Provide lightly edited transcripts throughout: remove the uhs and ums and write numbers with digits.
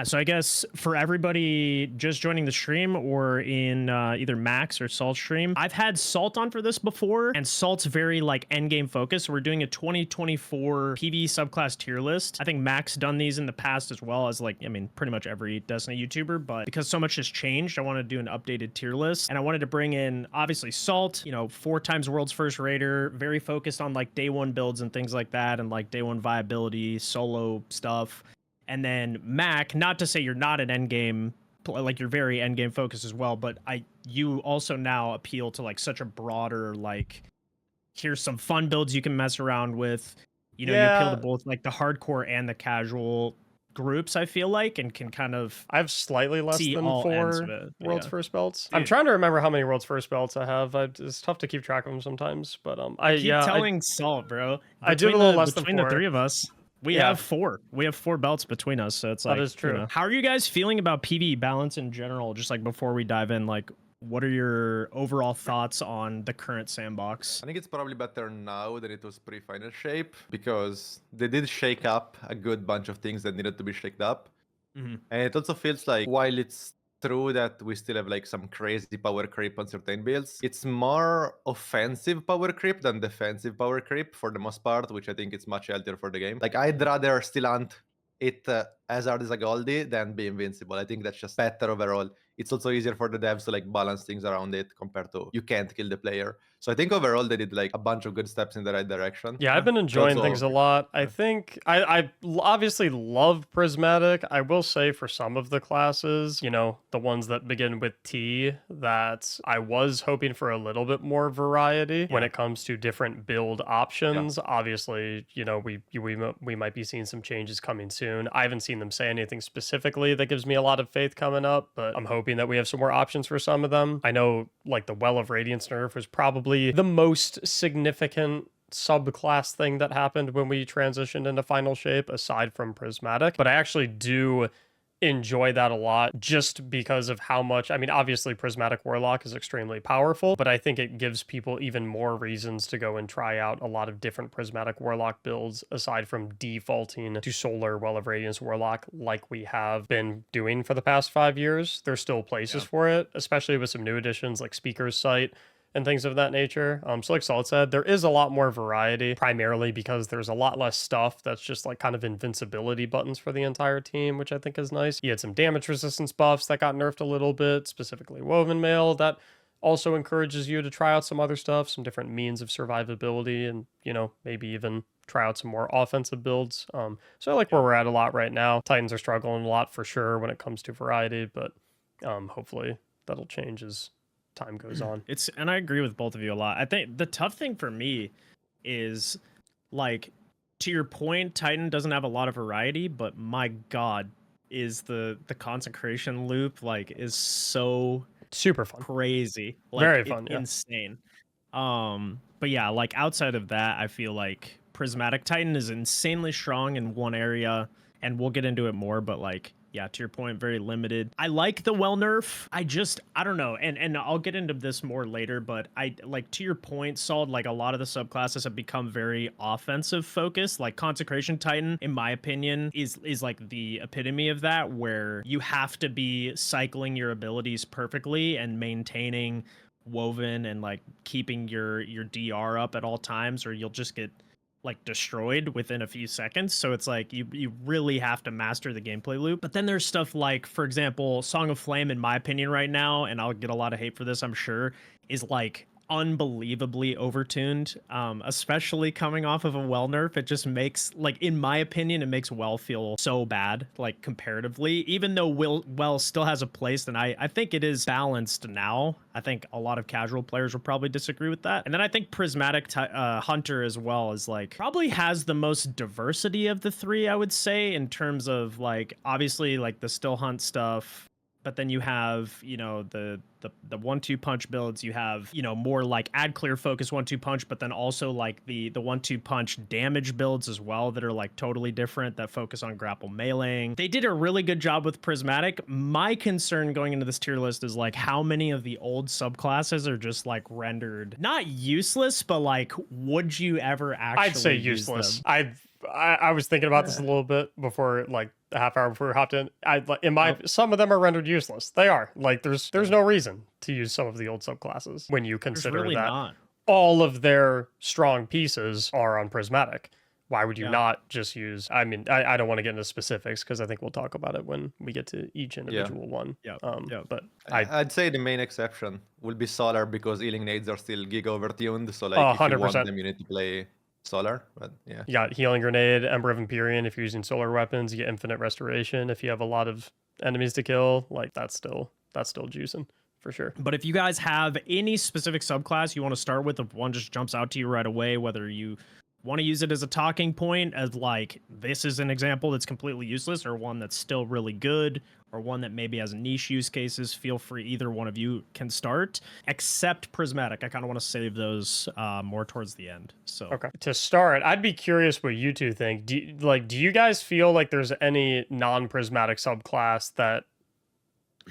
So I guess for everybody just joining the stream or in either Max or Salt stream, I've had Salt on for this before, and Salt's very like end game focused. So we're doing a 2024 PvE subclass tier list. I think Max done these in the past as well as like, I mean, pretty much every Destiny YouTuber, but because so much has changed, I want to do an updated tier list, and I wanted to bring in obviously Salt, you know, 4 times world's first raider, very focused on like day one builds and things like that, and like day one viability, solo stuff. And then Mac, not to say you're not an endgame, like you're very endgame focused as well, but you also now appeal to like such a broader, like, here's some fun builds you can mess around with. You know, you appeal to both like the hardcore and the casual groups, I feel like, and can kind of I have slightly less than 4 world's first belts. Dude. I'm trying to remember how many world's first belts I have. It's tough to keep track of them sometimes, but I keep telling Salt, bro. I do a little less than 4. Between the 3 of us. We have 4. We have 4 belts between us, so it's like, that is true. You know. How are you guys feeling about PvE balance in general? Just like before we dive in, like, what are your overall thoughts on the current sandbox? I think it's probably better now than it was pre-final shape, because they did shake up a good bunch of things that needed to be shaked up. And it also feels like, while it's true that we still have like some crazy power creep on certain builds, it's more offensive power creep than defensive power creep for the most part, which I think is much healthier for the game. Like, I'd rather still hunt it as hard as a Goldie than be invincible. I think that's just better overall. It's also easier for the devs to like balance things around it compared to you can't kill the player. So I think overall they did like a bunch of good steps in the right direction. Yeah, I've been enjoying things a lot. I think I obviously love Prismatic. I will say for some of the classes, you know, the ones that begin with T, that I was hoping for a little bit more variety when it comes to different build options. Obviously, you know, we might be seeing some changes coming soon. I haven't seen them say anything specifically that gives me a lot of faith coming up, but I'm hoping that we have some more options for some of them. I know like the Well of Radiance nerf was probably the most significant subclass thing that happened when we transitioned into final shape aside from Prismatic, but I actually do enjoy that a lot just because of how much, I mean, obviously Prismatic Warlock is extremely powerful, but I think it gives people even more reasons to go and try out a lot of different Prismatic Warlock builds aside from defaulting to Solar Well of Radiance Warlock like we have been doing for the past 5 years. There's still places for it, especially with some new additions like Speaker's Sight and things of that nature. So like Salt said, there is a lot more variety, primarily because there's a lot less stuff that's just like kind of invincibility buttons for the entire team, which I think is nice. You had some damage resistance buffs that got nerfed a little bit, specifically Woven Mail, that also encourages you to try out some other stuff, some different means of survivability, and, you know, maybe even try out some more offensive builds. So I like where we're at a lot right now. Titans are struggling a lot for sure when it comes to variety, but hopefully that'll change as time goes on. And I agree with both of you a lot. I think the tough thing for me is, like, to your point, Titan doesn't have a lot of variety, but my god, is the consecration loop like is so super fun, crazy, like, very fun, insane. But yeah, like outside of that, I feel like Prismatic Titan is insanely strong in one area, and we'll get into it more, but like, yeah, to your point, very limited. I like the well nerf. I don't know, and I'll get into this more later, but I like, to your point, Salt, like a lot of the subclasses have become very offensive focused. Like Consecration Titan, in my opinion, is like the epitome of that, where you have to be cycling your abilities perfectly and maintaining Woven and like keeping your DR up at all times, or you'll just get like destroyed within a few seconds. So it's like you really have to master the gameplay loop. But then there's stuff like, for example, Song of Flame, in my opinion right now, and I'll get a lot of hate for this, I'm sure, is like unbelievably overtuned, especially coming off of a well nerf. It just makes, like, in my opinion, it makes well feel so bad, like comparatively, even though well still has a place, and I think it is balanced now. I think a lot of casual players will probably disagree with that. And then I think Prismatic Hunter as well is like probably has the most diversity of the 3, I would say, in terms of like, obviously like the still hunt stuff, but then you have, you know, the 1-2 punch builds. You have, you know, more like add clear focus 1-2 punch, but then also like the 1-2 punch damage builds as well that are like totally different, that focus on grapple meleeing. They did a really good job with Prismatic. My concern going into this tier list is like how many of the old subclasses are just like rendered not useless, but like, would you ever actually I'd say useless. I was thinking about this a little bit before, like, a half hour before we hopped in. Some of them are rendered useless. They are. Like there's no reason to use some of the old subclasses when you consider really that not. all of their strong pieces are on Prismatic. Why would you Yeah. not just use? I mean, I don't want to get into specifics because I think we'll talk about it when we get to each individual one. Yeah. But I'd say the main exception will be Solar because healing nades are still giga overtuned. So like, if you want 100%. them, you need to play Solar. But yeah, you got Healing Grenade, Ember of Empyrean. If you're using solar weapons, you get Infinite Restoration. If you have a lot of enemies to kill, like that's still juicing for sure. But if you guys have any specific subclass you want to start with, if one just jumps out to you right away, whether you want to use it as a talking point, as like this is an example that's completely useless, or one that's still really good, or one that maybe has niche use cases, feel free. Either one of you can start, except Prismatic. I kind of want to save those more towards the end. So Okay. To start, I'd be curious what you two think. Do you guys feel like there's any non-prismatic subclass that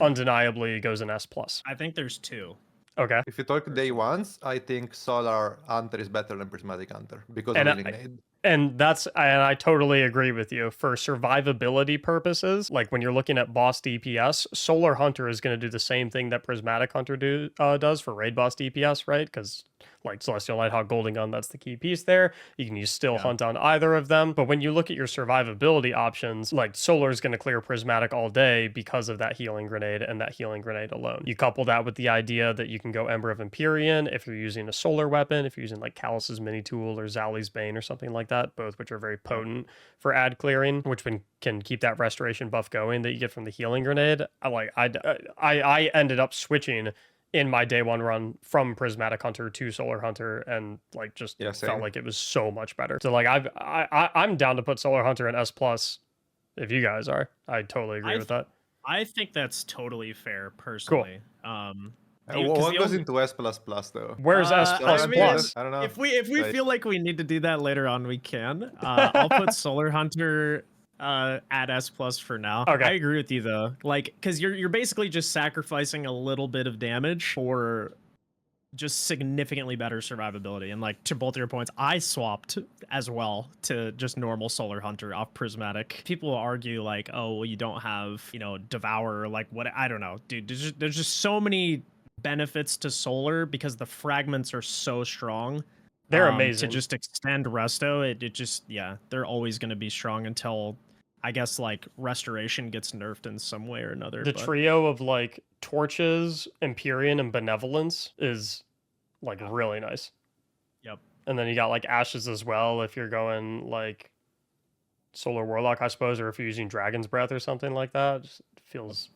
undeniably goes in S+? I think there's two. Okay. if you talk day ones, I think Solar Hunter is better than Prismatic Hunter because And of healing nade. And I totally agree with you. For survivability purposes, like when you're looking at boss DPS, Solar Hunter is going to do the same thing that Prismatic Hunter does for raid boss DPS, right? Because like Celestial Nighthawk, Golden Gun, that's the key piece there. You can use Still Hunt on either of them. But when you look at your survivability options, like Solar is going to clear Prismatic all day because of that Healing Grenade and that Healing Grenade alone. You couple that with the idea that you can go Ember of Empyrean if you're using a solar weapon, if you're using like Callus's Mini Tool or Zali's Bane or something like that, both which are very potent for ad clearing, which can keep that restoration buff going that you get from the Healing Grenade. I ended up switching in my day one run from Prismatic Hunter to Solar Hunter, and like just felt like it was so much better. So like I'm down to put Solar Hunter in S+ if you guys are. I totally agree with that. I think that's totally fair, personally. Cool. What goes into S++ though? Where's S++? I don't know. If we feel like we need to do that later on, we can. I'll put Solar Hunter at S+ for now. Okay. I agree with you though. Like, because you're basically just sacrificing a little bit of damage for just significantly better survivability. And like to both of your points, I swapped as well to just normal Solar Hunter off Prismatic. People will argue like, oh, well, you don't have, Devour, like what, I don't know, dude. There's just so many benefits to Solar because the fragments are so strong. They're amazing. To just extend Resto, it just, they're always going to be strong until, I guess, like, Restoration gets nerfed in some way or another. The trio of, like, Torches, Empyrean, and Benevolence is, like, really nice. Yep. And then you got, like, Ashes as well if you're going, like, Solar Warlock, I suppose, or if you're using Dragon's Breath or something like that. Just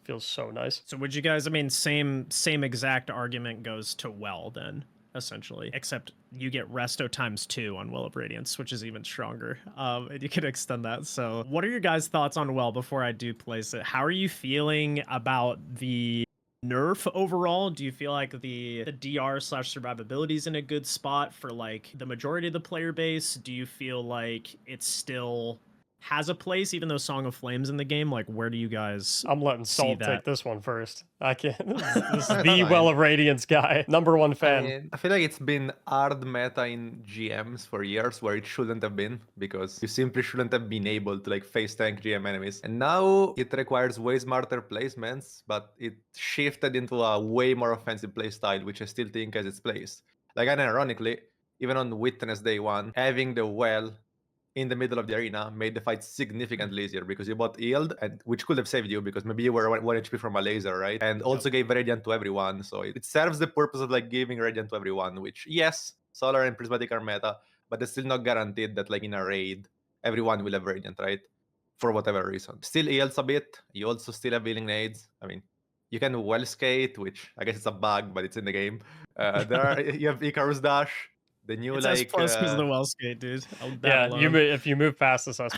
feels so nice. So would you guys, I mean, same exact argument goes to Well, then, essentially, except you get Resto ×2 on Well of Radiance, which is even stronger, and you can extend that. So what are your guys' thoughts on Well before I do place it? How are you feeling about the nerf overall? Do you feel like the DR/survivability is in a good spot for like the majority of the player base? Do you feel like it's still has a place, even though Song of Flames in the game? Like, where do you guys? I'm letting Salt take this one first. I can't. This is the Well of Radiance guy, #1 fan. I feel like it's been hard meta in GMs for years where it shouldn't have been, because you simply shouldn't have been able to like face tank GM enemies. And now it requires way smarter placements, but it shifted into a way more offensive playstyle, which I still think has its place. Like, and ironically, even on Witness Day 1, having the Well in the middle of the arena made the fight significantly easier because you both healed, and which could have saved you because maybe you were 1 HP from a laser, right? And also gave Radiant to everyone, so it serves the purpose of like giving Radiant to everyone, which, yes, Solar and Prismatic are meta, but it's still not guaranteed that like in a raid everyone will have Radiant, right? For whatever reason. Still heals a bit. You also still have healing nades. I mean, you can well skate, which I guess it's a bug, but it's in the game. You have Icarus Dash. The new it's like S+ because of the Well skate, dude. If you move past this S+.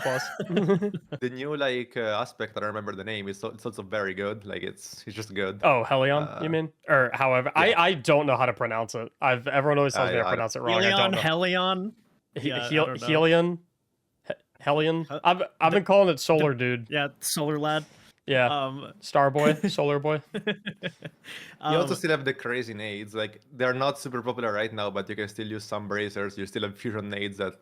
The new like aspect, I don't remember the name. It's also very good. Like it's just good. Oh, Helion, you mean? Or however, yeah. I don't know how to pronounce it. Everyone always tells me I pronounce it wrong. Helion. Helion. Helion. I've been calling it Solar Dude. Yeah, Solar Lad. Yeah, Star Boy, Solar Boy. You also still have the crazy nades. Like, they're not super popular right now, but you can still use some bracers. You still have fusion nades that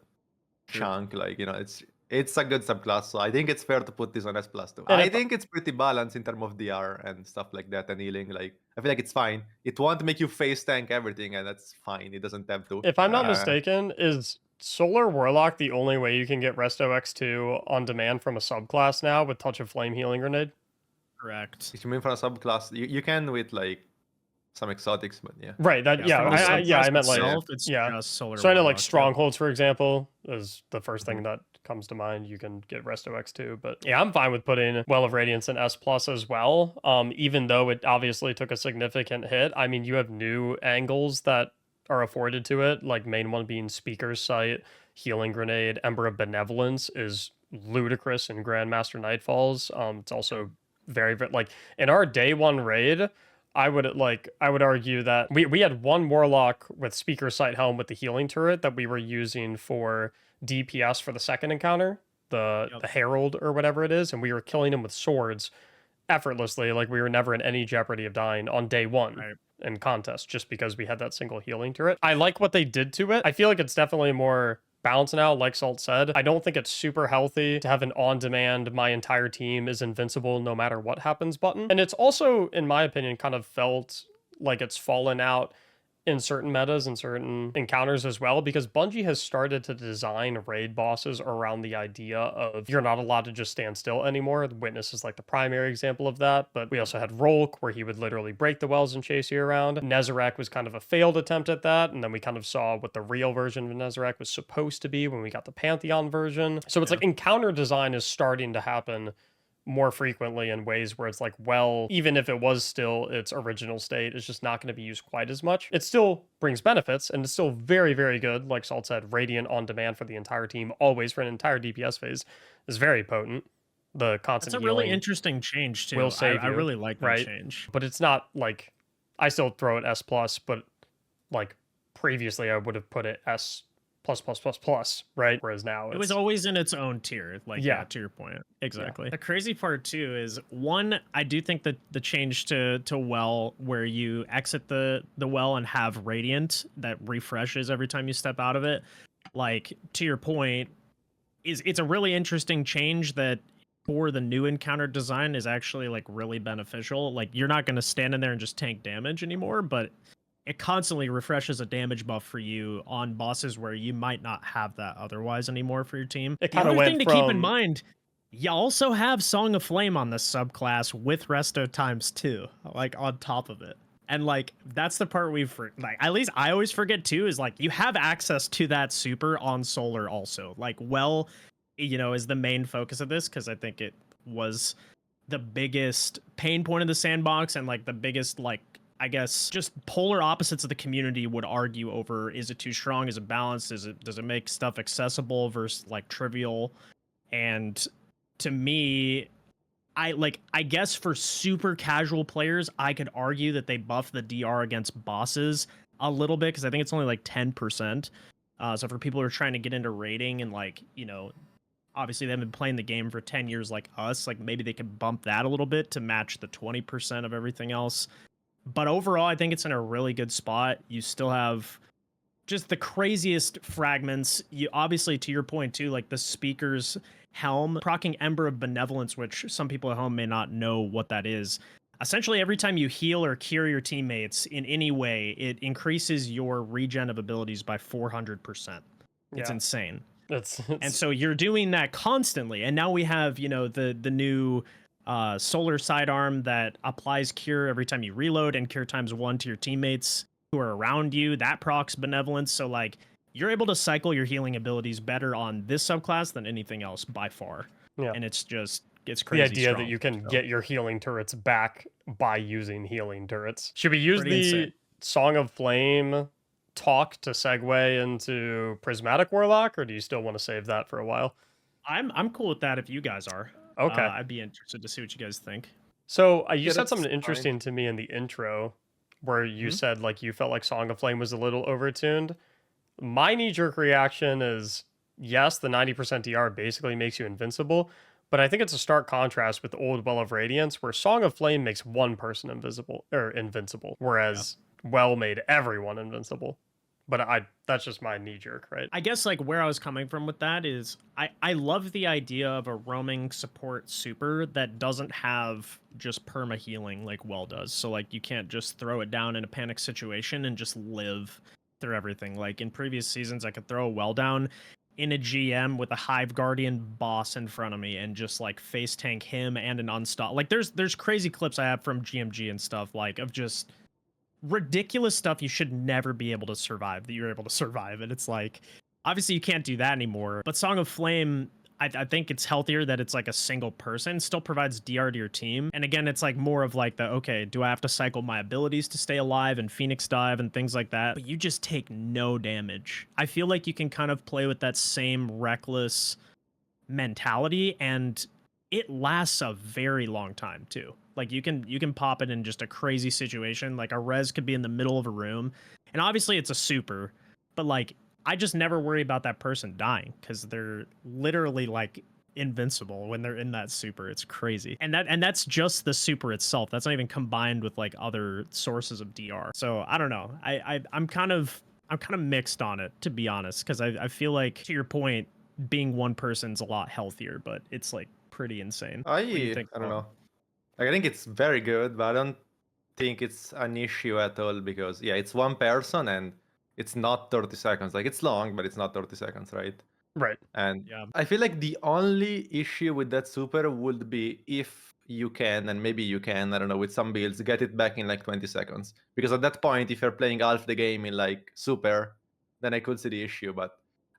chunk. Like, it's It's a good subclass, so I think it's fair to put this on S plus too. And I if think it's pretty balanced in terms of DR and stuff like that and healing. Like I feel like it's fine. It won't make you face tank everything, and that's fine. It doesn't have to. I'm not mistaken, is Solar Warlock the only way you can get Resto X2 on demand from a subclass now with Touch of Flame Healing Grenade? Correct. If you mean for a subclass, you can with like some exotics, but yeah. Right. That from the I subclass meant like itself, it's yeah. just Solar So I know like Warlock, Strongholds, for example, is the first thing that comes to mind. You can get Resto X2, but yeah, I'm fine with putting Well of Radiance in S plus as well. Even though it obviously took a significant hit. I mean, you have new angles that are afforded to it, like main one being Speaker's Sight, Healing Grenade, Ember of Benevolence is ludicrous in Grandmaster Nightfalls. It's also very like in our day one raid. I would argue that we had one Warlock with Speaker Sight Helm with the healing turret that we were using for DPS for the second encounter, the Herald or whatever it is, and we were killing him with swords effortlessly. Like we were never in any jeopardy of dying on day one in contest just because we had that single healing turret. I like what they did to it. I feel like it's definitely more balance now, like Salt said. I don't think it's super healthy to have an on-demand, my entire team is invincible no matter what happens button. And it's also, in my opinion, kind of felt like it's fallen out in certain metas and certain encounters as well, because Bungie has started to design raid bosses around the idea of you're not allowed to just stand still anymore. The Witness is like the primary example of that, but we also had Rolk, where he would literally break the wells and chase you around. Nezarec was kind of a failed attempt at that, and then we kind of saw what the real version of Nezarec was supposed to be when we got the Pantheon version. So it's like encounter design is starting to happen more frequently in ways where it's like, well, even if it was still its original state, it's just not going to be used quite as much. It still brings benefits, and it's still very, very good. Like Salt said, Radiant on demand for the entire team, always for an entire DPS phase, is very potent. The constant It's a really interesting change too. Will save I you, really like that right? change. But it's not like, I still throw it S plus, but like previously I would have put it S plus, right? Whereas now it was always in its own tier. Like, yeah, to your point. Exactly. Yeah. The crazy part too is, one, I do think that the change to well, where you exit the well and have Radiant that refreshes every time you step out of it, like, to your point, it's a really interesting change that for the new encounter design is actually like really beneficial. Like, you're not going to stand in there and just tank damage anymore, but it constantly refreshes a damage buff for you on bosses where you might not have that otherwise anymore for your team. It The other thing to keep in mind, you also have Song of Flame on this subclass with Resto ×2, like on top of it. And like, that's the part like, at least I always forget too, is like, you have access to that super on Solar also. Like, well, is the main focus of this, because I think it was the biggest pain point of the sandbox, and like the biggest, like, I guess, just polar opposites of the community would argue over, is it too strong? Is it balanced? Does it make stuff accessible versus like trivial? And to me, I guess for super casual players, I could argue that they buff the DR against bosses a little bit, because I think it's only like 10%. So for people who are trying to get into raiding and like, obviously they haven't been playing the game for 10 years like us, like maybe they could bump that a little bit to match the 20% of everything else. But overall, I think it's in a really good spot. You still have just the craziest fragments. You obviously, to your point too, like the Speaker's Helm, proccing Ember of Benevolence, which some people at home may not know what that is. Essentially, every time you heal or cure your teammates in any way, it increases your regen of abilities by 400%. It's insane. And so you're doing that constantly. And now we have, the new Solar Sidearm that applies cure every time you reload, and cure ×1 to your teammates who are around you. That procs Benevolence. So like, you're able to cycle your healing abilities better on this subclass than anything else by far. Yeah. And it's crazy. The idea that you can get your healing turrets back by using healing turrets. Should we use insane. Song of Flame talk to segue into Prismatic Warlock, or do you still want to save that for a while? I'm cool with that if you guys are. Okay. I'd be interested to see what you guys think. So you said something interesting to me in the intro, where you said like you felt like Song of Flame was a little overtuned. My knee-jerk reaction is, yes, the 90% DR basically makes you invincible, but I think it's a stark contrast with old Well of Radiance, where Song of Flame makes one person invincible, whereas Well made everyone invincible. But that's just my knee jerk, right? I guess like where I was coming from with that is I love the idea of a roaming support super that doesn't have just perma healing like Well does. So like you can't just throw it down in a panic situation and just live through everything. Like in previous seasons, I could throw a Well down in a GM with a Hive Guardian boss in front of me and just like face tank him and an unstop. Like there's crazy clips I have from GMG and stuff like of just ridiculous stuff you should never be able to survive that you're able to survive. And it's like obviously you can't do that anymore, but Song of Flame, I think it's healthier that it's like a single person, still provides DR to your team. And again, it's like more of like the, okay, do I have to cycle my abilities to stay alive and Phoenix Dive and things like that? But you just take no damage. I feel like you can kind of play with that same reckless mentality and it lasts a very long time too. Like you can pop it in just a crazy situation. Like a res could be in the middle of a room, and obviously it's a super, but like I just never worry about that person dying because they're literally like invincible when they're in that super. It's crazy, and that's just the super itself. That's not even combined with like other sources of DR. So I don't know. I'm kind of mixed on it, to be honest, because I feel like, to your point, being one person's a lot healthier, but it's like pretty insane. What do you think, I don't Paul? know. Like, I think it's very good, but I don't think it's an issue at all because yeah, it's one person and it's not 30 seconds. Like it's long, but it's not 30 seconds, right? Right. And Yeah. I feel like the only issue with that super would be if you can, and maybe you can, I don't know, with some builds, get it back in like 20 seconds. Because at that point, if you're playing half the game in like super, then I could see the issue. But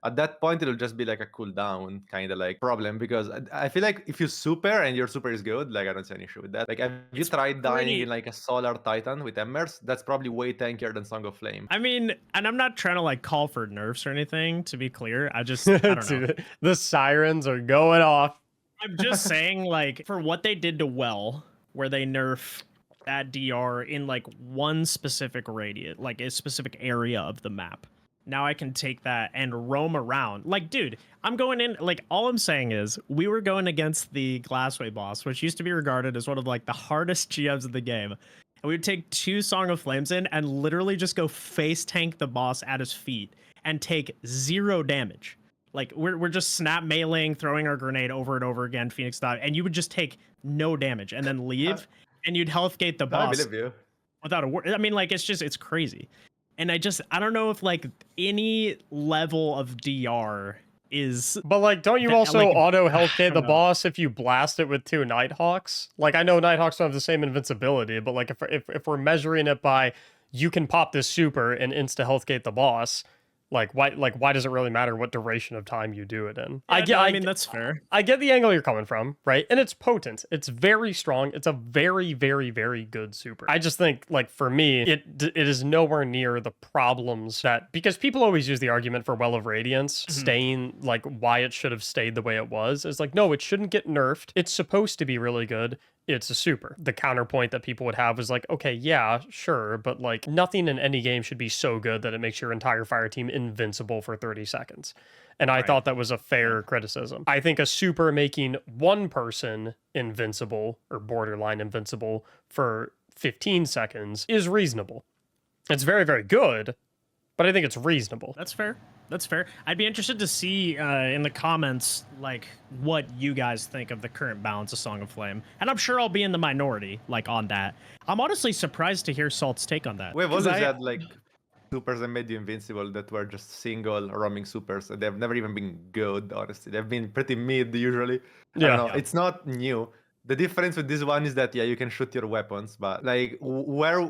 at that point, it'll just be like a cooldown kind of like problem. Because I feel like if you super and your super is good, like I don't see an issue with that. Like, have you It's tried dying pretty- in like a Solar Titan with Embers? That's probably way tankier than Song of Flame. I mean, and I'm not trying to like call for nerfs or anything, to be clear. I don't know. Dude, the sirens are going off. I'm just saying, like, for what they did to Well, where they nerf that DR in like one specific radius, like a specific area of the map. Now I can take that and roam around. Like, dude, I'm going in, like, all I'm saying is we were going against the Glassway boss, which used to be regarded as one of like the hardest GMs in the game. And we would take 2 Song of Flames in and literally just go face tank the boss at his feet and take 0 damage. Like we're just snap meleeing, throwing our grenade over and over again, Phoenix Dive, and you would just take no damage and then leave, and you'd health gate the I boss believe you. without a word. I mean, like it's crazy, and I don't know if like any level of DR is. But like, don't you That- also like, auto health I gate the don't know. boss if you blast it with 2 Nighthawks? Like, I know Nighthawks don't have the same invincibility, but like if we're measuring it by you can pop this super and insta health gate the boss, why does it really matter what duration of time you do it in? Yeah, I mean that's fair. I get the angle you're coming from, right? And it's potent. It's very strong. It's a very, very, very good super. I just think, like, for me, it is nowhere near the problems that, because people always use the argument for Well of Radiance staying, like, why it should have stayed the way it was. It's like, no, it shouldn't get nerfed. It's supposed to be really good. It's a super. The counterpoint that people would have was like, okay, yeah, sure, but like nothing in any game should be so good that it makes your entire fire team invincible for 30 seconds. And I thought that was a fair criticism. I think a super making one person invincible or borderline invincible for 15 seconds is reasonable. It's very, very good, but I think it's reasonable. That's fair. That's fair. I'd be interested to see in the comments like what you guys think of the current balance of Song of Flame, and I'm sure I'll be in the minority like on that. I'm honestly surprised to hear Salt's take on that. We've 'cause always had like supers that made you invincible that were just single roaming supers. They've never even been good, honestly. They've been pretty mid usually. I don't know. Yeah. It's not new. The difference with this one is that yeah, you can shoot your weapons, but like where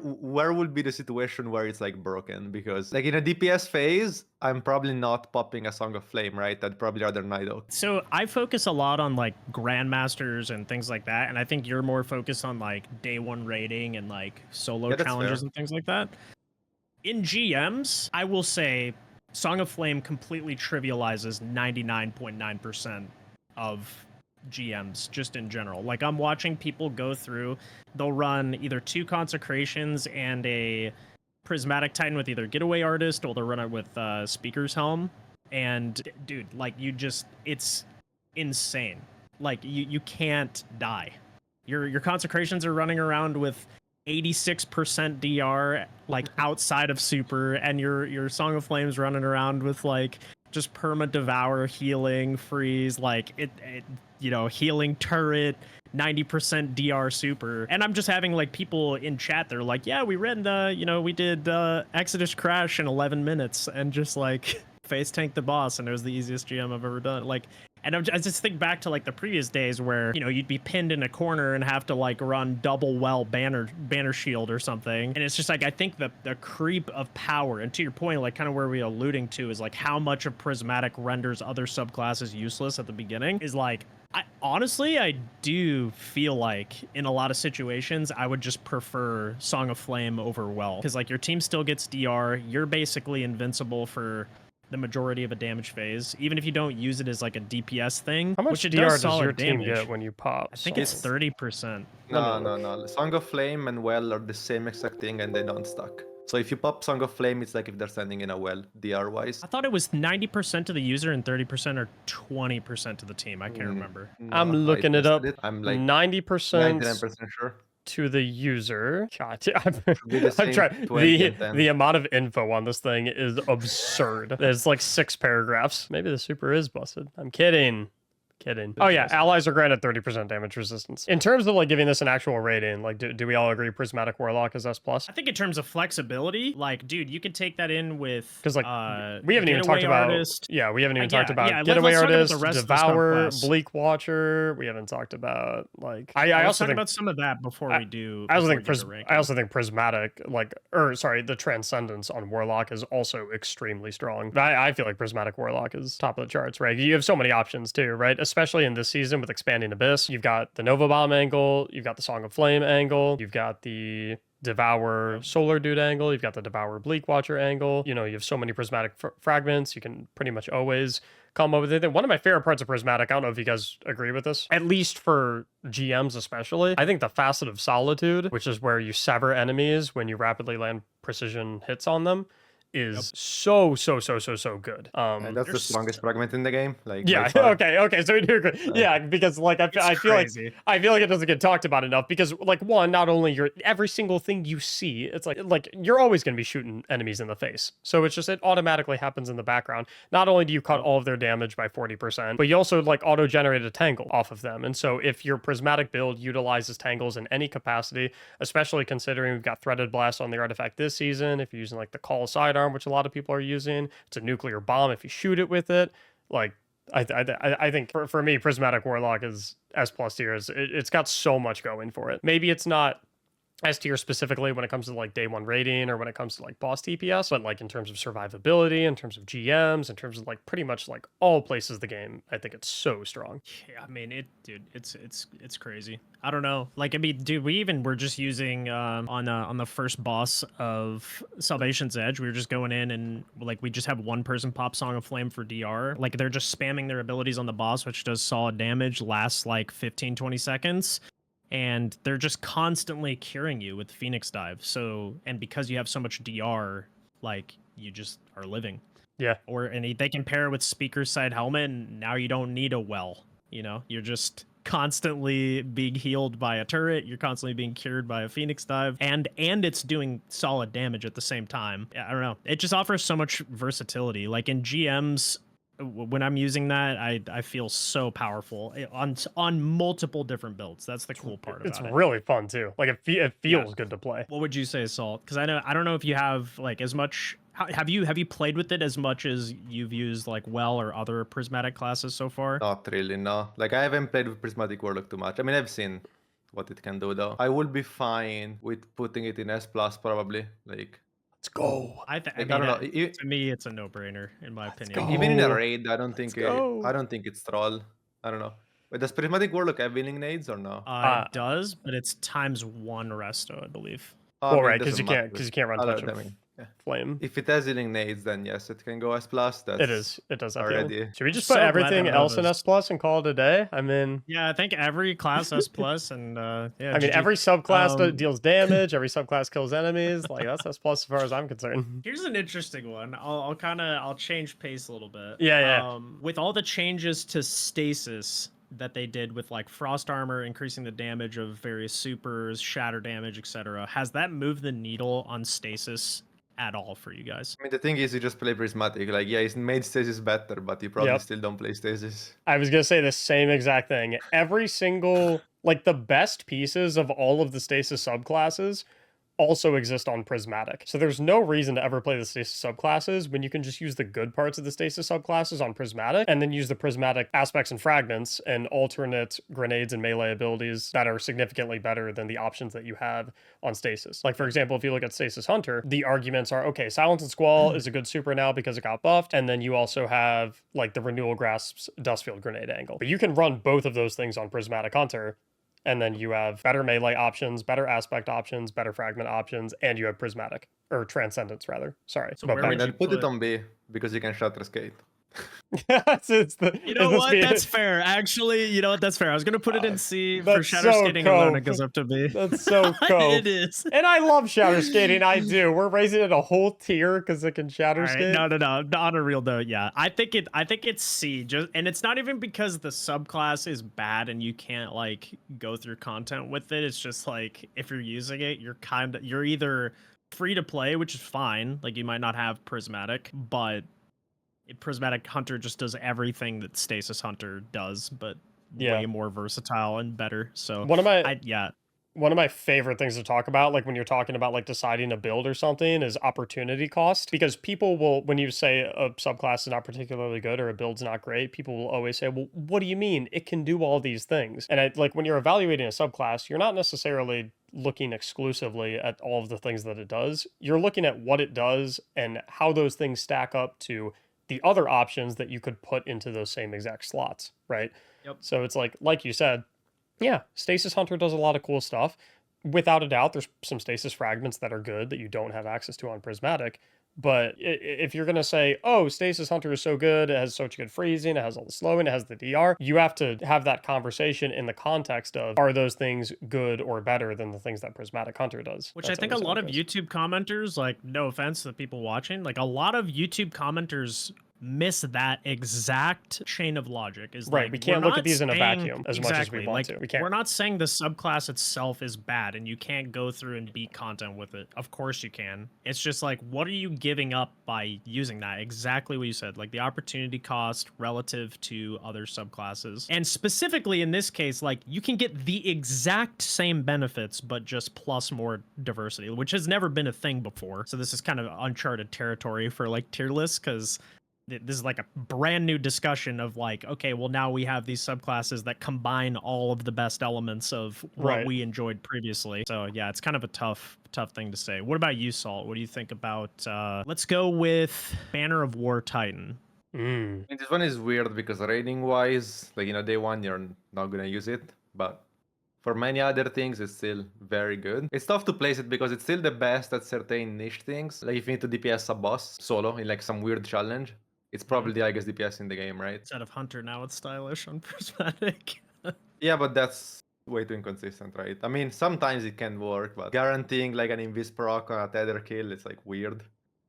would be the situation where it's like broken? Because like in a DPS phase, I'm probably not popping a Song of Flame, right? I'd probably rather Night Oak. So I focus a lot on like grandmasters and things like that, and I think you're more focused on like day 1 rating and like solo Yeah, that's challenges fair. and things like that. In GMs, I will say Song of Flame completely trivializes 99.9% of GMs just in general. Like I'm watching people go through, they'll run either 2 consecrations and a Prismatic Titan with either Getaway Artist, or they'll run it with Speaker's Helm. And dude, like it's insane. Like you can't die. Your consecrations are running around with 86% DR like outside of super, and your Song of Flames running around with like just perma devour, healing, freeze, like it healing turret, 90% DR super. And I'm just having like people in chat, they're like, yeah, we ran we did Exodus Crash in 11 minutes and just like face tank the boss, and it was the easiest GM I've ever done. Like, and I just think back to like the previous days where, you'd be pinned in a corner and have to like run double well banner shield or something. And it's just like, I think the creep of power, and to your point, like kind of where we're alluding to is like how much of Prismatic renders other subclasses useless at the beginning is like, I do feel like in a lot of situations, I would just prefer Song of Flame over Well. Because like your team still gets DR, you're basically invincible for the majority of a damage phase, even if you don't use it as like a DPS thing. How much which it DR does does your damage. team get when you pop? I think it's 30%. No. Song of Flame and Well are the same exact thing, and they don't stack. So if you pop Song of Flame, it's like if they're standing in a well, DR-wise. I thought it was 90% to the user and 30% or 20% to the team. I can't remember. No, I'm looking it up. I'm like 90% 99% sure. to the user. God, be the I'm same trying. 20 and 10. The amount of info on this thing is absurd. There's like 6 paragraphs. Maybe the super is busted. I'm kidding. Oh yeah, allies are granted 30% damage resistance. In terms of like giving this an actual rating, like do we all agree Prismatic Warlock is S+? I think in terms of flexibility, like, dude, you could take that in with because like we haven't even talked about artist. Yeah, we haven't even talked about let's Getaway talk about Artist, the rest of the Devour, subclass. Bleak Watcher. We haven't talked about like I Let's also talk think about some of that before we do. I also before think we do the I also ranking. think Prismatic the Transcendence on Warlock is also extremely strong. I feel like Prismatic Warlock is top of the charts, right? You have so many options too, right? Especially in this season with Expanding Abyss. You've got the Nova Bomb angle, you've got the Song of Flame angle, you've got the Devour Solar Dude angle, you've got the Devour Bleak Watcher angle. You have so many Prismatic fragments, you can pretty much always come up with it. One of my favorite parts of Prismatic, I don't know if you guys agree with this, at least for GMs especially, I think the Facet of Solitude, which is where you sever enemies when you rapidly land precision hits on them, is so good. And that's the strongest fragment in the game. Like yeah, okay, so we do agree. Yeah, because like I feel like it doesn't get talked about enough because like one, not only every single thing you see, it's like you're always going to be shooting enemies in the face. So it's just it automatically happens in the background. Not only do you cut all of their damage by 40%, but you also like auto-generate a tangle off of them. And so if your Prismatic build utilizes tangles in any capacity, especially considering we've got Threaded Blast on the artifact this season, if you're using like the Call Sidearm, which a lot of people are using, it's a nuclear bomb if you shoot it with it. Like I think for me, Prismatic Warlock is S+ tier. It's got so much going for it. Maybe it's not S tier specifically when it comes to like day one rating or when it comes to like boss TPS, but like in terms of survivability, in terms of GMs, in terms of like pretty much like all places of the game, I think it's so strong. Yeah, I mean it's crazy. I don't know. Like, I mean, dude, we even were just using on the first boss of Salvation's Edge, we were just going in and like we just have one person pop Song of Flame for DR. Like they're just spamming their abilities on the boss, which does solid damage, lasts like 15-20 seconds. And they're just constantly curing you with Phoenix Dive. So, and because you have so much DR, like you just are living. Yeah. And they can pair with Speaker's Side Helmet, and now you don't need a well. You're just constantly being healed by a turret. You're constantly being cured by a Phoenix Dive, and it's doing solid damage at the same time. I don't know. It just offers so much versatility. Like in GMs, when I'm using that, I feel so powerful on multiple different builds. That's the cool part about it. It's really fun too. Like it feels good to play. What would you say, Salt? Because I don't know if you have like as much. Have you played with it as much as you've used like Well or other Prismatic classes so far? Not really, no. Like I haven't played with Prismatic Warlock too much. I mean, I've seen what it can do though. I would be fine with putting it in S+ probably. Like, let's go. I don't know. To me, it's a no-brainer in my opinion. Even in a raid, I don't think it's troll. I don't know. But does Prismatic Warlock have healing nades or no? It does, but it's ×1 resto, I believe. Well, right, because you can't run touch of flame. If it has healing nades, then yes, it can go S+. It does already. Should we just put everything else in S+ and call it a day? I mean, yeah, I think every class S+, and yeah. I mean, every subclass deals damage. Every subclass kills enemies. Like that's S+ as far as I'm concerned. Here's an interesting one. I'll change pace a little bit. Yeah. With all the changes to Stasis that they did with like frost armor, increasing the damage of various supers, shatter damage, etc., has that moved the needle on stasis at all for you guys? I mean, the thing is, you just play Prismatic. Like, yeah, it's made Stasis better, but you probably Yep. still don't play Stasis. I was gonna say the same exact thing. Every single, like the best pieces of all of the Stasis subclasses also exist on Prismatic. So there's no reason to ever play the Stasis subclasses when you can just use the good parts of the Stasis subclasses on Prismatic and then use the Prismatic aspects and fragments and alternate grenades and melee abilities that are significantly better than the options that you have on Stasis. Like, for example, if you look at Stasis Hunter, the arguments are, okay, Silence and Squall is a good super now because it got buffed, and then you also have like the Renewal Grasp's Dustfield grenade angle. But you can run both of those things on Prismatic Hunter, and then you have better melee options, better aspect options, better fragment options, and you have Prismatic, or Transcendence, rather. Sorry. So But where I mean, would I'll you put it put- on B because you can Shatter Skate. You know what? That's fair. Actually, you know what? That's fair. I was gonna put it in C for That's shatter so skating alone. It cope. goes up to B. That's so cool. It is. And I love shatter skating. I do. We're raising it a whole tier because it can shatter All right, skate. no. On a real note, yeah, I think it's C. Just, and it's not even because the subclass is bad and you can't like go through content with it. It's just like if you're using it, you're either free to play, which is fine. Like you might not have Prismatic, but Prismatic Hunter just does everything that Stasis Hunter does, but way more versatile and better. So One of my favorite things to talk about, like when you're talking about like deciding a build or something, is opportunity cost. Because people will, when you say a subclass is not particularly good or a build's not great, people will always say, well, what do you mean? It can do all these things. And like when you're evaluating a subclass, you're not necessarily looking exclusively at all of the things that it does. You're looking at what it does and how those things stack up to the other options that you could put into those same exact slots, right? Yep. So it's like you said, yeah, Stasis Hunter does a lot of cool stuff. Without a doubt, there's some Stasis fragments that are good that you don't have access to on Prismatic. But if you're going to say, oh, Stasis Hunter is so good, it has such good freezing, it has all the slowing, it has the DR, you have to have that conversation in the context of, are those things good or better than the things that Prismatic Hunter does? Which I think a lot of YouTube commenters, like, no offense to the people watching, like a lot of YouTube commenters miss that exact chain of logic. Is right. Like, we can't look at these in a vacuum as much as we want to. We can't. We're not saying the subclass itself is bad and you can't go through and beat content with it. Of course you can. It's just like, what are you giving up by using that? Exactly what you said, like the opportunity cost relative to other subclasses. And specifically in this case, like you can get the exact same benefits, but just plus more diversity, which has never been a thing before. So this is kind of uncharted territory for like tier lists, because this is like a brand new discussion of like, okay, well now we have these subclasses that combine all of the best elements of what we enjoyed previously. So yeah, it's kind of a tough thing to say. What about you, Salt? What do you think about, let's go with Banner of War Titan. I mean, this one is weird because rating wise, like, you know, day one, you're not going to use it, but for many other things, it's still very good. It's tough to place it because it's still the best at certain niche things. Like if you need to DPS a boss solo in like some weird challenge, it's probably the highest DPS in the game, right? Instead of Hunter, now it's stylish on Prismatic. Yeah, but that's way too inconsistent, right? I mean, sometimes it can work, but guaranteeing like an invis proc on a tether kill, it's like weird.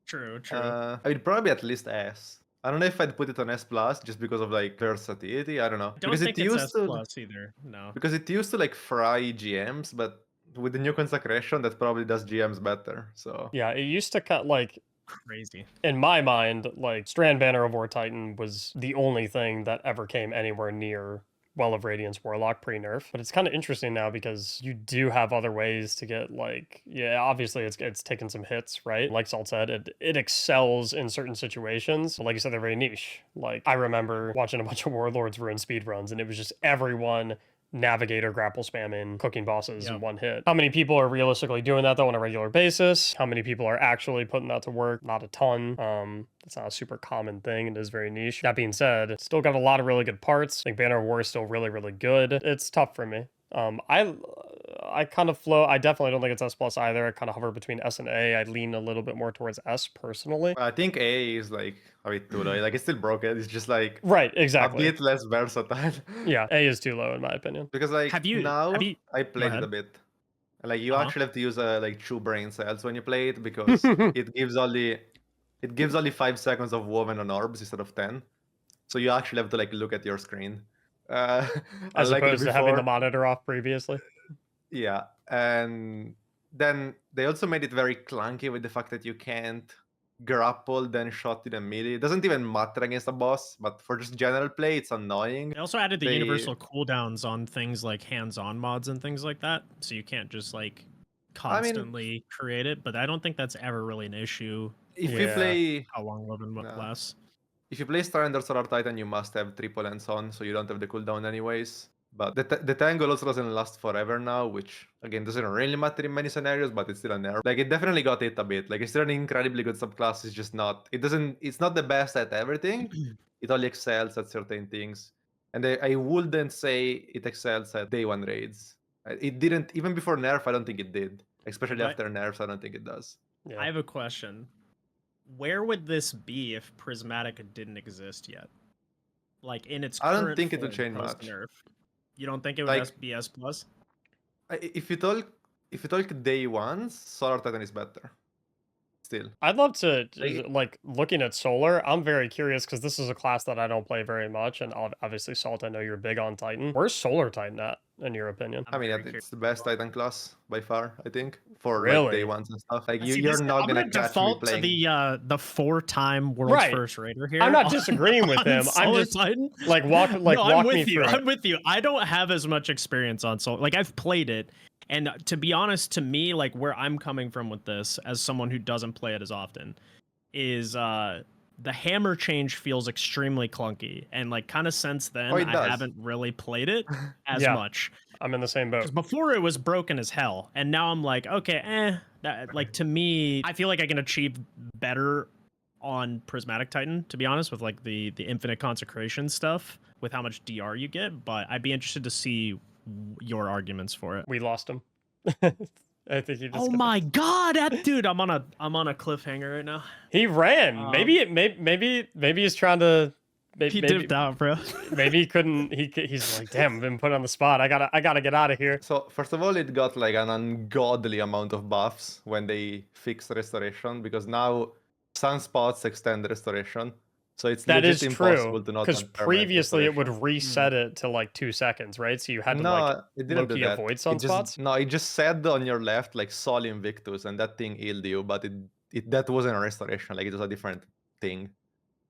True. I would probably at least S. I don't know if I'd put it on S plus just because of like versatility. I don't know. Don't think it's S plus either. No. Because it used to like fry GMs, but with the new consecration, that probably does GMs better. So yeah, it used to cut like crazy. In my mind, like Strand Banner of War Titan was the only thing that ever came anywhere near Well of Radiance Warlock pre-nerf. But it's kind of interesting now because you do have other ways to get like, yeah, obviously it's taken some hits, right? Like Salt said, it excels in certain situations. But like you said, they're very niche. Like I remember watching a bunch of Warlords run speedruns and it was just everyone navigator grapple spamming, cooking bosses in one hit. How many people are realistically doing that though on a regular basis? How many people are actually putting that to work? Not a ton. It's not a super common thing. It is very niche. That being said, it's still got a lot of really good parts. I think Banner of War is still really, really good. It's tough for me. I kind of flow. I definitely don't think it's S plus either. I kind of hover between S and A. I lean a little bit more towards S personally. I think A is like a bit too low. Like it's still broken. It's just like exactly a bit less versatile. Yeah, A is too low in my opinion. Because like I played it a bit. Like you actually have to use like 2 brain cells when you play it because it gives only 5 seconds of woven on orbs instead of 10. So you actually have to like look at your screen. As unlike opposed to having the before. monitor off previously. Yeah, and then they also made it very clunky with the fact that you can't grapple then shot in a melee. It doesn't even matter against a boss, but for just general play, it's annoying. They also added the They- universal cooldowns on things like hands-on mods and things like that, so you can't just like constantly create it. But I don't think that's ever really an issue. If you Yeah. play How long living No. lasts. if you play Strand or Solar Titan, you must have triple ends on, so you don't have the cooldown anyways. But the tangle also doesn't last forever now, which again doesn't really matter in many scenarios, but it's still a nerf. Like it definitely got hit a bit. Like it's still an incredibly good subclass. It's just not. It's not the best at everything. It only excels at certain things, and I wouldn't say it excels at day one raids. It didn't even before nerf. I don't think it did. Especially Right. after nerfs, I don't think it does. Yeah. I have a question. Where would this be if Prismatic didn't exist yet? Like in its I don't current think it would form change post much. nerf. You don't think it would Like- be S plus? If you talk day ones, Solar Titan is better. Still. I'd love to Like- like looking at Solar. I'm very curious because this is a class that I don't play very much, and obviously Salt, I know you're big on Titan. Where's Solar Titan at, in your opinion? I'm I mean, very it's the best Titan class by far, I think, for like Really? day ones and stuff. Like See, you're this- not I'm gonna catch me default to playing. the 4-time world's Right. first raider here. I'm not on- disagreeing with on him. I'm Solar just Titan. like walk No, walk I'm with me you. through it. I'm with you. I don't have as much experience on Soul. Like I've played it, and to be honest, to me, like where I'm coming from with this, as someone who doesn't play it as often, is the hammer change feels extremely clunky, and like kind of since then, Oh, it I does. haven't really played it as Yeah. much. I'm in the same boat. Because before it was broken as hell, and now I'm like, okay, that, like to me, I feel like I can achieve better on Prismatic Titan, to be honest, with like the infinite consecration stuff, with how much DR you get. But I'd be interested to see your arguments for it. We lost him. I think he just. Oh got- my god, dude, I'm on a cliffhanger right now. He ran. Maybe he's trying to. He Maybe, dipped out, bro. maybe he couldn't. He's like, damn, I've been put on the spot. I gotta get out of here. So first of all, it got like an ungodly amount of buffs when they fixed restoration, because now sunspots extend restoration. So it's That legit is true. impossible to not Because have permanent previously it would restoration. reset it to like 2 seconds, right? So you had to No, like it didn't do low-key that. avoid It sunspots. No, it just said on your left like Sol Invictus, and that thing healed you, but that wasn't a restoration. Like it was a different thing.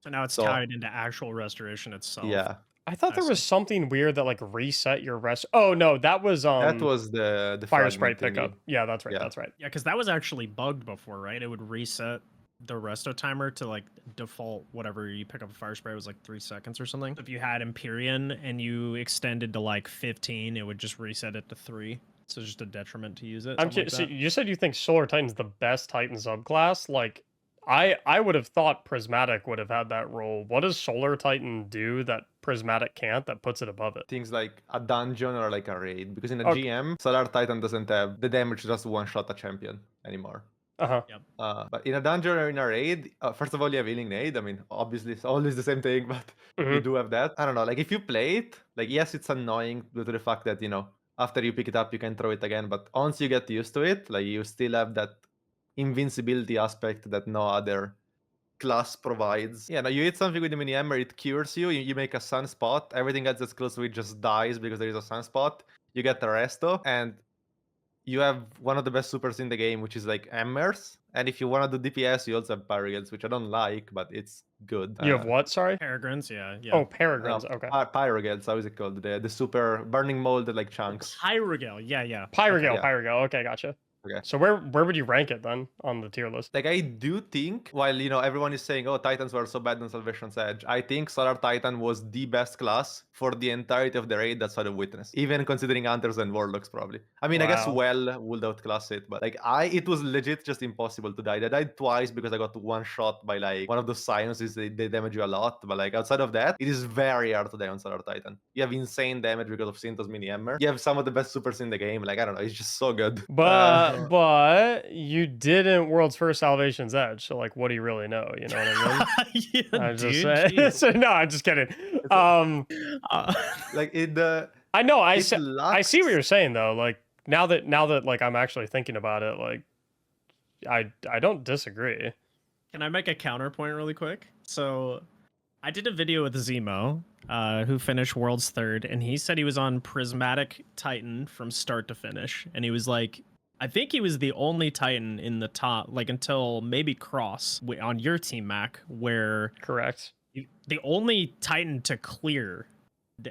So now it's So- tied into actual restoration itself. Yeah, I thought I there was see. something weird that like reset your rest. Oh no, that was that was the fire fragment sprite thingy. pickup. Yeah, that's right. Yeah. That's right. Yeah, because that was actually bugged before, right? It would reset the resto timer to like default whatever you pick up a fire spray was like 3 seconds or something. If you had Empyrean and you extended to like 15, it would just reset it to 3. So it's just a detriment to use it. I'm something like so that. you said you think Solar Titan's the best Titan subclass. Like, I would have thought Prismatic would have had that role. What does Solar Titan do that Prismatic can't that puts it above it? Things like a dungeon or like a raid, because in a Okay. GM, Solar Titan doesn't have the damage to just one shot a champion anymore. Uh-huh. But in a dungeon or in a raid, first of all, you have healing nade. I mean, obviously, it's always the same thing, but you Mhm. do have that. I don't know, like if you play it, like yes, it's annoying due to the fact that, you know, after you pick it up, you can throw it again. But once you get used to it, like you still have that invincibility aspect that no other class provides. Yeah, now you hit something with the mini hammer, it cures you. You make a sunspot. Everything else that's close to it just dies because there is a sunspot. You get the resto, and you have one of the best supers in the game, which is like hammers. And if you want to do DPS, you also have Pyrogales, which I don't like, but it's good. You have what? Sorry. Peregrines, yeah. Oh, Peregrines. Okay. Pyrogales, how is it called? The super burning mold like chunks. Pyrogale, yeah. Pyrogale. yeah. Pyrogale. Okay, gotcha. Okay. So where would you rank it then on the tier list? Like I do think, while you know everyone is saying, "Oh, Titans were so bad on Salvation's Edge," I think Solar Titan was the best class for the entirety of the raid that saw the witness, even considering Hunters and Warlocks probably. I mean, I guess Wow. Well would outclass it, but like it was legit just impossible to die. I died twice because I got one shot by like one of those silences. They damage you a lot, but like outside of that, it is very hard to die on Solar Titan. You have insane damage because of Synthos mini hammer. You have some of the best supers in the game. Like I don't know, it's just so good. But you didn't World's First Salvation's Edge, so like, what do you really know? You know what I mean? yeah, I'm just dude, saying. jeez. So, no, I'm just kidding. Uh, Like it. I know. I It see lacks- what you're saying though. Like now that like I'm actually thinking about it, like I don't disagree. Can I make a counterpoint really quick? So I did a video with Zemo, who finished world's third, and he said he was on Prismatic Titan from start to finish, and he was like, I think he was the only Titan in the top, like until maybe Cross on your team, Mac, where Correct. the only Titan to clear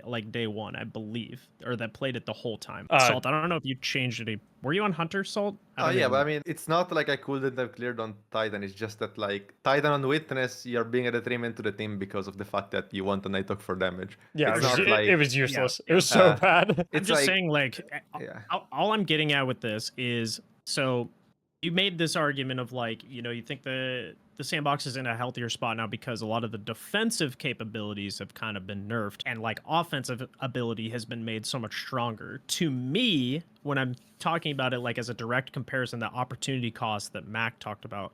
like day one, I believe, or that played it the whole time. Salt, I don't know if you changed any. Were you on Hunter, Salt? Oh yeah, but I mean, it's not like I couldn't have cleared on Titan. It's just that like Titan on Witness, you're being a detriment to the team because of the fact that you want a Nighthawk for damage. Yeah, it's not like it was useless. Yeah. It was so bad. I'm just saying, like, yeah. all I'm getting at with this is, so you made this argument of like, you know, you think the sandbox is in a healthier spot now because a lot of the defensive capabilities have kind of been nerfed and like offensive ability has been made so much stronger. To me, when I'm talking about it like as a direct comparison, the opportunity cost that Mac talked about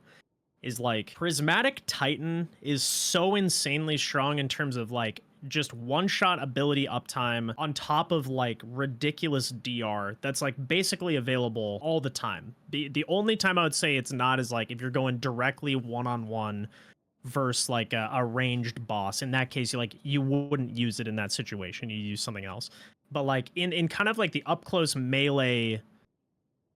is like Prismatic Titan is so insanely strong in terms of like just one-shot ability uptime on top of like ridiculous DR that's like basically available all the time. The only time I would say it's not is like if you're going directly one-on-one versus like a ranged boss. In that case, you wouldn't use it in that situation. You use something else. But like in kind of like the up-close melee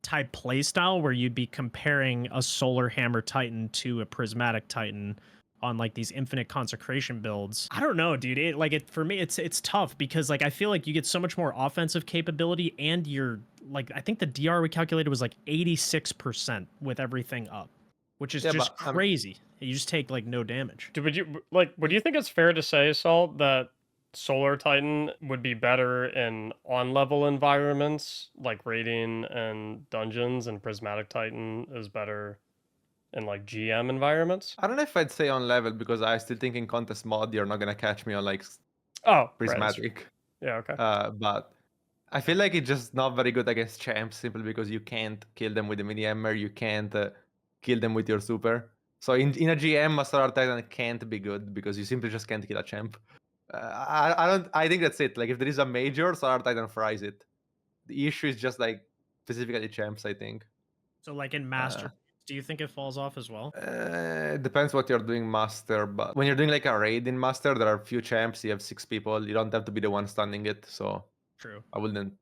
type playstyle where you'd be comparing a Solar Hammer Titan to a Prismatic Titan on like these infinite consecration builds. I don't know, dude. For me, it's tough because like I feel like you get so much more offensive capability and you're like, I think the DR we calculated was like 86% with everything up, which is just crazy. You just take like no damage. Would you think it's fair to say, Salt, that Solar Titan would be better in on-level environments like raiding and dungeons, and Prismatic Titan is better in like GM environments? I don't know if I'd say on level because I still think in contest mod you're not gonna catch me on like Prismatic. Right. Yeah, okay. But I feel like it's just not very good against champs simply because you can't kill them with the mini hammer, you can't kill them with your super. So in a GM, a Solar Titan can't be good because you simply just can't kill a champ. I think that's it. Like if there is a major, Solar Titan fries it. The issue is just like specifically champs, I think. So like in Master, do you think it falls off as well? It depends what you're doing Master, but when you're doing like a raid in Master, there are few champs, you have 6 people, you don't have to be the one stunning it, so true. I wouldn't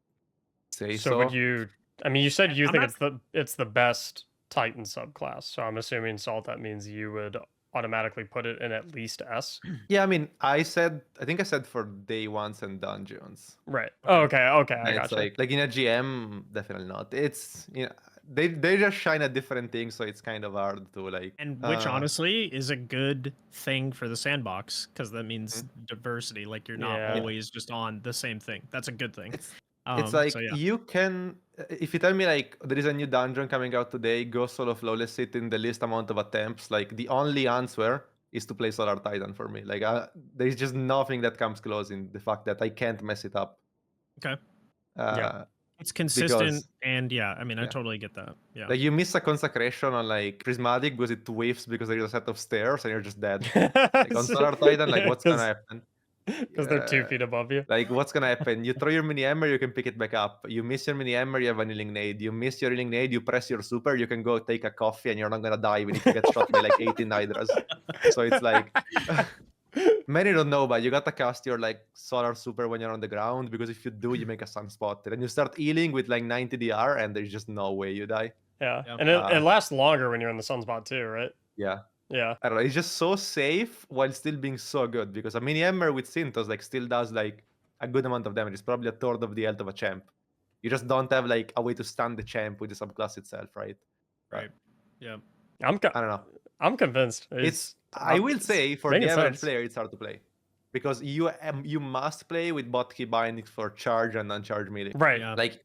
say so. So would you, I mean, you said you think it's the best Titan subclass, so I'm assuming, Salt, that means you would automatically put it in at least S? Yeah, I mean, I think I said for day ones and dungeons. Right. Oh, okay, I it's gotcha. like in a GM, definitely not. It's, you know, they just shine at different things, so it's kind of hard to like. And which honestly is a good thing for the sandbox because that means diversity. Like you're not always just on the same thing. That's a good thing. It's like you can, if you tell me like there is a new dungeon coming out today, go solo flawless it in the least amount of attempts. Like the only answer is to play Solar Titan for me. Like there is just nothing that comes close in the fact that I can't mess it up. Okay. It's consistent and I mean I totally get that. Yeah. Like you miss a consecration on like Prismatic because it whiffs because there is a set of stairs and you're just dead. Like on Solar Titan, like what's gonna happen? Because they're 2 feet above you. Like what's gonna happen? You throw your mini hammer, you can pick it back up. You miss your mini hammer, you have an healing nade. You miss your healing nade, you press your super, you can go take a coffee and you're not gonna die even if you get shot by like 18 hydras. So it's like many don't know, but you gotta cast your like solar super when you're on the ground because if you do, you make a sunspot. And you start healing with like 90 DR and there's just no way you die. Yeah. And it lasts longer when you're in the sunspot too, right? Yeah. Yeah. I don't know. It's just so safe while still being so good because a mini hammer with Synthos like still does like a good amount of damage. It's probably a third of the health of a champ. You just don't have like a way to stun the champ with the subclass itself, right? Right. Yeah. I don't know. I'm convinced. I will say for the average player, it's hard to play because you must play with botkey bindings for charge and uncharge melee. Right. Yeah. Like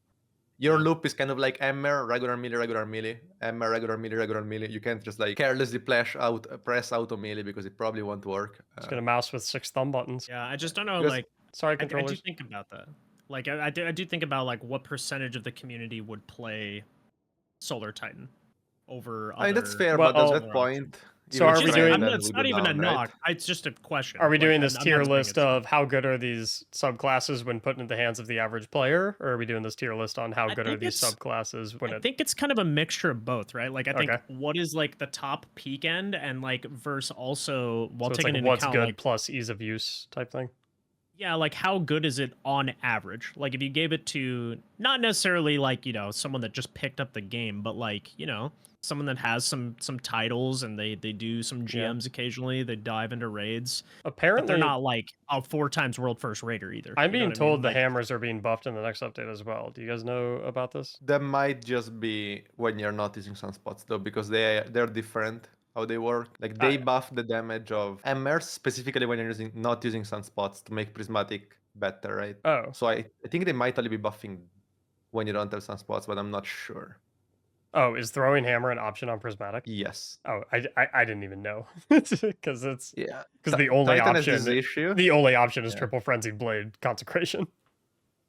your loop is kind of like hammer, regular melee, hammer, regular melee. You can't just like carelessly press auto melee because it probably won't work. It's gonna mouse with 6 thumb buttons. Yeah, I just don't know. Like, sorry, I controllers. do think about that. Like, I do think about like what percentage of the community would play Solar Titan over. I mean, that's fair, but at that point, So even are we Strand doing- I'm then not, it's would not go even down, a right? knock. It's just a question. Are we doing Like, this I'm tier not saying list it's- of how good are these subclasses when put in the hands of the average player, or are we doing this tier list on how I good are think these it's- subclasses when I it? think it's kind of a mixture of both, right? Like I think Okay. what is like the top peak end and like versus also while So it's taking like into what's account good like plus ease of use type thing. yeah, like how good is it on average? Like if you gave it to not necessarily like, someone that just picked up the game, but like, someone that has some titles and they do some Yeah. GMs occasionally, they dive into raids. But Apparently, they're not like a 4 times world first raider either. I'm you know being what I mean? told the Like, hammers are being buffed in the next update as well. Do you guys know about this? That might just be when you're not using sunspots though, because they're different how they work. Like they buff the damage of hammers specifically when you're not using sunspots to make prismatic better, right? Oh, So I think they might only be buffing when you don't have sunspots, but I'm not sure. oh, is throwing hammer an option on prismatic? Yes. Oh, I didn't even know because it's Yeah. because the only Titan has this option issue. the only option is Yeah. triple frenzied blade consecration.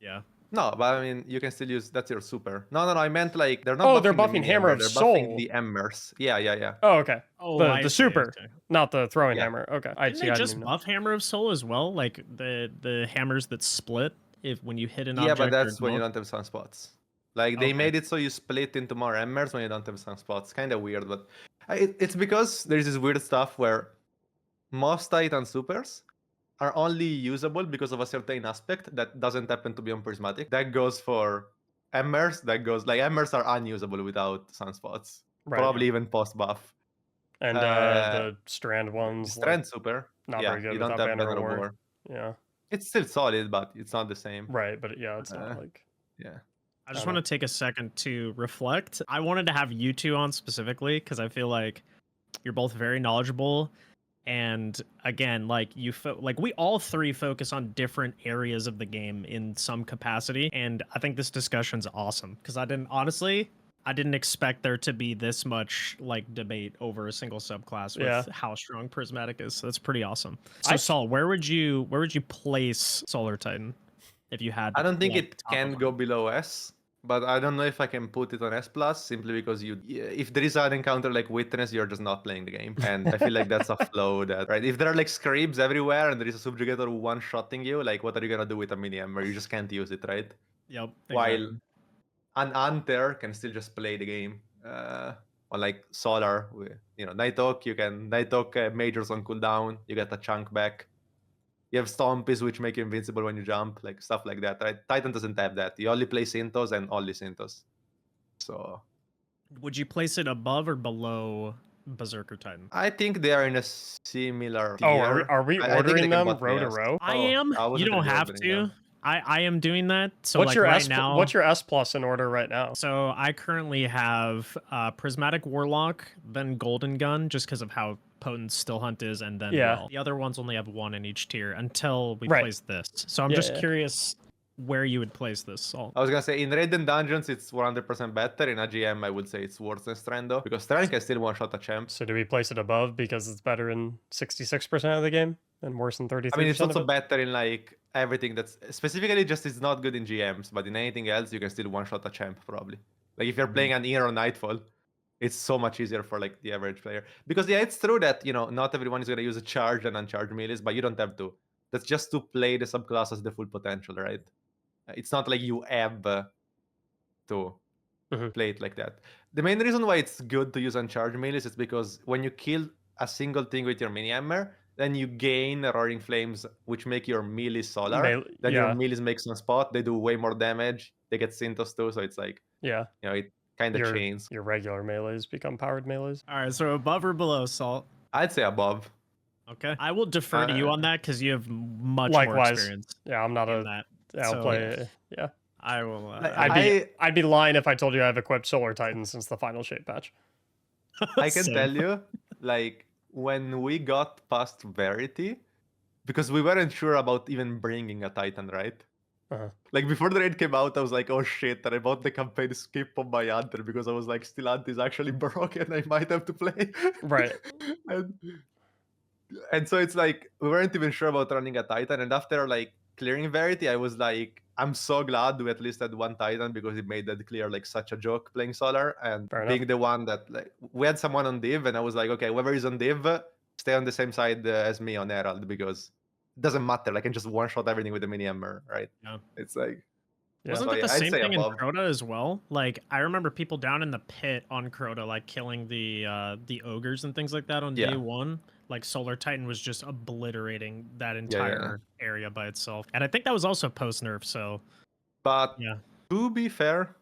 yeah. No, but I mean, you can still use that's your super. No, I meant like they're not. Oh, they're the buffing mini Hammer hammer, of they're Soul. buffing the emmers. Yeah. Oh, okay. Oh, the I the see, I super, see. not the throwing Yeah. hammer. Okay, I Didn't see. they I didn't just even know. buff Hammer of Soul as well? Like the hammers that split if when you hit an Yeah, object. but or that's when you don't? don't have sunspots. Like they Okay. made it so you split into more emmers when you don't have sunspots. Kind of weird, but it's because there's this weird stuff where most Titan supers are only usable because of a certain aspect that doesn't happen to be on prismatic. That goes for emmers. That goes like emmers are unusable without sunspots. Right. Probably even post buff. And uh, the strand ones, Strand like, super. not Yeah, very good you don't without have Banner Banner of of War. War. Yeah, It's still solid, but it's not the same. right. But yeah, it's Uh, not like Yeah. I just I don't want to take a second to reflect. I wanted to have you two on specifically because I feel like you're both very knowledgeable. And again, like like we all three focus on different areas of the game in some capacity. And I think this discussion's awesome because I didn't expect there to be this much like debate over a single subclass with Yeah. how strong Prismatic is. So that's pretty awesome. So I- Saul, where would you place Solar Titan if you had? I don't think like, it top of can mind? go below S, but I don't know if I can put it on S plus simply because if there is an encounter like Witness, you're just not playing the game, and I feel like that's a flow that right. If there are like scribs everywhere and there is a subjugator one-shotting you, like what are you gonna do with a mini hammer? You just can't use it, right? Yep. While exactly. an Hunter can still just play the game. On like Solar, Nighthawk, you can Nighthawk majors on cooldown, you get a chunk back. You have Stompies, which make you invincible when you jump, like stuff like that, right? Titan doesn't have that. You only play Synthos and only Synthos. So Would you place it above or below Berserker Titan? I think they are in a similar Oh, tier. are we I think ordering they can them butt row to me, yes. row? I Oh, am. I You wasn't don't really have ordering to. them. I am doing that. So What's like your right S? now. What's your S plus in order right now? So I currently have Prismatic Warlock, then Golden Gun, just because of how potent Still Hunt is, and then Yeah. well, the other ones only have one in each tier until we Right. place this. So I'm Yeah, just yeah. curious where you would place this. Saul. I was gonna say in raid and dungeons it's 100% better. In AGM I would say it's worse than Strando because Strand can still one-shot a champ. So do we place it above because it's better in 66% of the game and worse in 33%? I mean, it's also of it? better in like everything that's specifically just it's not good in GMs, but in anything else you can still one-shot a champ probably. Like if you're playing an Ear or Nightfall, it's so much easier for like the average player. Because yeah, it's true that not everyone is gonna use a charge and uncharged melees, but you don't have to. That's just to play the subclass as the full potential, right? It's not like you have to Mhm. play it like that. The main reason why it's good to use uncharged melees is because when you kill a single thing with your mini hammer, then you gain roaring flames, which make your melee solar. Then your yeah, melees make some spot. They do way more damage. They get Synthos too, so it's like yeah. it kind of Your chains. your regular melees become powered melees. All right. So above or below Salt? I'd say above. Okay. I will defer to you on that because you have much more Likewise. experience Yeah, I'm not in a. that. I'll So, play. Yeah, I will. I'd be lying if I told you I've equipped Solar Titan since the final shape patch. I can Same. tell you, like when we got past Verity, because we weren't sure about even bringing a Titan, right? Uh-huh. Like before the raid came out, I was like, oh shit, and I bought the campaign skip on my Hunter because I was like, still Hunter is actually broken, I might have to play. Right. and so it's like, we weren't even sure about running a Titan, and after like clearing Verity, I was like, I'm so glad we at least had one Titan because it made that clear like such a joke playing Solar and Fair being enough. the one that like we had someone on Div and I was like, okay, whoever is on Div, stay on the same side as me on Herald because it doesn't matter. Like, I can just one shot everything with the mini hammer, right? Yeah. It's like. Yeah. Wasn't So, that the I'd same say thing above. in Crota as well? Like I remember people down in the pit on Crota, like killing the ogres and things like that on day one. Like Solar Titan was just obliterating that entire area by itself, and I think that was also post nerf. So, But yeah, to be fair,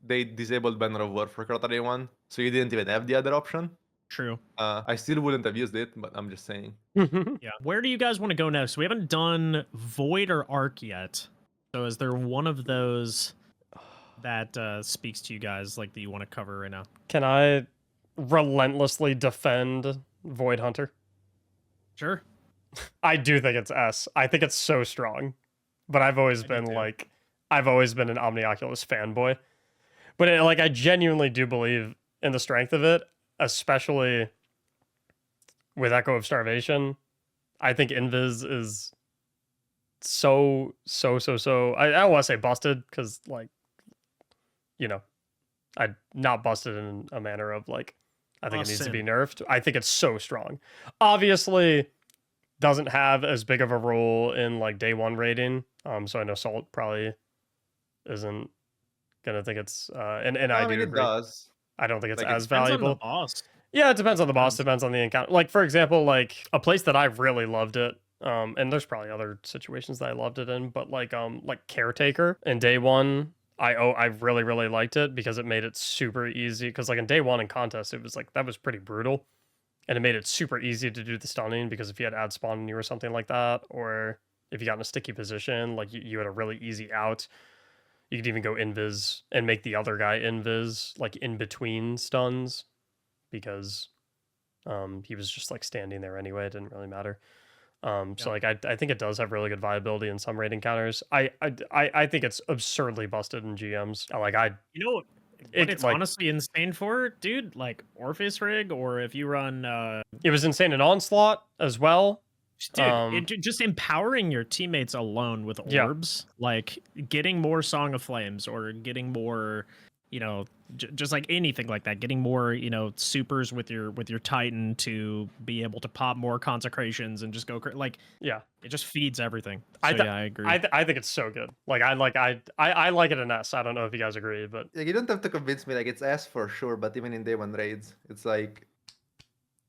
they disabled Banner of War for Crota Day 1, so you didn't even have the other option. true. I still wouldn't have used it, but I'm just saying. Yeah. Where do you guys want to go next? We haven't done Void or Arc yet. So is there one of those that speaks to you guys like that you want to cover right now? Can I relentlessly defend Void Hunter? Sure. I do think it's S. I think it's so strong. But I've always been like, I've always been an Omnioculus fanboy. But I genuinely do believe in the strength of it, especially with Echo of Starvation. I think Invis is so. I don't want to say busted because, like, you know, I not busted in a manner of like, I think it needs to be nerfed. I think it's so strong. Obviously, doesn't have as big of a role in like day one rating. So I know Salt probably isn't gonna think it's and I do mean, agree. it does. I don't think it's Like, as Depends on the valuable. boss. Yeah, it depends on the boss, depends on the encounter. Like, for example, like a place that I really loved it, and there's probably other situations that I loved it in, but like Caretaker in day one, I really liked it because it made it super easy. Because like in day one in contest, it was like that was pretty brutal, and it made it super easy to do the stunning because if you had ad spawn on you or something like that, or if you got in a sticky position, like you had a really easy out. You could even go invis and make the other guy invis like in between stuns because he was just like standing there anyway. It didn't really matter. So like I think it does have really good viability in some raid encounters. I think it's absurdly busted in GMs. You know what it's like, honestly insane for, dude? Like Orpheus rig, or if you run it was insane in Onslaught as well. Dude, just empowering your teammates alone with orbs, like getting more Song of Flames or getting more, you know, just like anything like that, getting more, you know, supers with your Titan to be able to pop more consecrations and just go like, it just feeds everything. So I agree. I think it's so good. Like I like it in S. I don't know if you guys agree, but like, you don't have to convince me. Like, it's S for sure, but even in day one raids, it's like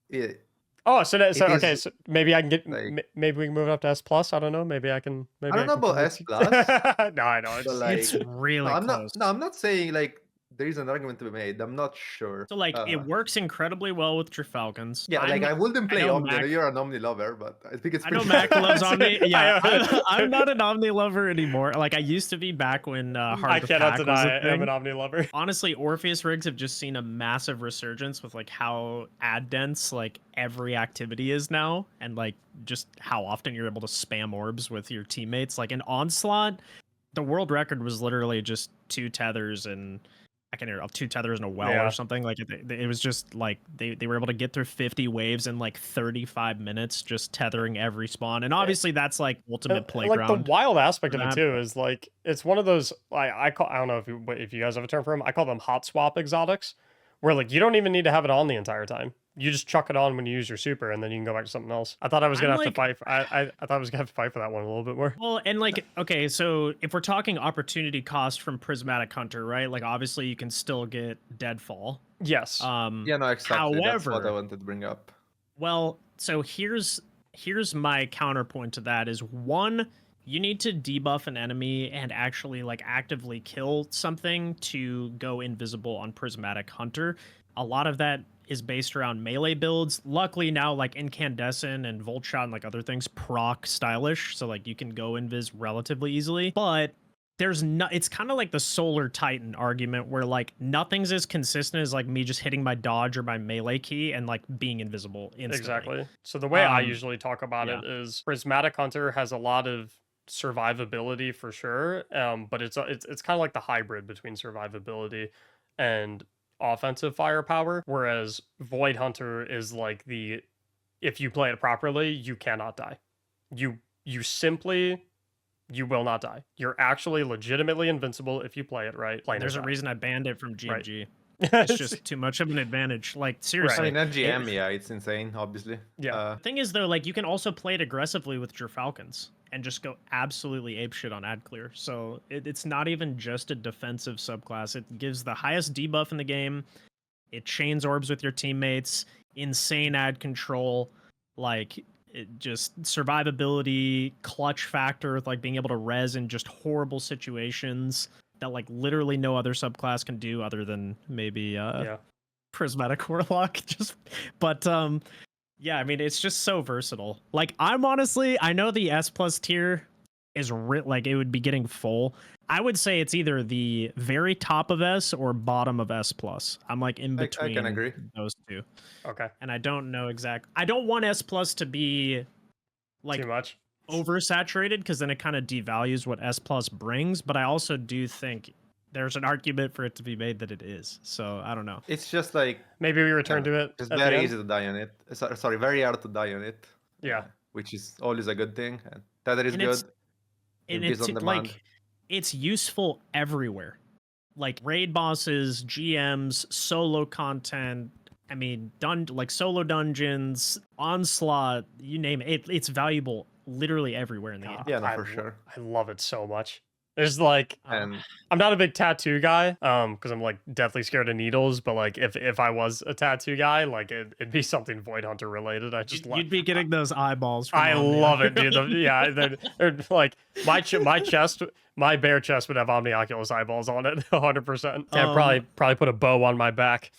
it. Oh, so okay, so maybe I can get maybe we can move it up to S plus. I don't know. Maybe I can. Maybe I don't know about S plus. No, I know it's really close. I'm not saying like there is an argument to be made. I'm not sure. So like it works incredibly well with Trafalcons. Yeah, like I wouldn't play Omni. I know you're an Omni lover, but I think it's. I know Mac loves Omni. Yeah, I'm not an Omni lover anymore. Like I used to be back when hard I to cannot pack deny was a I thing. am an Omni lover. Honestly, Orpheus rigs have just seen a massive resurgence with like how ad dense like every activity is now, and like just how often you're able to spam orbs with your teammates. Like in Onslaught, the world record was literally just 2 tethers and. I can hear 2 tethers in a well or something. Like it was just like they were able to get through 50 waves in like 35 minutes, just tethering every spawn. And obviously that's like ultimate playground. Like the wild aspect of it too is like it's one of those I don't know if you guys have a term for them. I call them hot swap exotics, where like you don't even need to have it on the entire time. You just chuck it on when you use your super, and then you can go back to something else. I thought I was gonna have to fight. I thought I was gonna have to fight for that one a little bit more. Well, and like, okay, so if we're talking opportunity cost from Prismatic Hunter, right? Like, obviously, you can still get Deadfall. Yes. Yeah, no, exactly. However, that's what I wanted to bring up. Well, so here's my counterpoint to that: is one, you need to debuff an enemy and actually like actively kill something to go invisible on Prismatic Hunter. A lot of that is based around melee builds. Luckily now, like Incandescent and Volt Shot and like other things proc stylish, so like you can go invis relatively easily. But there's not. It's kind of like the Solar Titan argument, where like nothing's as consistent as like me just hitting my dodge or my melee key and like being invisible instantly. Exactly. So the way I usually talk about it is Prismatic Hunter has a lot of survivability for sure, but it's kind of like the hybrid between survivability and offensive firepower, whereas Void Hunter is like if you play it properly, you cannot die. You simply You will not die. You're actually legitimately invincible if you play it right. There's a reason I banned it from GMG. Right. It's just too much of an advantage. Like, seriously. I mean, at GM, yeah, it's insane, obviously. Yeah. The thing is, though, like, you can also play it aggressively with your Falcons and just go absolutely apeshit on ad clear. So it's not even just a defensive subclass. It gives the highest debuff in the game. It chains orbs with your teammates. Insane ad control. Like, it just survivability, clutch factor with like being able to res in just horrible situations that like literally no other subclass can do other than maybe Prismatic Warlock. But yeah, I mean, it's just so versatile. Like, I know the S plus tier is like it would be getting full. I would say it's either the very top of S or bottom of S plus. I'm like in between I can agree. those two. Okay. And I don't know I don't want S plus to be like too much oversaturated, because then it kind of devalues what S plus brings. But I also do think there's an argument for it to be made that it is. So I don't know. It's just like maybe we return to it. It's very easy to die on it. Sorry, very hard to die on it. Yeah. Which is always a good thing. And Tether is good. And it's like it's useful everywhere. Like raid bosses, GMs, solo content. I mean, like solo dungeons, onslaught, you name it. It's valuable literally everywhere in the game. Yeah, no, for sure. I love it so much. There's like, and I'm not a big tattoo guy, because I'm like deathly scared of needles. But like, if I was a tattoo guy, like it'd be something Void Hunter related. You'd be getting those eyeballs. I love it, dude. They're like my chest, my bare chest would have Omnioculus eyeballs on it, 100%. And probably put a bow on my back.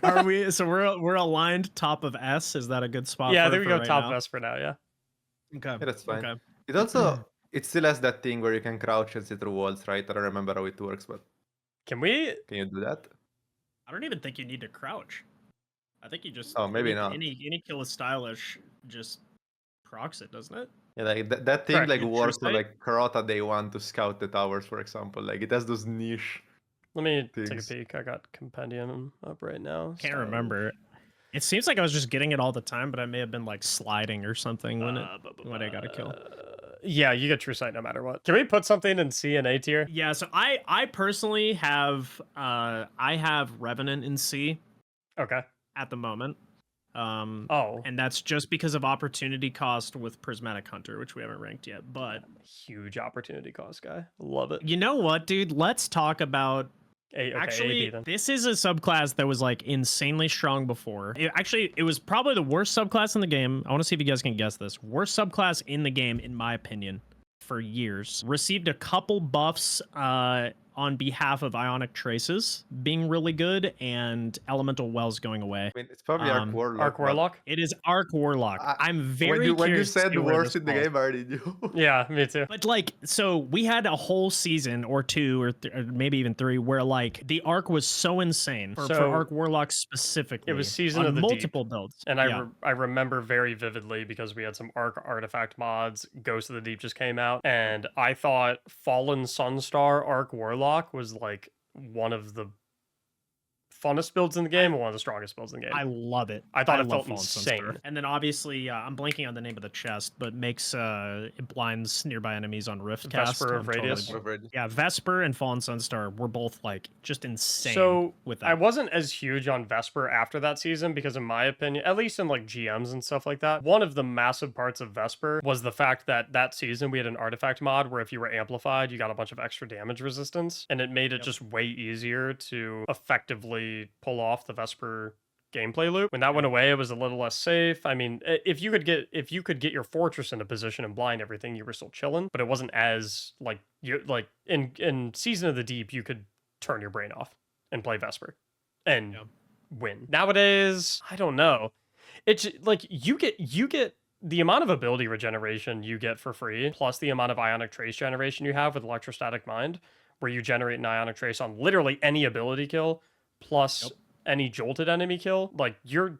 Are we? So we're aligned top of S. Is that a good spot? Yeah, there we go. Right top now? of S for now. Yeah. Okay. Yeah, that's fine. Okay. It also it still has that thing where you can crouch and see through walls, right? I don't remember how it works, but Can you do that? I don't even think you need to crouch. I think you just maybe not. Any kill is stylish just procs it, doesn't it? Yeah, like that thing Correct. like True works for sight? like Karata Day 1 to scout the towers, for example. Like it has those niche. Let me take a Things. peek. I got Compendium up right now. Can't so- remember. It seems like I was just getting it all the time, but I may have been like sliding or something when I got a kill. Yeah, you get True Sight no matter what. Can we put something in C and A tier? Yeah, so I personally have I have Revenant in C Okay. at the moment. Oh, And that's just because of opportunity cost with Prismatic Hunter, which we haven't ranked yet. But huge opportunity cost guy. Love it. you know what, dude? Let's talk about A, okay, actually, AB then. this is a subclass that was like insanely strong before. It was probably the worst subclass in the game. I want to see if you guys can guess this. Worst subclass in the game, in my opinion, for years. Received a couple buffs on behalf of Ionic Traces being really good and Elemental Wells going away. I mean, it's probably Arc Warlock. Arc Warlock? It is Arc Warlock. I'm very when you curious to said see where worst this in the falls. game, I already knew. Yeah, me too. But like, so we had a whole season or two or maybe even three where like the arc was so insane for So, Arc Warlock specifically. it was Season on of the multiple Deep. builds. And yeah. I remember very vividly because we had some Arc artifact mods. Ghost of the Deep just came out. And I thought Fallen Sunstar Arc Warlock was like one of the funnest builds in the game and one of the strongest builds in the game. I love it. I thought it love felt Fallen insane. Sunstar. And then obviously, I'm blanking on the name of the chest, but makes it blinds nearby enemies on Rift cast. Vesper of I'm Radius. Yeah, Vesper and Fallen Sunstar were both like just insane. So with that. I wasn't as huge on Vesper after that season because in my opinion, at least in like GMs and stuff like that, one of the massive parts of Vesper was the fact that that season we had an artifact mod where if you were amplified, you got a bunch of extra damage resistance, and it made it just way easier to effectively pull off the Vesper gameplay loop. When that went away, it was a little less safe. I mean, if you could get your fortress in a position and blind everything, you were still chilling, but it wasn't as like in Season of the Deep, you could turn your brain off and play Vesper and win. Nowadays, I don't know. It's like you get the amount of ability regeneration you get for free, plus the amount of Ionic Trace generation you have with Electrostatic Mind, where you generate an Ionic Trace on literally any ability kill, plus any jolted enemy kill. Like you're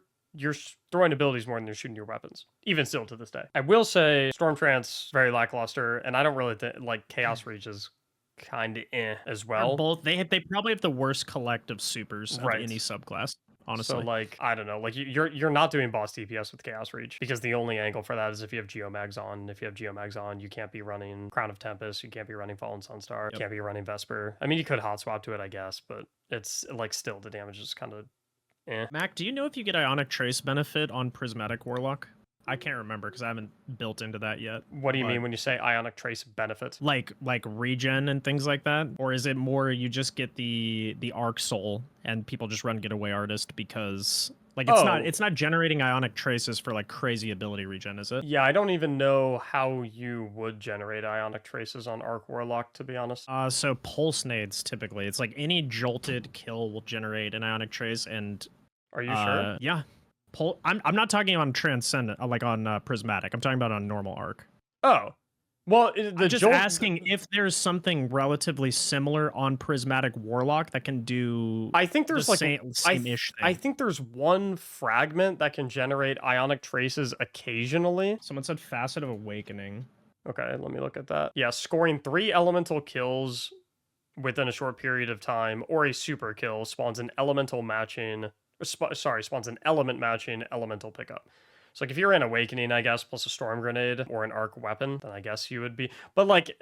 throwing abilities more than you're shooting your weapons, even still to this day. I will say Stormtrance very lackluster, and I don't really like Chaos Reach is kind of as well. Both they probably have the worst collective supers of Right. any subclass. honestly. So like, I don't know, like you're not doing boss DPS with Chaos Reach because the only angle for that is if you have Geomags on. And if you have Geomags on, you can't be running Crown of Tempest, you can't be running Fallen Sunstar, you can't be running Vesper. I mean, you could hot swap to it, I guess, but it's like still the damage is kind of Mac, do you know if you get Ionic Trace benefit on Prismatic Warlock? I can't remember because I haven't built into that yet. What do you mean when you say Ionic Trace benefit? Like regen and things like that? Or is it more you just get the Arc Soul and people just run Getaway Artist because like it's not generating Ionic Traces for like crazy ability regen, is it? Yeah, I don't even know how you would generate Ionic Traces on Arc Warlock, to be honest. So Pulse Nades typically. It's like any jolted kill will generate an Ionic Trace and are you sure? Yeah. I'm not talking on Transcendent, like on Prismatic. I'm talking about on normal Arc. Oh. Well, I'm just asking if there's something relatively similar on Prismatic Warlock that can do. I think there's like same-ish thing. I think there's one fragment that can generate Ionic Traces occasionally. Someone said Facet of Awakening. Okay, let me look at that. Yeah, scoring 3 elemental kills within a short period of time or a super kill spawns an elemental matching. Spawns an element matching elemental pickup. So like if you're in Awakening, I guess, plus a Storm Grenade or an Arc Weapon, then I guess you would be. But like,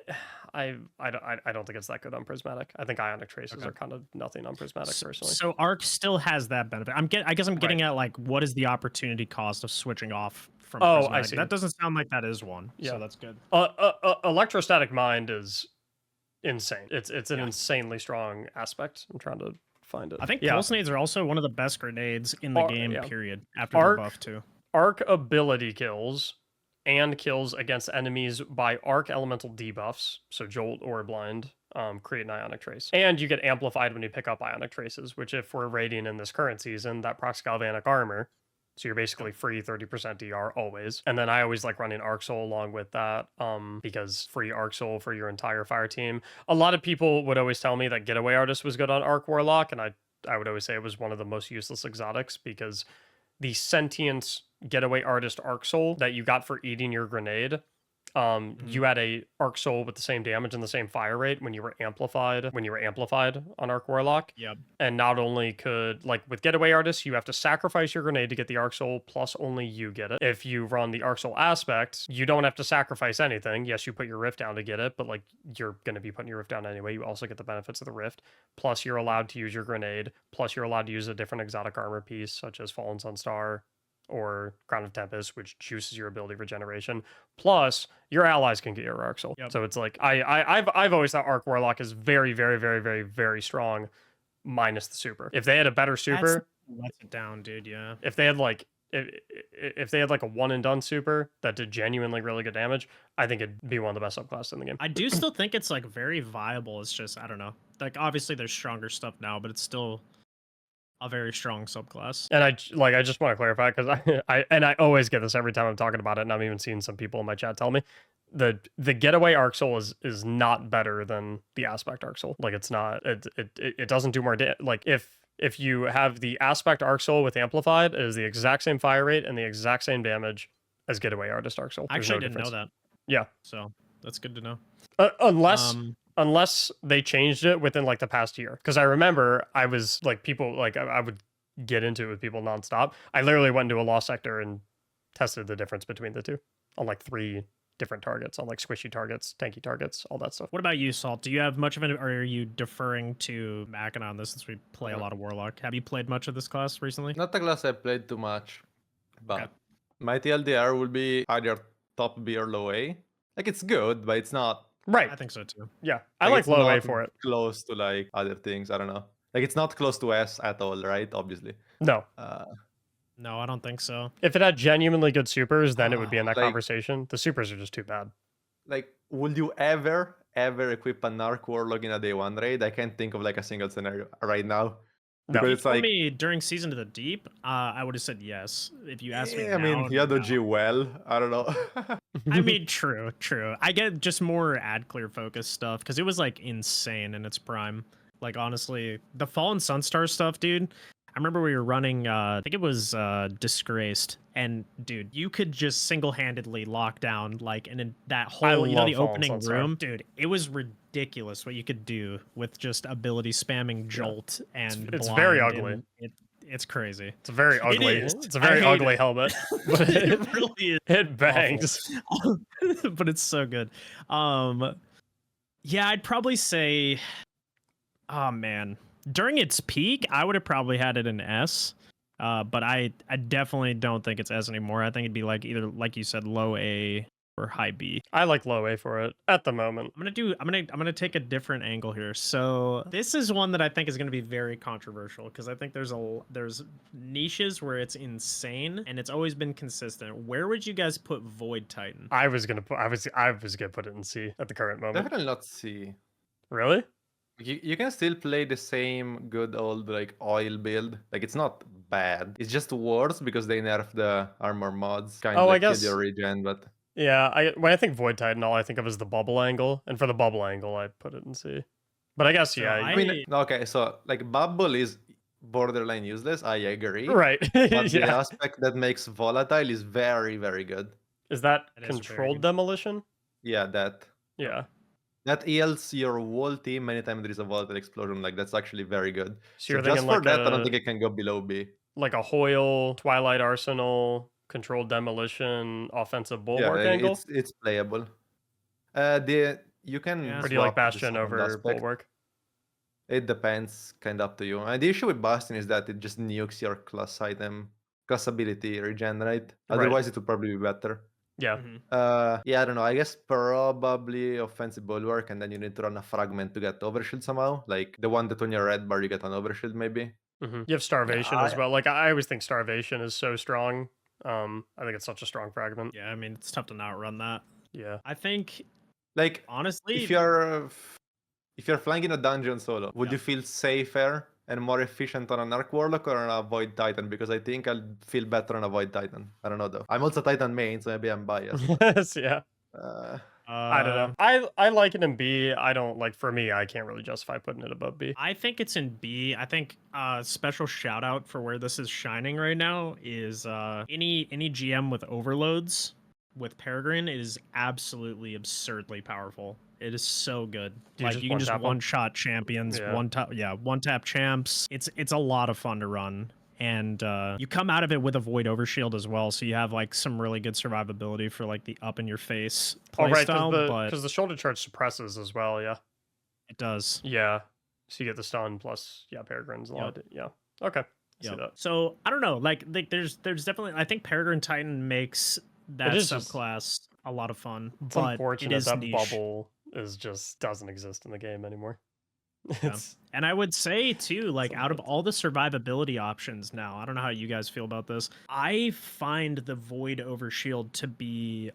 I don't think it's that good on Prismatic. I think Ionic Traces are kind of nothing on Prismatic personally. So Arc still has that benefit. I guess I'm getting at like what is the opportunity cost of switching off from Prismatic? I see. That doesn't sound like that is one. Yeah, so that's good. Electrostatic Mind is insane. It's an insanely strong aspect. I'm trying to find it. I think Pulse Nades are also one of the best grenades in the game, period, after the buff too. Arc ability kills and kills against enemies by Arc elemental debuffs, so Jolt or Blind, create an Ionic Trace. And you get amplified when you pick up Ionic Traces, which if we're raiding in this current season, that procs Galvanic Armor, so you're basically free 30% DR always. And then I always like running Arc Soul along with that, because free Arc Soul for your entire fire team. A lot of people would always tell me that Getaway Artist was good on Arc Warlock, and I would always say it was one of the most useless exotics because the sentient Getaway Artist Arc Soul that you got for eating your grenade, you had a Arc Soul with the same damage and the same fire rate when you were amplified on Arc Warlock. Yep. And not only could, like with Getaway Artist, you have to sacrifice your grenade to get the Arc Soul, plus only you get it. If you run the Arc Soul aspect, you don't have to sacrifice anything. Yes, you put your Rift down to get it, but like you're going to be putting your Rift down anyway. You also get the benefits of the Rift, plus you're allowed to use your grenade, plus you're allowed to use a different exotic armor piece, such as Fallen Sunstar or Crown of Tempest, which juices your ability regeneration. Plus, your allies can get your Arc Soul. Yep. So it's like I've always thought Arc Warlock is very, very, very, very, very strong, minus the super. If they had a better super, lets it down, dude. Yeah. If they had like if they had like a one and done super that did genuinely really good damage, I think it'd be one of the best subclasses in the game. I do still think it's like very viable. It's just I don't know. Like obviously there's stronger stuff now, but it's still a very strong subclass. And I just want to clarify because I always get this every time I'm talking about it, and I'm even seeing some people in my chat tell me the Getaway Arc Soul is not better than the Aspect Arc Soul. Like it's not. It doesn't do more like if you have the Aspect Arc Soul with Amplified, it is the exact same fire rate and the exact same damage as Getaway Artist Arc Soul. I actually didn't know that. Yeah. So that's good to know. Unless they changed it within like the past year. Because I remember I was like people like I would get into it with people nonstop. I literally went into a Lost Sector and tested the difference between the two on like 3 different targets, on like squishy targets, tanky targets, all that stuff. What about you, Salt? Do you have much of it, or are you deferring to Mackin on this since we play a lot of Warlock? Have you played much of this class recently? Not the class I played too much, but my TLDR will be either top B or low A. Like it's good, but it's not. Right. I think so too. Yeah. I like low A for it. Close to like other things. I don't know. Like it's not close to S at all, right? Obviously. No. No, I don't think so. If it had genuinely good supers, then it would be in that conversation. The supers are just too bad. Like, would you ever equip an Arc Warlock in a day 1 raid? I can't think of like a single scenario right now. No. If you told me during Season to the Deep, I would have said yes. If you asked me now, I mean, he had OG well. I don't know. I mean, true. I get just more ad clear focus stuff because it was like insane in its prime. Like honestly, the Fallen Sunstar stuff, dude. I remember we were running, I think it was Disgraced, and dude, you could just single-handedly lock down like in that whole, you know, the opening room, dude. It was ridiculous what you could do with just ability spamming Jolt and it's very ugly. it's crazy. It's a very ugly. is. It's a very I hate ugly it. helmet, but It really is it bangs. awful. But it's so good. Yeah, I'd probably say, oh man, during its peak, I would have probably had it in S. But I definitely don't think it's S anymore. I think it'd be like either, like you said, low A or high B. I like low A for it at the moment. I'm gonna take a different angle here. So this is one that I think is gonna be very controversial because I think there's niches where it's insane and it's always been consistent. Where would you guys put Void Titan? I was gonna put it in C at the current moment. Definitely not C. Really? You can still play the same good old like oil build. Like it's not bad. It's just worse because they nerf the armor mods. Kind of Oh, I like kill guess- your regen, but Yeah, when I think Void Titan, all I think of is the bubble angle, and for the bubble angle, I put it in C. But I guess So yeah, I mean, okay, so like bubble is borderline useless. I agree. right. But the yeah. aspect that makes volatile is very, very good. Is that That is very controlled good. demolition? Yeah, that heals your whole team anytime there is a volatile explosion. Like that's actually very good. So you're just thinking for like that, I don't a think it can go below B. like a Hoyle, Twilight Arsenal, controlled demolition, offensive Yeah, bulwark angle. it's playable. You can. Yeah. Or do you like swap the Bastion sound over aspect. bulwark? It depends, kind of up to you. And the issue with Bastion is that it just nukes your class ability regen, right? Right. Otherwise, it would probably be better. Yeah. Yeah, I don't know. I guess probably offensive bulwark, and then you need to run a fragment to get overshield somehow. Like the one that on your red bar you get an overshield, maybe. You have starvation as well. Like I always think starvation is so strong. I think it's such a strong fragment. Yeah, I mean it's tough to not run that. Yeah. I think Like honestly, if you're flying in a dungeon solo, would Yeah. you feel safer and more efficient on an Arc Warlock or on a Void Titan? Because I think I'll feel better on a Void Titan. I don't know though. I'm also Titan main, so maybe I'm biased. yeah. I don't Uh, know. I like it in B. I don't like, for me, I can't really justify putting it above B. I think it's in B. I think special shout out for where this is shining right now is any GM with overloads with Peregrine is absolutely absurdly powerful. It is so good. You Like just you can just one-tap 'em? one-shot champions, Yeah. one-tap champs. It's a lot of fun to run. And you come out of it with a Void Overshield as well, so you have like some really good survivability for like the up in your face Oh, right, playstyle, but because the shoulder charge suppresses as well, yeah. it does. Yeah. So you get the stun plus, yeah, Peregrine's a lot. Yeah. Okay. See Yep. that. So I don't know, like there's definitely, I think Peregrine Titan makes that is just- subclass a lot of fun, It's but it unfortunate is that niche. bubble is just doesn't exist in the game anymore. It's And I would say too, like out of all the survivability options now, I don't know how you guys feel about this. I find the Void Overshield to be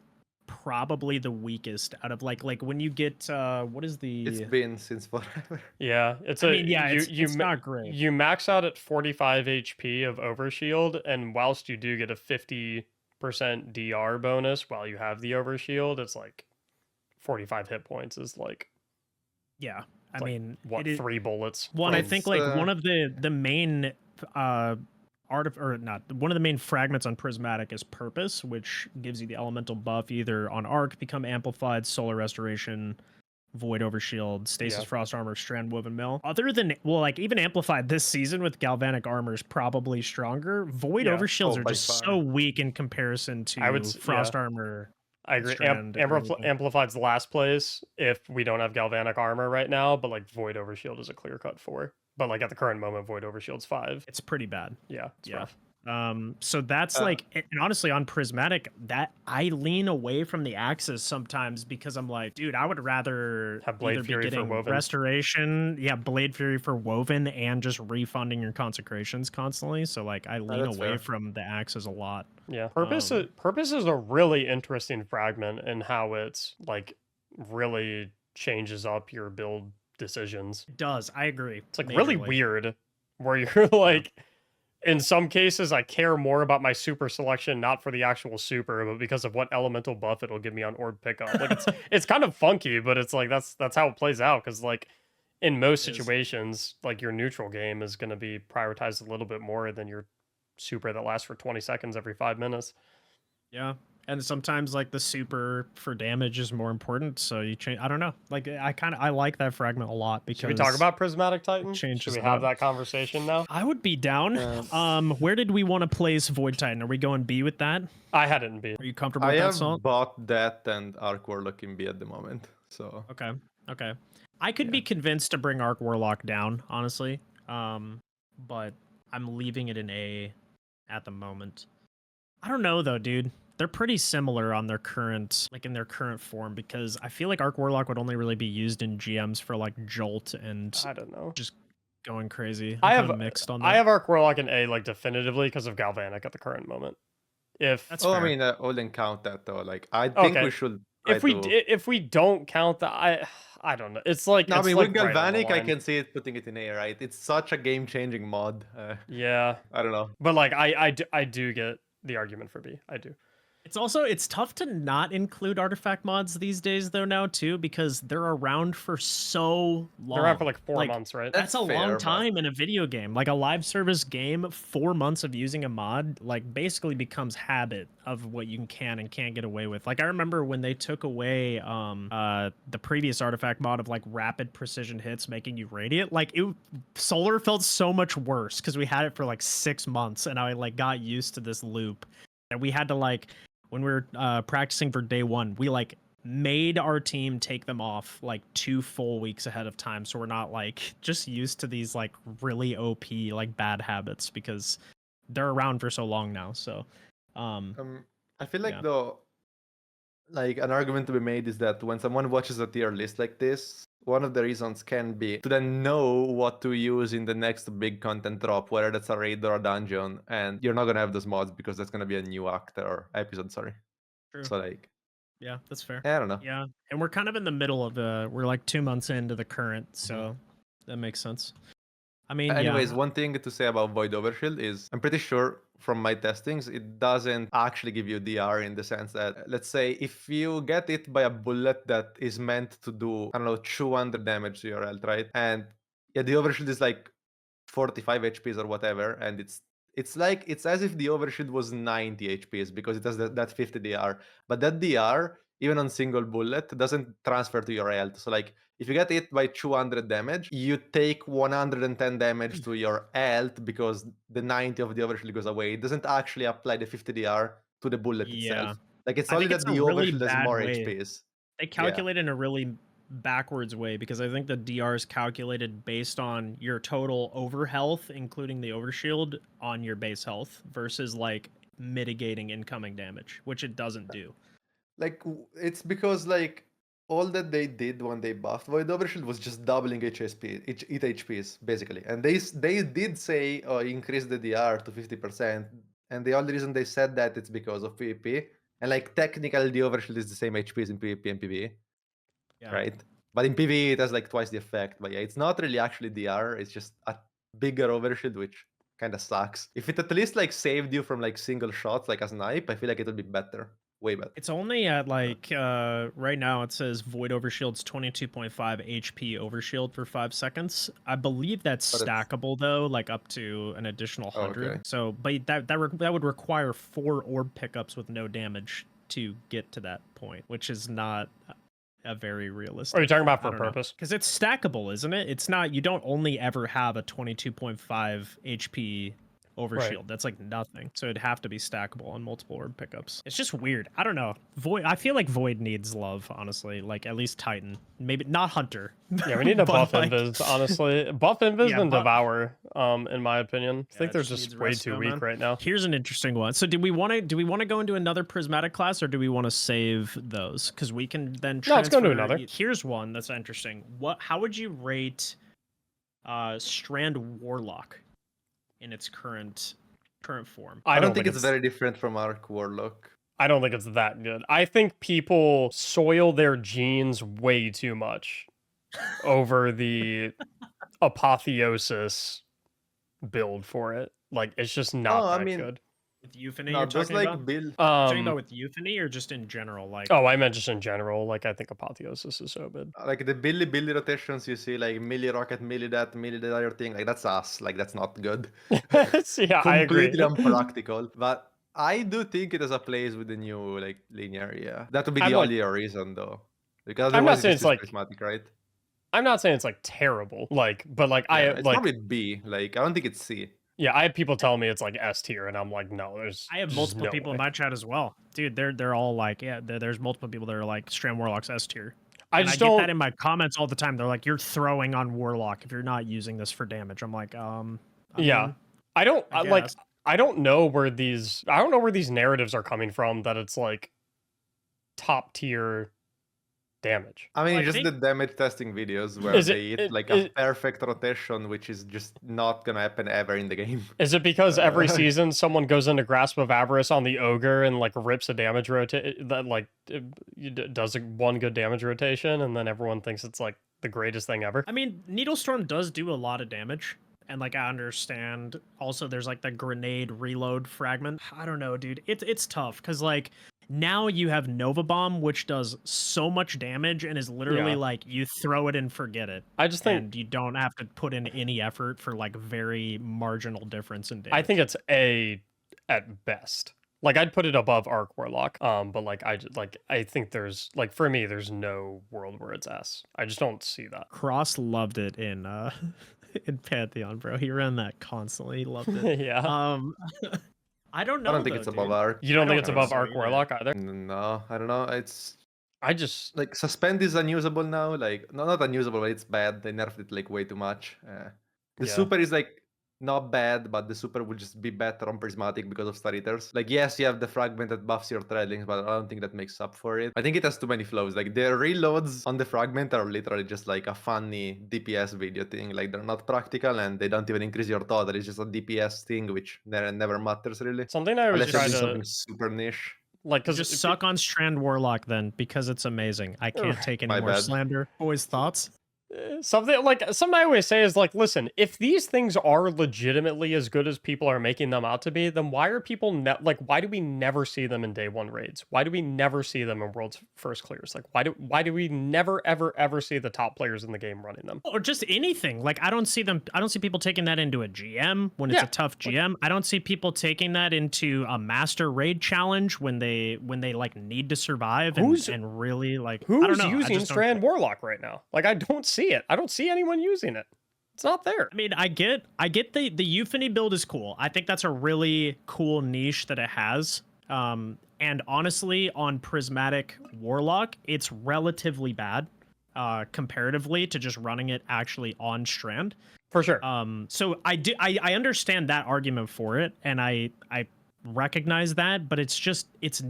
probably the weakest out of like when you get what is the It's been since forever. yeah, it's I mean, yeah, it's ma- not great. You max out at 45 HP of overshield, and whilst you do get a 50% DR bonus while you have the overshield, it's like 45 hit points is like Yeah. I like, mean, what, it is, 3 bullets? one, I It's, think like one of the main one of the main fragments on Prismatic is Purpose, which gives you the elemental buff either on Arc, become amplified, solar restoration, Void Overshield, Stasis Yeah. Frost Armor, Strand Woven Mill. Other than, well, like even amplified this season with Galvanic Armor is probably stronger. Void Yeah. Overshields Oh, are by just far. so weak in comparison to I would Frost Armor. I agree. Strand and everything. Amplified's the last place if we don't have Galvanic Armor right now, but like Void Overshield is a clear cut 4. But like at the current moment, Void Overshield's 5. It's pretty bad. Yeah, it's Yeah. rough. So that's like, and honestly on Prismatic, that I lean away from the Axis sometimes because I'm like, dude, I would rather Have Blade either Fury be for getting Woven. Restoration, Blade Fury for Woven, and just refunding your consecrations constantly. So like I lean that's away fair. from the Axis a lot. Yeah, Purpose is a really interesting fragment in how it's like really changes up your build decisions. It does. I agree. It's like really majorly. weird where you're like, in some cases, I care more about my super selection, not for the actual super, but because of what elemental buff it'll give me on orb pickup. Like it's kind of funky, but it's like that's how it plays out. Because like in most It is. situations, like your neutral game is going to be prioritized a little bit more than your super that lasts for 20 seconds every 5 minutes. Yeah. and sometimes like the super for damage is more important. So you change. I don't know. Like I like that fragment a lot because Should we talk about Prismatic Titan? changes Should we it have up. that conversation now? I would be down. Where did we want to place Void Titan? Are we going B with that? I had it in B. Are you comfortable I with that, have Salt? bought that and Arc Warlock in B at the moment. So Okay. Okay. I could be convinced to bring Arc Warlock down, honestly. But I'm leaving it in A at the moment. I don't know though, dude. They're pretty similar on their current, like in their current form, because I feel like Arc Warlock would only really be used in GMs for like Jolt and I don't know. just going crazy. I I'm kinda have mixed on that. I have Arc Warlock in A like definitively because of Galvanic at the current moment. If That's I fair. mean, I wouldn't count that though. Like, I think Okay. we should. Try if we don't count that, I don't know. It's like No, I it's mean, like with right on the Galvanic, I line. can see it putting it in A, right? It's such a game-changing mod. Yeah, I don't know. but like I do get the argument for B. I do. It's tough to not include artifact mods these days though now too, because they're around for so long. They're around for like 4 months, right? That's a fair, long but- time in a video game. Like a live service game, 4 months of using a mod like basically becomes habit of what you can and can't get away with. Like I remember when they took away the previous artifact mod of like rapid precision hits making you radiant, like solar felt so much worse because we had it for like 6 months and I like got used to this loop. And we had to like when we were practicing for day one, we like made our team take them off like 2 full weeks ahead of time, so we're not like just used to these like really OP like bad habits because they're around for so long now. So I feel like Yeah. though, like an argument to be made is that when someone watches a tier list like this, one of the reasons can be to then know what to use in the next big content drop, whether that's a raid or a dungeon, and you're not gonna have those mods because that's gonna be a new act or episode. Sorry. True. So like, yeah, that's fair. I don't know. Yeah, and we're kind of in the middle of we're like 2 months into the current, so that makes sense. I mean, Anyways, yeah. one thing to say about Void Overshield is I'm pretty sure from my testings, it doesn't actually give you DR in the sense that, let's say, if you get hit by a bullet that is meant to do, I don't know, 200 damage to your health, right? And yeah, the Overshield is like 45 HPs or whatever, and it's like it's as if the Overshield was 90 HPs because it has that 50 DR. But that DR, even on single bullet, doesn't transfer to your health. So like if you get hit by 200 damage, you take 110 damage to your health because the 90 of the Overshield goes away. It doesn't actually apply the 50 DR to the bullet Yeah. itself. Like it's I only think that it's the a really Overshield has bad more way. HPs. They calculate in a really backwards way because I think the DR is calculated based on your total over health, including the overshield, on your base health versus like mitigating incoming damage, which it doesn't do. Like it's because like all that they did when they buffed Void Overshield was just doubling HPs basically, and they did say increase the DR to 50%, and the only reason they said that it's because of PvP, and like technically the Overshield is the same HPs in PvP and PvE, right? But in PvE it has like twice the effect. But yeah, it's not really actually DR. It's just a bigger Overshield, which kind of sucks. If it at least like saved you from like single shots, like a snipe, I feel like it would be better. Way better. It's only at like right now it says Void Overshield's 22.5 HP Overshield for 5 seconds. I believe that's But it's- stackable though, like up to an additional 100. okay. So, but that would require 4 orb pickups with no damage to get to that point, which is not a very realistic. Are you talking about for purpose? Because it's stackable, isn't it? It's not. You don't only ever have a 22.5 HP overshield. Right. That's like nothing. So it'd have to be stackable on multiple orb pickups. It's just weird. I don't know. Void. I feel like Void needs love, honestly. Like at least Titan. Maybe not Hunter. Yeah, we need to But, buff like, Invis, honestly. Buff Invis Yeah, and buff- Devour, in my opinion. I think it they're just just needs way resto, too weak man. right now. Here's an interesting one. So do we want to go into another prismatic class or do we want to save those? Because we can then No, let's go into transfer- another. Here's one that's interesting. How would you rate Strand Warlock in its current form? I don't think it's very different from Arc Warlock. I don't think it's that good. I think people soil their genes way too much over the apotheosis build for it. Like it's just not that good. With Euphony, No, you're just talking like about? build. Talking about with Euphony or just in general? Like, Oh, I meant just in general. Like I think apotheosis is so good. Like the Billy rotations you see, like melee rocket, melee that other thing, like that's us. Like that's not good. Yeah, I agree. Completely unpractical. But I do think it has a place with the new like linear. Yeah, that would be I'm the like- only reason though, because I'm not otherwise it saying just it's is like- prismatic, right? I'm not saying it's like terrible, like, but like Yeah, I it's like probably B. Like I don't think it's C. yeah, I have people telling me it's like S tier, and I'm like, no, there's I have just multiple no people way. in my chat as well, dude. They're all like, yeah. There's multiple people that are like Strand Warlock's S tier. I And just get don't. that in my comments all the time. They're like, "You're throwing on Warlock if you're not using this for damage." I'm like, I Yeah, mean, I don't I like. guess. I don't know where these. I don't know where these narratives are coming from. That it's like top tier damage. I mean, Well, I just the think- damage testing videos where Is it- they hit it- like is- a perfect rotation, which is just not gonna happen ever in the game. Is it because every Uh, season someone goes into Grasp of Avarice on the ogre and like rips a damage rotate that like does one good damage rotation, and then everyone thinks it's like the greatest thing ever? I mean, Needlestorm does do a lot of damage, and like I understand. Also, there's like the grenade reload fragment. I don't know, dude. It's tough because like now you have Nova Bomb, which does so much damage and is literally Yeah. like you throw it and forget it. I just think And you don't have to put in any effort for like very marginal difference in damage. I think it's A at best. Like I'd put it above Arc Warlock. But like I think there's like for me there's no world where it's S. I just don't see that. Cross loved it in in Pantheon, bro. He ran that constantly. He loved it. Yeah. I don't know. I don't think though, it's dude. above arc. You don't I think don't it's think above so Arc either. Warlock either? No, I don't know. It's I just like suspend is unusable now. Like no, not unusable, but it's bad. They nerfed it like way too much. The Yeah. super is like not bad, but the super will just be better on prismatic because of Star Eaters. Like yes, you have the fragment that buffs your threadlings, but I don't think that makes up for it. I think it has too many flows. Like the reloads on the fragment are literally just like a funny DPS video thing. Like they're not practical and they don't even increase your total. It's just a DPS thing, which never matters really. something I always Unless you're try doing to something super niche. like because Just suck on Strand Warlock then, because it's amazing. I can't take any My more bad. slander. Boys, thoughts? something I always say is like, listen, if these things are legitimately as good as people are making them out to be, then why are people why do we never see them in day one raids? Why do we never see them in world's first clears? Like why do we never ever see the top players in the game running them? Or just anything. Like I don't see people taking that into a GM when it's Yeah, a tough GM. I don't see people taking that into a master raid challenge when they like need to survive and really like I don't Who's know. I using just don't Strand get- Warlock right now? Like I don't see it. I don't see anyone using it. It's not there. I mean, I get the Euphony build is cool. I think that's a really cool niche that it has. And honestly, on Prismatic Warlock, it's relatively bad comparatively to just running it actually on Strand. For sure. So I understand that argument for it, and I recognize that, but it's just it's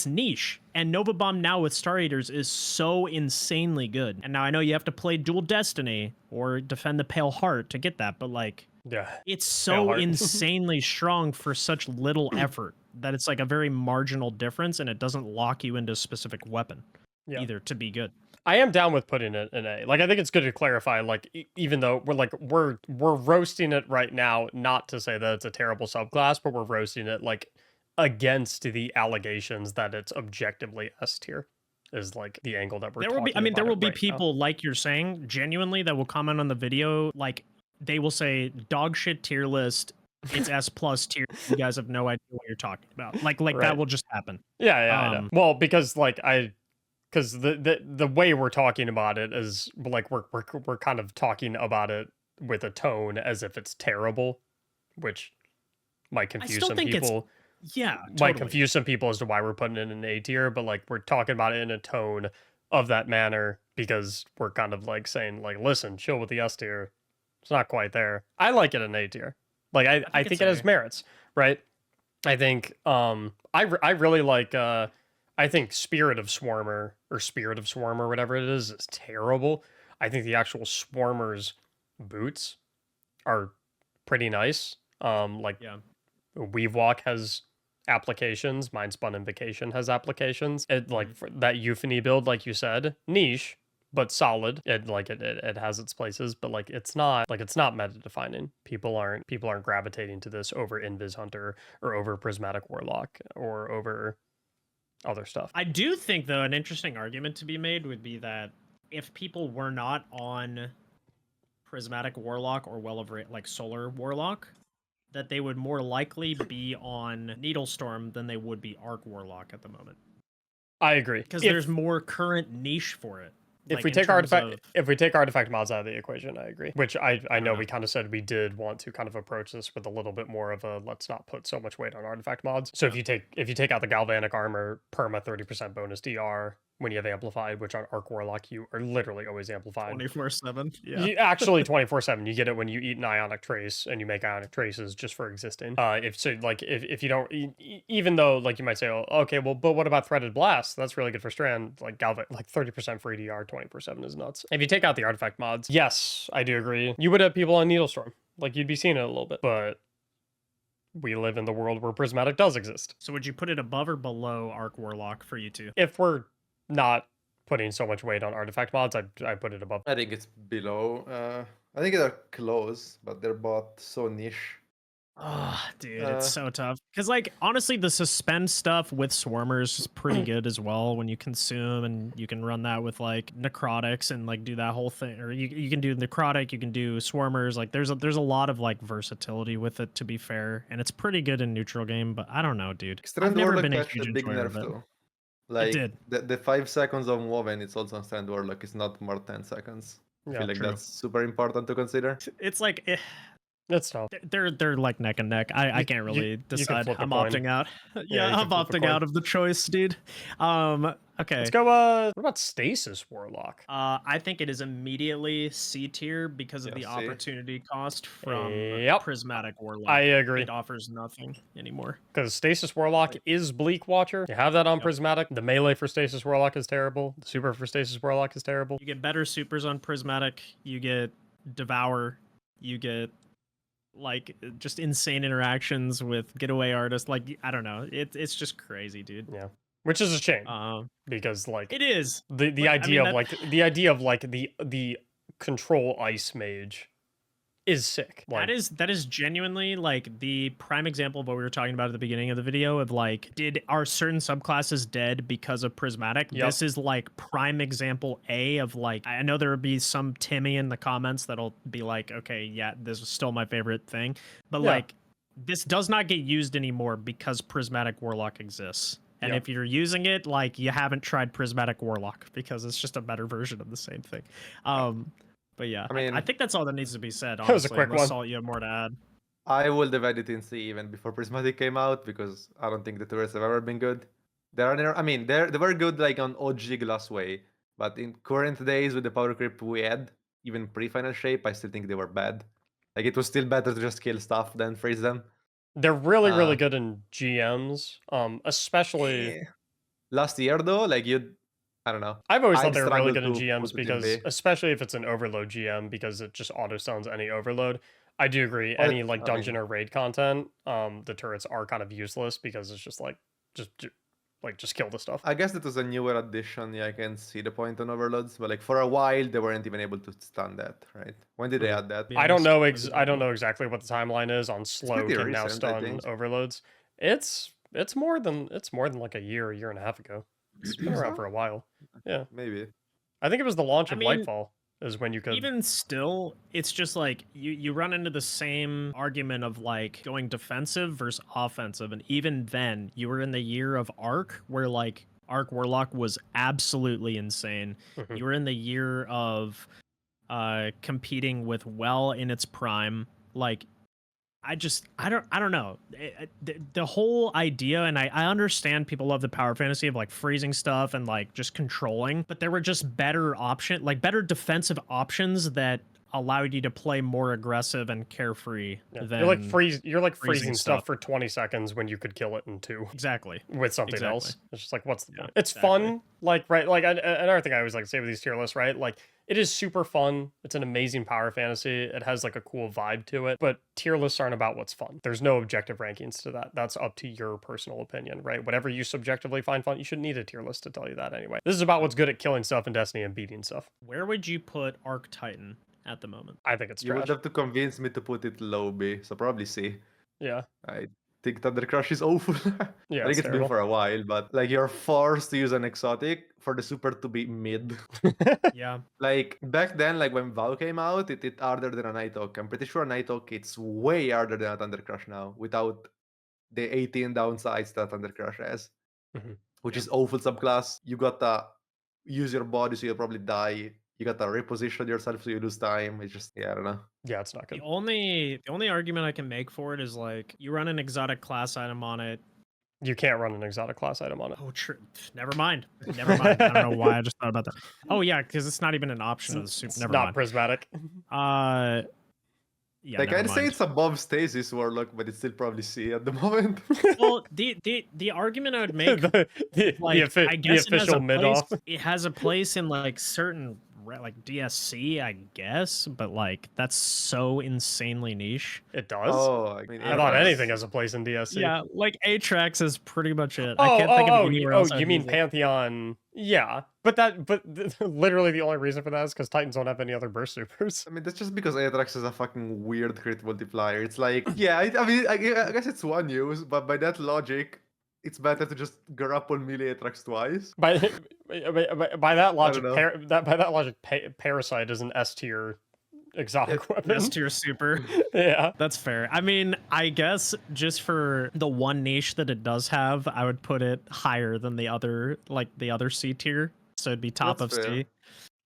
niche. And Nova Bomb now with Star Eaters is so insanely good. And now I know you have to play Dual Destiny or defend the Pale Heart to get that, but like Yeah. it's Pale so Heart. insanely strong for such little effort that it's like a very marginal difference, and it doesn't lock you into a specific weapon either to be good. I am down with putting it in A. Like I think it's good to clarify. Like even though we're roasting it right now, not to say that it's a terrible subclass, but we're roasting it like against the allegations that it's objectively S tier. Is like the angle that we're. There will be. I talking mean, there about will it be right now. people like you're saying, genuinely, that will comment on the video. Like they will say, "Dog shit tier list. It's S plus tier. You guys have no idea what you're talking about." Like Right. that will just happen. Yeah, I know. Um, Well, because the way we're talking about it is like we're kind of talking about it with a tone as if it's terrible, which might confuse still some think it's- people. Yeah, Might totally. confuse some people as to why we're putting it in an A tier, but like we're talking about it in a tone of that manner because we're kind of like saying like, listen, chill with the S tier. It's not quite there. I like it in A tier. Like I think it's it has A. merits, right? I think I really like I think Spirit of Swarmer or whatever it is terrible. I think the actual Swarmer's boots are pretty nice. Like Yeah. Weavewalk has applications, Mindspun Invocation has applications. It like for that Euphony build, like you said, niche but solid. It has its places, but like it's not meta defining. People aren't gravitating to this over Invis Hunter or over Prismatic Warlock or over other stuff. I do think, though, an interesting argument to be made would be that if people were not on Prismatic Warlock or well over it, like Solar Warlock, that they would more likely be on Needlestorm than they would be Arc Warlock at the moment. I agree. Because there's more current niche for it. If like, we in take terms artifact, of- if we take artifact mods out of the equation, I agree. Which I know know. we kind of said we did want to kind of approach this with a little bit more of a let's not put so much weight on artifact mods. So if you take out the galvanic armor, perma 30% bonus DR when you have amplified, which on Arc Warlock you are literally always amplified. 24/7. Yeah. You, actually 24/7. You get it when you eat an ionic trace and you make ionic traces just for existing. If you don't, even though like you might say, oh, okay, well, but what about threaded blast? That's really good for Strand. Like 30% free DR 24/7 is nuts. If you take out the artifact mods, yes, I do agree. You would have people on Needlestorm. Like you'd be seeing it a little bit, but we live in the world where Prismatic does exist. So would you put it above or below Arc Warlock for you two? If we're not putting so much weight on artifact mods, I put it above. I think it's below. I think they're close, but they're both so niche. Oh, dude, it's so tough. Because, like, honestly, the suspend stuff with Swarmers is pretty good as well when you consume, and you can run that with, like, Necrotics and, like, do that whole thing. Or you can do Necrotic, you can do Swarmers. Like, there's a lot of, like, versatility with it, to be fair. And it's pretty good in neutral game, but I don't know, dude. Strand I've never Warlock been a got huge a big enjoyer nerf of it. too. Like did. The 5 seconds of Woven, it's also on Strand Warlock. It's not more 10 seconds. I Yeah, feel like true. that's super important to consider. It's like... That's tough. They're like neck and neck. I can't really decide. flip a I'm coin. opting out. Yeah, Yeah, you I'm can flip a opting coin. out of the choice, dude. Okay. Let's go. What about Stasis Warlock? I think it is immediately C tier because of Yeah, the C. opportunity cost from Yep. Prismatic Warlock. I agree. It offers nothing anymore. Because Stasis Warlock is Bleak Watcher. You have that on Prismatic. The melee for Stasis Warlock is terrible. The super for Stasis Warlock is terrible. You get better supers on Prismatic. You get Devour. You get like just insane interactions with Getaway Artist. Like, I don't know. It's just crazy, dude. Yeah. Which is a shame. Because like it is the but, idea I mean, of like the idea of like the control ice mage is sick. Like, that is genuinely like the prime example of what we were talking about at the beginning of the video of like, are certain subclasses dead because of Prismatic? Yep. This is like prime example A of like, I know there would be some Timmy in the comments that'll be like, okay, yeah, this is still my favorite thing. But Yeah. like, this does not get used anymore because Prismatic Warlock exists. And Yep. if you're using it, like, you haven't tried Prismatic Warlock because it's just a better version of the same thing. But yeah, I mean- I think that's all that needs to be said. That was a Honestly, quick unless one. Salt, you have more to add. I will divide it in C even before Prismatic came out because I don't think the tourists have ever been good. They were good like on OG Glassway, but in current days with the power creep we had, even pre-final shape, I still think they were bad. Like it was still better to just kill stuff than freeze them. they're really good in GMs. Especially Last year though, like I don't know. I've always thought I'd they were really good struggle in to GMs put it in because, B. especially if it's an overload GM, because it just auto stuns any overload. I do agree. Well, Any like I dungeon mean- or raid content, the turrets are kind of useless because it's just like just kill the stuff. I guess that was a newer addition. Yeah, I can see the point on overloads, but like for a while they weren't even able to stun that, right? When did they add that? Yeah. I don't know. honest, I don't know exactly what the timeline is on slow pretty can now recent, I stun think. overloads. It's more than like a year and a half ago. It's been around for a while. Yeah, Maybe. I think it was the launch I of mean, Lightfall is when you could. Even still, it's just like you run into the same argument of like going defensive versus offensive. And even then, you were in the year of Arc where like Arc Warlock was absolutely insane. Mhm. You were in the year of competing with Well in its prime. Like, I don't know. The whole idea, and I understand people love the power fantasy of like freezing stuff and like just controlling, but there were just better better defensive options that allowed you to play more aggressive and carefree Yeah. than You're like freezing freezing stuff stuff. for 20 seconds when you could kill it in 2 exactly. with something Exactly. else. It's just like, what's the Yeah, point? It's exactly. fun, like, right? Like, another thing I always like to say with these tier lists, right? Like, it is super fun. It's an amazing power fantasy. It has like a cool vibe to it, but tier lists aren't about what's fun. There's no objective rankings to that. That's up to your personal opinion, right? Whatever you subjectively find fun, you shouldn't need a tier list to tell you that anyway. This is about what's good at killing stuff in Destiny and beating stuff. Where would you put Arc Titan at the moment? I think it's You trash. would have to convince me to put it low B, so probably C. Yeah. I think Thunder Crush is awful. Yeah, I think it's it's been terrible. for a while, but like you're forced to use an exotic for the super to be mid. Yeah. Like back then, like when VoW came out, it harder than a Nighthawk. I'm pretty sure a Nighthawk it's way harder than a Thunder Crush now, without the 18 downsides that Thunder Crush has, Mhm. which Yeah. is awful subclass. You gotta use your body, so you'll probably die. You gotta reposition yourself, so you lose time. It's just, yeah, I don't know. Yeah, it's not The good. only argument I can make for it is like you run an exotic class item on it. You can't run an exotic class item on it. Oh, true. Never mind. Never mind. I don't know why I just thought about that. Oh yeah, because it's not even an option of the super. It's Never not mind. prismatic. Yeah. Like never I'd say mind. it's above Stasis Warlock, but it's still probably C at the moment. Well, the argument I would make, like, I the guess it has official a mid place. off. It has a place in like certain like DSC, I guess, but like that's so insanely niche. It does. Oh, I mean, I thought Atrax. anything has a place in DSC. Yeah, like Atrax is pretty much it. I can't think of anywhere else. You I'd mean use it. Pantheon? Yeah, but literally the only reason for that is because Titans don't have any other burst supers. I mean, that's just because Atrax is a fucking weird crit multiplier. It's like, yeah, I mean, I guess it's one use, but by that logic, it's better to just grapple melee Atrax twice. By that logic, know. by that logic, Parasite is an S tier exotic weapon. S tier super. Yeah. That's fair. I mean, I guess just for the one niche that it does have, I would put it higher than the other, like the other C tier. So it'd be top That's of fair. C.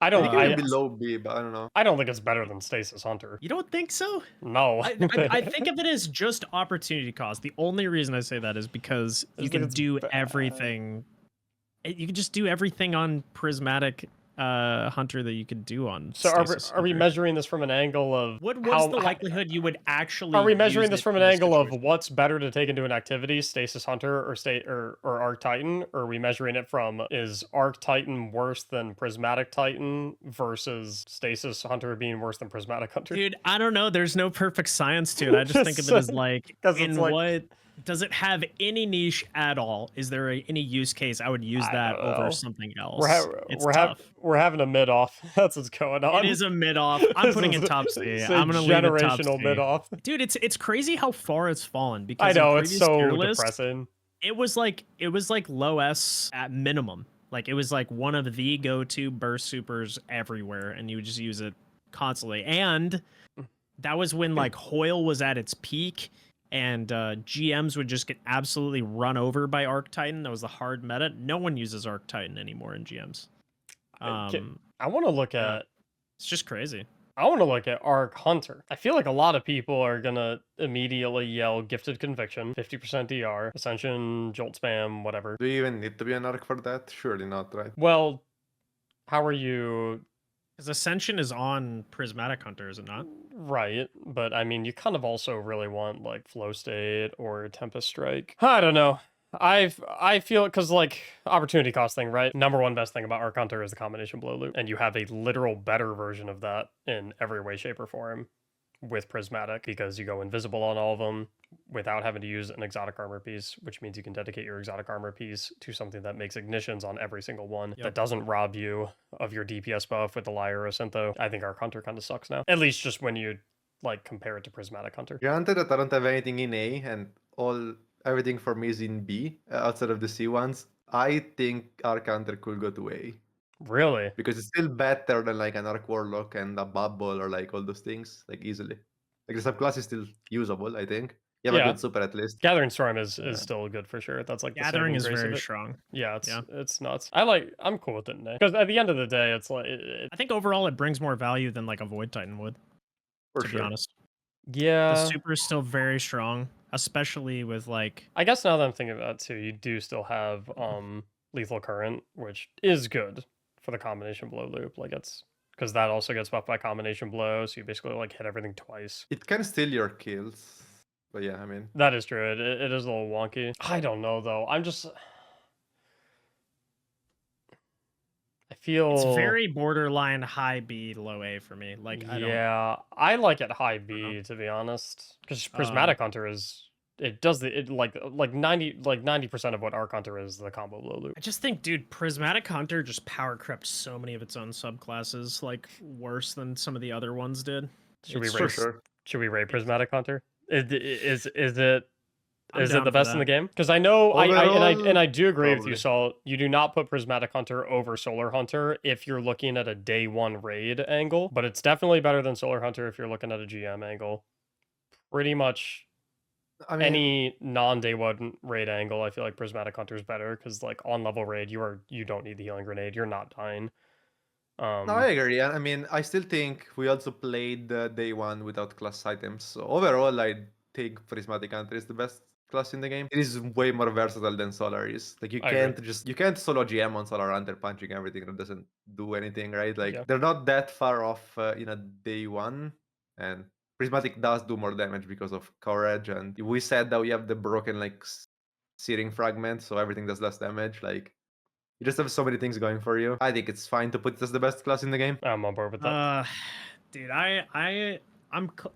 I I don't. think I- it would be low B, but I don't know. I don't think it's better than Stasis Hunter. You don't think so? No. I think of it as just opportunity cost. The only reason I say that is because I you think can it's do bad. everything. You can just do everything on Prismatic Hunter that you could do on. So Stasis are we Hunter. measuring this from an angle of What's how, the likelihood you would actually? Are we measuring use this it from in an this angle of situation? what's better to take into an activity, Stasis Hunter or Arc Titan? Or are we measuring it from is Arc Titan worse than Prismatic Titan versus Stasis Hunter being worse than Prismatic Hunter? Dude, I don't know. There's no perfect science to it. I just think of it as like, 'Cause it's in like- what does it have any niche at all? Is there any use case I would use I that don't know. over something else? It's We're tough. having a mid off. That's what's going on. It is a mid off. I'm This putting is it top C. it's a I'm gonna leave it top generational C. mid off. Dude, it's crazy how far it's fallen because I know in it's previous tier so lists, depressing. it was like low S at minimum. Like it was like one of the go-to burst supers everywhere, and you would just use it constantly. And that was when like Hoyle was at its peak, and GMs would just get absolutely run over by Arc Titan. That was the hard meta. No one uses Arc Titan anymore in GMs. I want to look yeah. at. It's just crazy. I want to look at Arc Hunter. I feel like a lot of people are gonna immediately yell Gifted Conviction, 50% DR, Ascension, Jolt Spam, whatever. Do you even need to be an arc for that? Surely not, right? Well, how are you Because Ascension is on Prismatic Hunter, is it not? right? But I mean, you kind of also really want like Flow State or Tempest Strike. I don't know. I feel because like opportunity cost thing, right? Number one best thing about Arc Hunter is the combination blow loop, and you have a literal better version of that in every way, shape, or form with Prismatic because you go invisible on all of them without having to use an exotic armor piece, which means you can dedicate your exotic armor piece to something that makes ignitions on every single one that doesn't rob you of your DPS buff with the Lyre or Syntho. I think Arc Hunter kind of sucks now, at least just when you like compare it to Prismatic Hunter. Granted that I don't have anything in A and everything for me is in B outside of the C ones. I think Arc Hunter could go to A Really? because it's still better than like an Arc Warlock and a Bubble or like all those things, like easily. Like the subclass is still usable, I think. You have a Yeah. good super at least. Gathering Storm is still good for sure. That's like the Gathering saving is grace of very it. strong. Yeah, Yeah. it's nuts. I'm cool with it because at the end of the day, it's like I think overall it brings more value than like a Void Titan would, For to sure. be honest. yeah. The super is still very strong, especially with like I guess now that I'm thinking about it too, you do still have Lethal Current, which is good for the combination blow loop. Like it's because that also gets buffed by combination blow, so you basically like hit everything twice. It can steal your kills. But yeah, I mean, That is true. It is a little wonky. I don't know though. I feel it's very borderline high B, low A for me. Like I don't. yeah, I like it high B to be honest, because Prismatic Hunter is it does like 90% of what Arc Hunter is the combo blow loop. I just think, dude, Prismatic Hunter just power crept so many of its own subclasses, like worse than some of the other ones did. Should we It's rate? for sure. Should we rate Prismatic Hunter? Is it I'm Is it down the for best in that. the game? Because I know Overall, I do agree with you, probably. Saul. You do not put Prismatic Hunter over Solar Hunter if you're looking at a day one raid angle, but it's definitely better than Solar Hunter if you're looking at a GM angle. Pretty much I mean, any non-day one raid angle, I feel like Prismatic Hunter is better because like on level raid, you don't need the healing grenade. You're not dying. no, I agree. I mean, I still think we also played day one without class items. So overall, I think Prismatic Hunter is the best class in the game. It is way more versatile than Solar is. Like I agree. you can't solo GM on Solar Hunter punching everything that doesn't do anything, right? Like Yeah. they're not that far off in a day one, and Prismatic does do more damage because of courage. And we said that we have the broken like searing fragment, so everything does less damage. Like you just have so many things going for you. I think it's fine to put it as the best class in the game. I'm on board with that. Dude,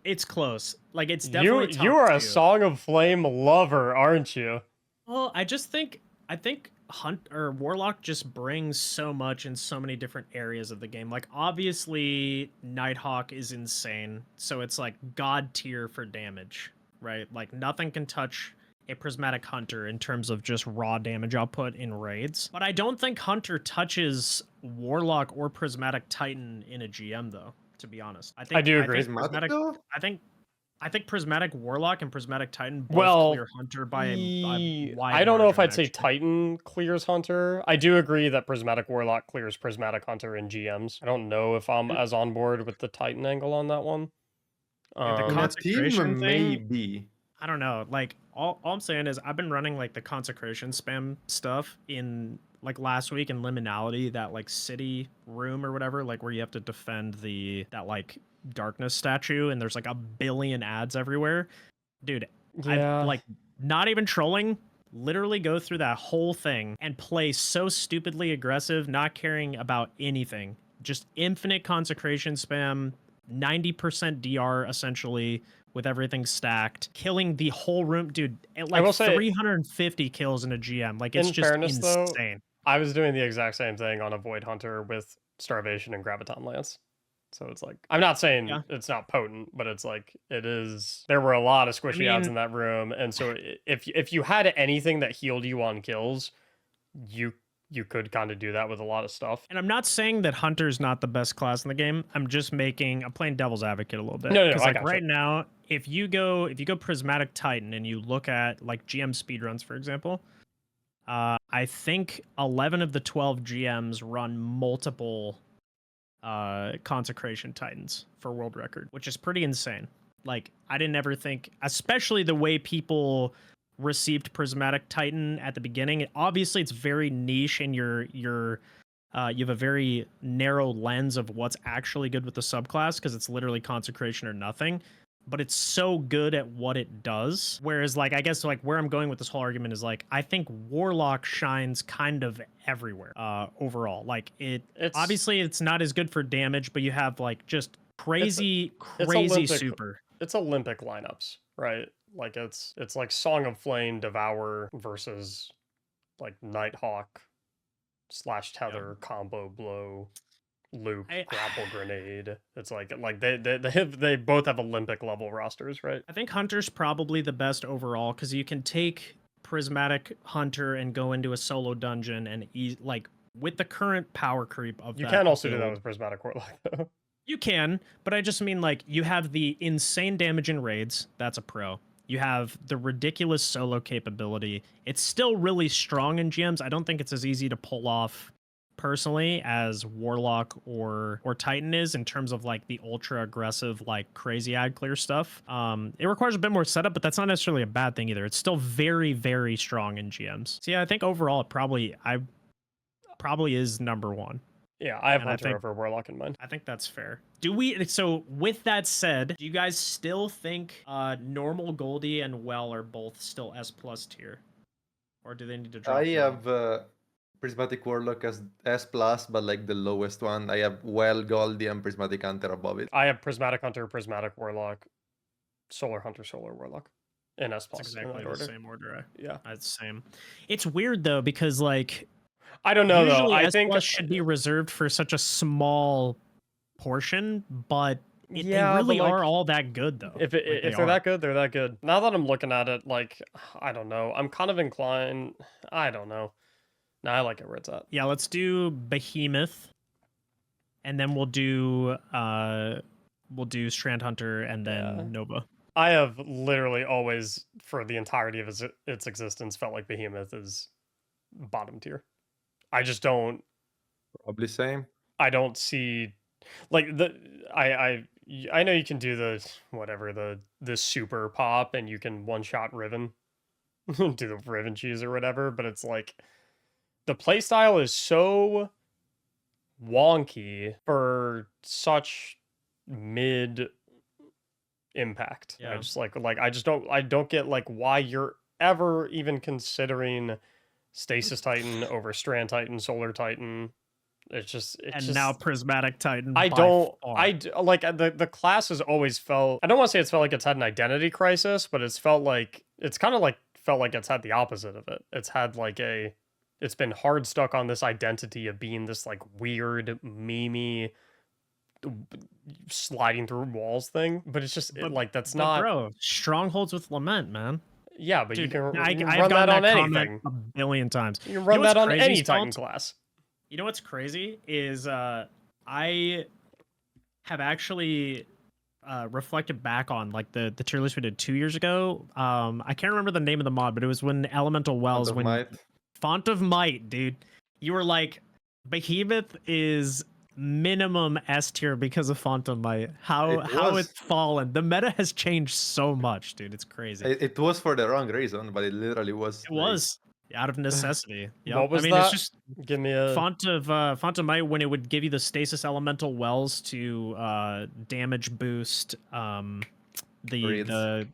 it's close. Like it's definitely top You are a two. Song of Flame lover, aren't you? Well, I think Warlock just brings so much in so many different areas of the game. Like obviously Nighthawk is insane, so it's like god tier for damage, right? Like nothing can touch a Prismatic Hunter in terms of just raw damage output in raids. But I don't think Hunter touches Warlock or Prismatic Titan in a GM though, to be honest. I do agree. I think Prismatic Warlock and Prismatic Titan both Well, clear Hunter by a wide I don't know if margin, I'd say actually. Titan clears Hunter. I do agree that Prismatic Warlock clears Prismatic Hunter in GMs. I don't know if I'm as on board with the Titan angle on that one. The In a consecration team, thing, maybe. I don't know. Like all I'm saying is I've been running like the consecration spam stuff in like last week in Liminality, that like city room or whatever, like where you have to defend that like darkness statue, and there's like a billion ads everywhere. Dude, Yeah. I like not even trolling. Literally go through that whole thing and play so stupidly aggressive, not caring about anything. Just infinite consecration spam, 90% DR essentially, with everything stacked, killing the whole room, dude. At like will say, 350 kills in a GM, like it's in just fairness, though, insane. I was doing the exact same thing on a Void Hunter with Starvation and Graviton Lance. So it's like, I'm not saying Yeah. it's not potent, but it's like, it is. There were a lot of squishy ads mean- in that room. And so if you had anything that healed you on kills, you could kind of do that with a lot of stuff. And I'm not saying that Hunter's not the best class in the game. I'm playing devil's advocate a little bit. No, I like gotcha. right now, if you go Prismatic Titan and you look at like GM speedruns, for example, I think 11 of the 12 GMs run multiple Consecration Titans for world record, which is pretty insane. Like I didn't ever think, especially the way people received Prismatic Titan at the beginning. Obviously, it's very niche, and you have a very narrow lens of what's actually good with the subclass because it's literally consecration or nothing. But it's so good at what it does. Whereas, like, I guess like where I'm going with this whole argument is like I think Warlock shines kind of everywhere overall. Like obviously it's not as good for damage, but you have like just crazy super. It's Olympic lineups, right? Like it's like Song of Flame, Devour versus like Nighthawk / Tether, combo blow, loop, grapple grenade. It's like they both have Olympic level rosters, right? I think Hunter's probably the best overall because you can take Prismatic Hunter and go into a solo dungeon and like with the current power creep of you can also do that with Prismatic Warlock though. You can, but I just mean like you have the insane damage in raids. That's a pro. You have the ridiculous solo capability. It's still really strong in GMs. I don't think it's as easy to pull off personally as Warlock or Titan is in terms of like the ultra aggressive, like crazy ad clear stuff. It requires a bit more setup, but that's not necessarily a bad thing either. It's still very, very strong in GMs. So yeah, I think overall it probably is number one. Yeah, I have Hunter over Warlock in mind. I think that's fair. So with that said, do you guys still think normal, Goldie, and Well are both still S+ tier? Or do they need to drop I have Prismatic Warlock as S+, but like the lowest one. I have Well, Goldie, and Prismatic Hunter above it. I have Prismatic Hunter, Prismatic Warlock, Solar Hunter, Solar Warlock. In S+. That's exactly the same order. Yeah. That's the same. It's weird though, because like I don't know though. I think should be reserved for such a small portion, but They really are all that good, though. If they're that good, they're that good. Now that I'm looking at it, like, I don't know. I'm kind of inclined. I don't know. No, I like it where it's at. Yeah, let's do Behemoth, and then we'll do Strand Hunter and then Nova. I have literally always, for the entirety of its existence, felt like Behemoth is bottom tier. I just don't. Probably same. I don't see, like I know you can do the super pop and you can one shot Riven, do the Riven cheese or whatever, but it's like the playstyle is so wonky for such mid impact. Yeah. I don't get like why you're ever even considering Stasis Titan over Strand Titan, Solar Titan. Now Prismatic Titan. Like the class has always felt, I don't want to say it's felt like it's had an identity crisis, but it's felt like it's had the opposite of it. It's been hard stuck on this identity of being this like weird memey sliding through walls thing, but it's just that's not, bro. Strongholds with Lament, man. Yeah, but Dude, you can I've run that on comment anything a billion times. You can run that on any crazy, Titan class. You know what's crazy is I have actually reflected back on like the tier list we did 2 years ago. I can't remember the name of the mod, but it was when Elemental Wells, Font of Might, dude. You were like, Behemoth is minimum S tier because of Font of Might. How it's fallen. The meta has changed so much, dude. It's crazy. It was for the wrong reason, but it literally was. It was out of necessity. Yep. What was that? It's just give me a Font of Might when it would give you the Stasis Elemental Wells to damage boost the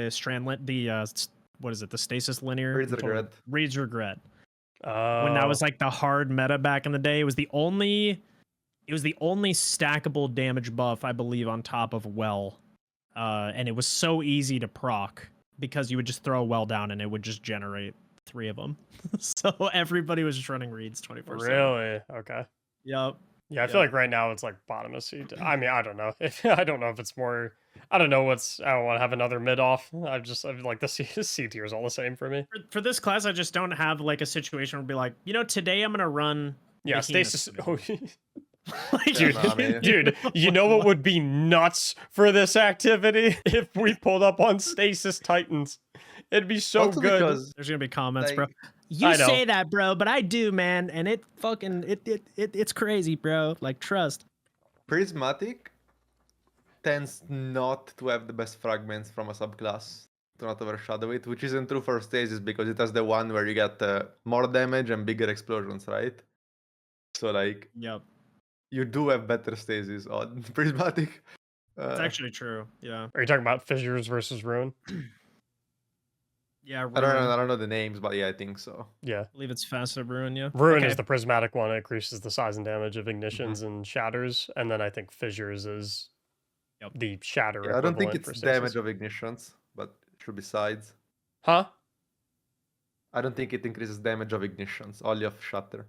Strand what is it? The Stasis Linear. Reed's Regret. When that was like the hard meta back in the day, it was the only stackable damage buff, I believe, on top of Well. And it was so easy to proc because you would just throw a Well down and it would just generate 3 of them. So everybody was just running Reeds 24/7. Really? Okay. Yep. Yeah, I feel like right now it's like bottom of C. I mean, I don't know. I don't know if it's more. I don't know what's. I don't want to have another mid off. I like the C tier is all the same for me. For this class, I just don't have like a situation where I'd be like, today I'm gonna run. Yeah, Stasis. Dude, you know what would be nuts for this activity if we pulled up on Stasis Titans? It'd be so also good. There's gonna be comments, bro. You say that, bro, but I do, man, and it fucking it's crazy, bro. Like, trust. Prismatic tends not to have the best fragments from a subclass to not overshadow it, which isn't true for Stasis because it has the one where you get more damage and bigger explosions, right? So like, yep, you do have better Stasis on Prismatic. It's actually true. Yeah. Are you talking about Fissures versus Ruin? Yeah, Ruin. I don't know the names, but yeah, I think so. Yeah. I believe it's Facet of Ruin, yeah. Ruin is the prismatic one. It increases the size and damage of ignitions and shatters. And then I think Fissures is the shatter. Yeah, I don't think it's damage of ignitions, but it should be sides. Huh? I don't think it increases damage of ignitions, only of shatter.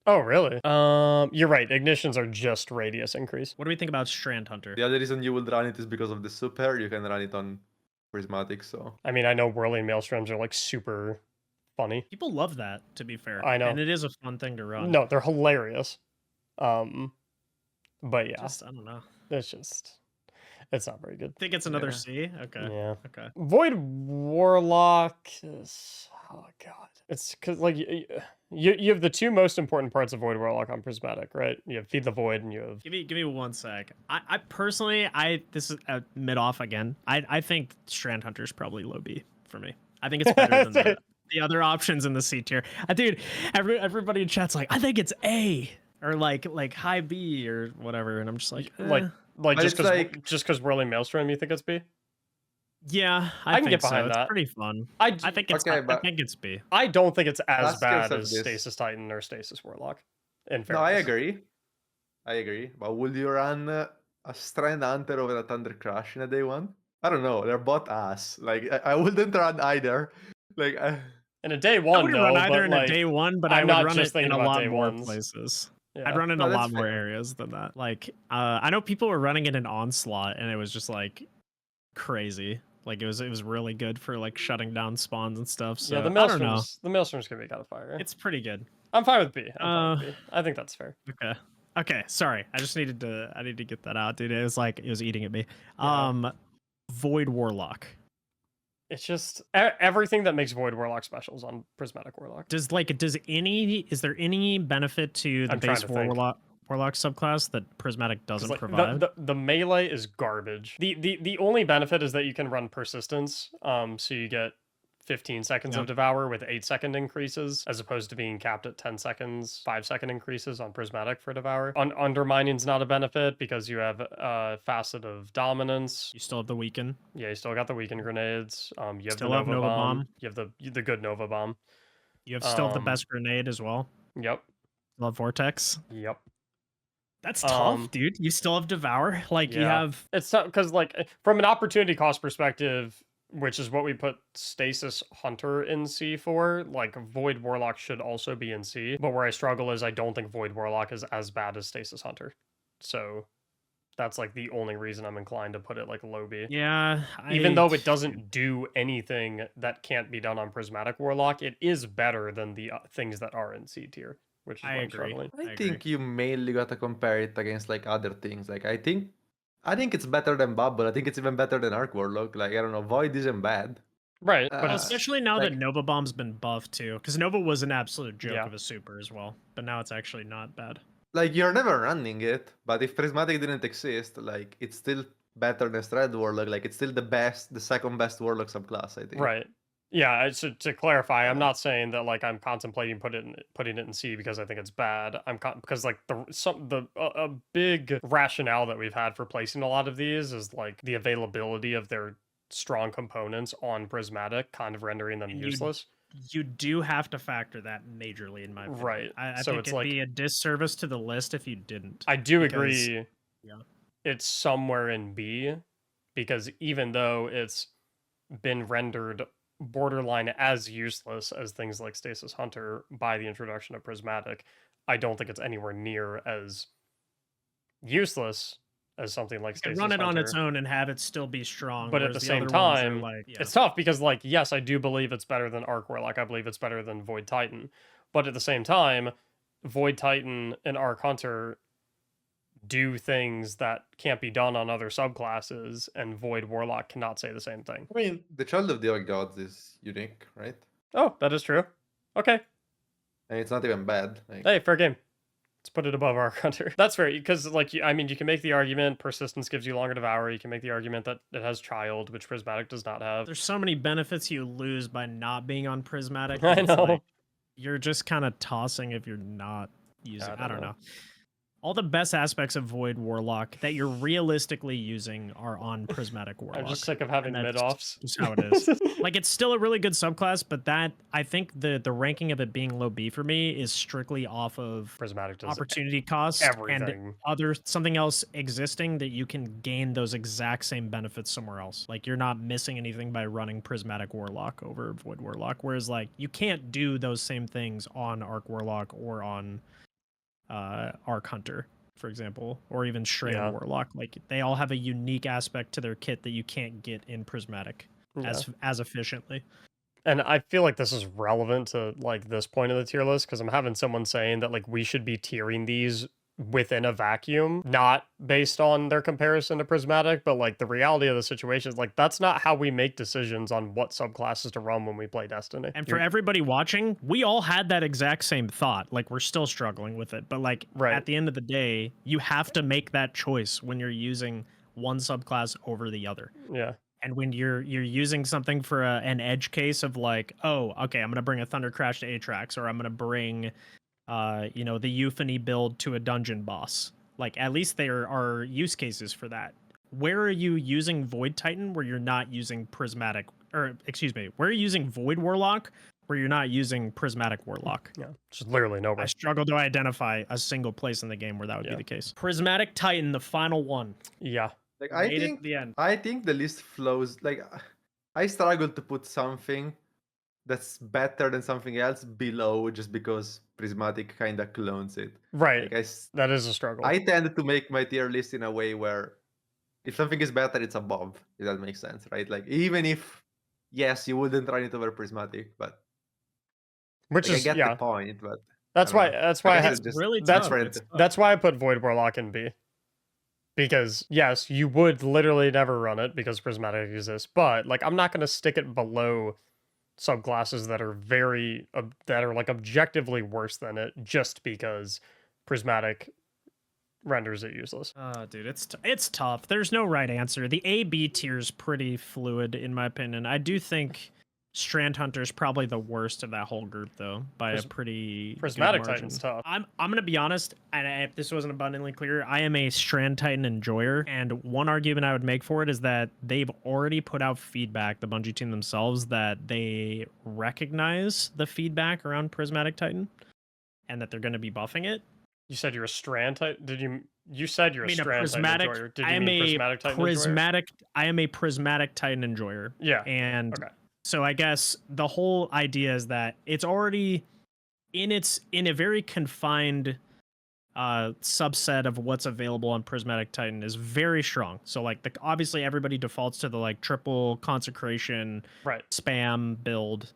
Oh, really? You're right. Ignitions are just radius increase. What do we think about Strand Hunter? The other reason you would run it is because of the super. You can run it on Prismatic, so. I mean, I know whirling maelstroms are like super funny. People love that, to be fair. I know. And it is a fun thing to run. No, they're hilarious. But yeah. I don't know. It's not very good. Think it's another C? Okay. Yeah. Okay. Void Warlock is, oh god. It's because like you have the 2 most important parts of Void Warlock on Prismatic, right? You have Feed the Void and you have. Give me 1 sec. I personally, this is mid off again. I think Strand Hunter is probably low B for me. I think it's better than the other options in the C tier. Dude, everybody in chat's like, I think it's A or like high B or whatever, and I'm just like, just because Whirling Maelstrom, you think it's B? Yeah, I can get behind that. It's pretty fun. I think it's B. I don't think it's as bad as Stasis Titan or Stasis Warlock. No, I agree. But would you run a Strand Hunter over a Thunder Crash in a day 1? I don't know. They're both ass. Like I wouldn't run either. Like in a day 1, I wouldn't run either in a day 1, but I would run it in a lot more places. Yeah. I'd run in No, a that's lot more fair. areas than that. Like, I know people were running it in Onslaught, and it was just like crazy. Like, it was really good for like shutting down spawns and stuff. So Yeah, the I don't know. maelstrom's gonna be kind of fire. It's pretty good. I'm fine with B. I'm fine Uh, with B. I think that's fair. okay. Okay, sorry. I need to get that out, dude. It was like it was eating at me. Yeah. Void Warlock. It's just everything that makes Void Warlock specials on Prismatic Warlock. Is there any benefit to the I'm trying base to think. Warlock subclass that Prismatic doesn't Like, provide? the melee is garbage. The only benefit is that you can run persistence. So you get 15 seconds of Devour with 8-second increases, as opposed to being capped at 10 seconds, 5-second increases on Prismatic for Devour. Undermining's not a benefit because you have Facet of Dominance. You still have the weaken. Yeah, you still got the weaken grenades. You have Still the have Nova Nova Bomb. Bomb. You have the good Nova Bomb. You have still have the best grenade as well. Yep. Love Vortex. Yep. That's tough, dude. You still have Devour. Like you have. It's tough because, like, from an opportunity cost perspective, which is what we put Stasis Hunter in C for, like, Void Warlock should also be in C. But where I struggle is I don't think Void Warlock is as bad as Stasis Hunter. So that's, like, the only reason I'm inclined to put it, like, low B. Yeah. Even though it doesn't do anything that can't be done on Prismatic Warlock, it is better than the things that are in C tier, which is why I'm struggling. I think you mainly gotta compare it against like other things. Like I think it's better than Bubble. I think it's even better than Arc Warlock. Like I don't know, Void isn't bad. Right, but Well, it's especially now like- that Nova Bomb's been buffed too, because Nova was an absolute joke Yeah. of a super as well, but now it's actually not bad. Like you're never running it, but if Prismatic didn't exist, like it's still better than Strand Warlock. Like it's still the second best Warlock subclass, I think. right. Yeah, so to clarify, I'm not saying that like I'm contemplating putting it in C because I think it's bad. Because like a big rationale that we've had for placing a lot of these is like the availability of their strong components on Prismatic, kind of rendering them useless. You do have to factor that majorly, in my opinion. Right. I So think it's it'd like- be a disservice to the list if you didn't. I do because- agree. yeah. It's somewhere in B, because even though it's been rendered borderline as useless as things like Stasis Hunter by the introduction of Prismatic, I don't think it's anywhere near as useless as something like You Stasis can run it on Hunter. its own and have it still be strong. But at whereas the the same other ones are time, like, it's tough because, like, yes, I do believe it's better than Arc Warlock. I believe it's better than Void Titan. But at the same time, Void Titan and Arc Hunter do things that can't be done on other subclasses, and Void Warlock cannot say the same thing. I mean, the Child of the Old Gods is unique, right? Oh, that is true. Okay. And it's not even bad. Like, Hey, fair game. Let's put it above Arc Hunter. That's fair, because, like, I mean, you can make the argument Persistence gives you longer Devour. You can make the argument that it has Child, which Prismatic does not have. there's so many benefits you lose by not being on Prismatic. I it's know. like, you're just kind of tossing if you're not using. I don't know. All the best aspects of Void Warlock that you're realistically using are on Prismatic Warlock. I'm just sick of having and that's mid-offs. just how it is. Like, it's still a really good subclass, but that, I think the ranking of it being low B for me is strictly off of Prismatic does opportunity cost everything. and something else existing that you can gain those exact same benefits somewhere else. Like, you're not missing anything by running Prismatic Warlock over Void Warlock, whereas like you can't do those same things on Arc Warlock or on Arc Hunter, for example, or even Strand Warlock. Like, they all have a unique aspect to their kit that you can't get in Prismatic as efficiently. And I feel like this is relevant to, like, this point of the tier list, because I'm having someone saying that, like, we should be tiering these within a vacuum, not based on their comparison to Prismatic, but, like, the reality of the situation is, like, that's not how we make decisions on what subclasses to run when we play Destiny. And for everybody watching, we all had that exact same thought. Like, we're still struggling with it, but like at the end of the day, you have to make that choice when you're using one subclass over the other. Yeah. And when you're using something for an edge case of like, oh, okay, I'm gonna bring a Thunder Crash to Atrax, or I'm gonna bring the Euphony build to a dungeon boss. Like, at least there are use cases for that. Where are you using Void Titan where you're not using Prismatic, or excuse me, where are you using Void Warlock where you're not using Prismatic Warlock? Yeah, just literally nowhere. I struggle to identify a single place in the game where that would be the case. Prismatic Titan, the final one. Yeah. like Made it to the end. I think the list flows. Like, I struggle to put something that's better than something else below just because Prismatic kind of clones it. Right. Like That is a struggle. I tend to make my tier list in a way where if something is better, it's above. If that makes sense, right? Like even if yes, you wouldn't run it over Prismatic, but Which like, I is get the point. But I That's don't why know. that's I why I guess ha- It's it's just really that's tough. different. It's tough. that's why I put Void Warlock in B. Because yes, you would literally never run it because Prismatic exists, but like I'm not going to stick it below subclasses that are that are like objectively worse than it just because Prismatic renders it useless. Dude, it's tough. There's no right answer. The A B tier is pretty fluid in my opinion. I do think Strand Hunter is probably the worst of that whole group though, by a pretty Prismatic good margin. Titan's tough. I'm gonna be honest, and if this wasn't abundantly clear, I am a Strand Titan enjoyer, and one argument I would make for it is that they've already put out feedback, the Bungie team themselves, that they recognize the feedback around Prismatic Titan, and that they're going to be buffing it. You said you're a Strand Titan. You said you're I mean, a Strand Titan enjoyer. Did you mean Prismatic Titan enjoyer? I am a Prismatic Titan enjoyer. Yeah. And okay. So I guess the whole idea is that it's already in a very confined subset of what's available on Prismatic Titan is very strong. So like obviously everybody defaults to the like triple consecration spam build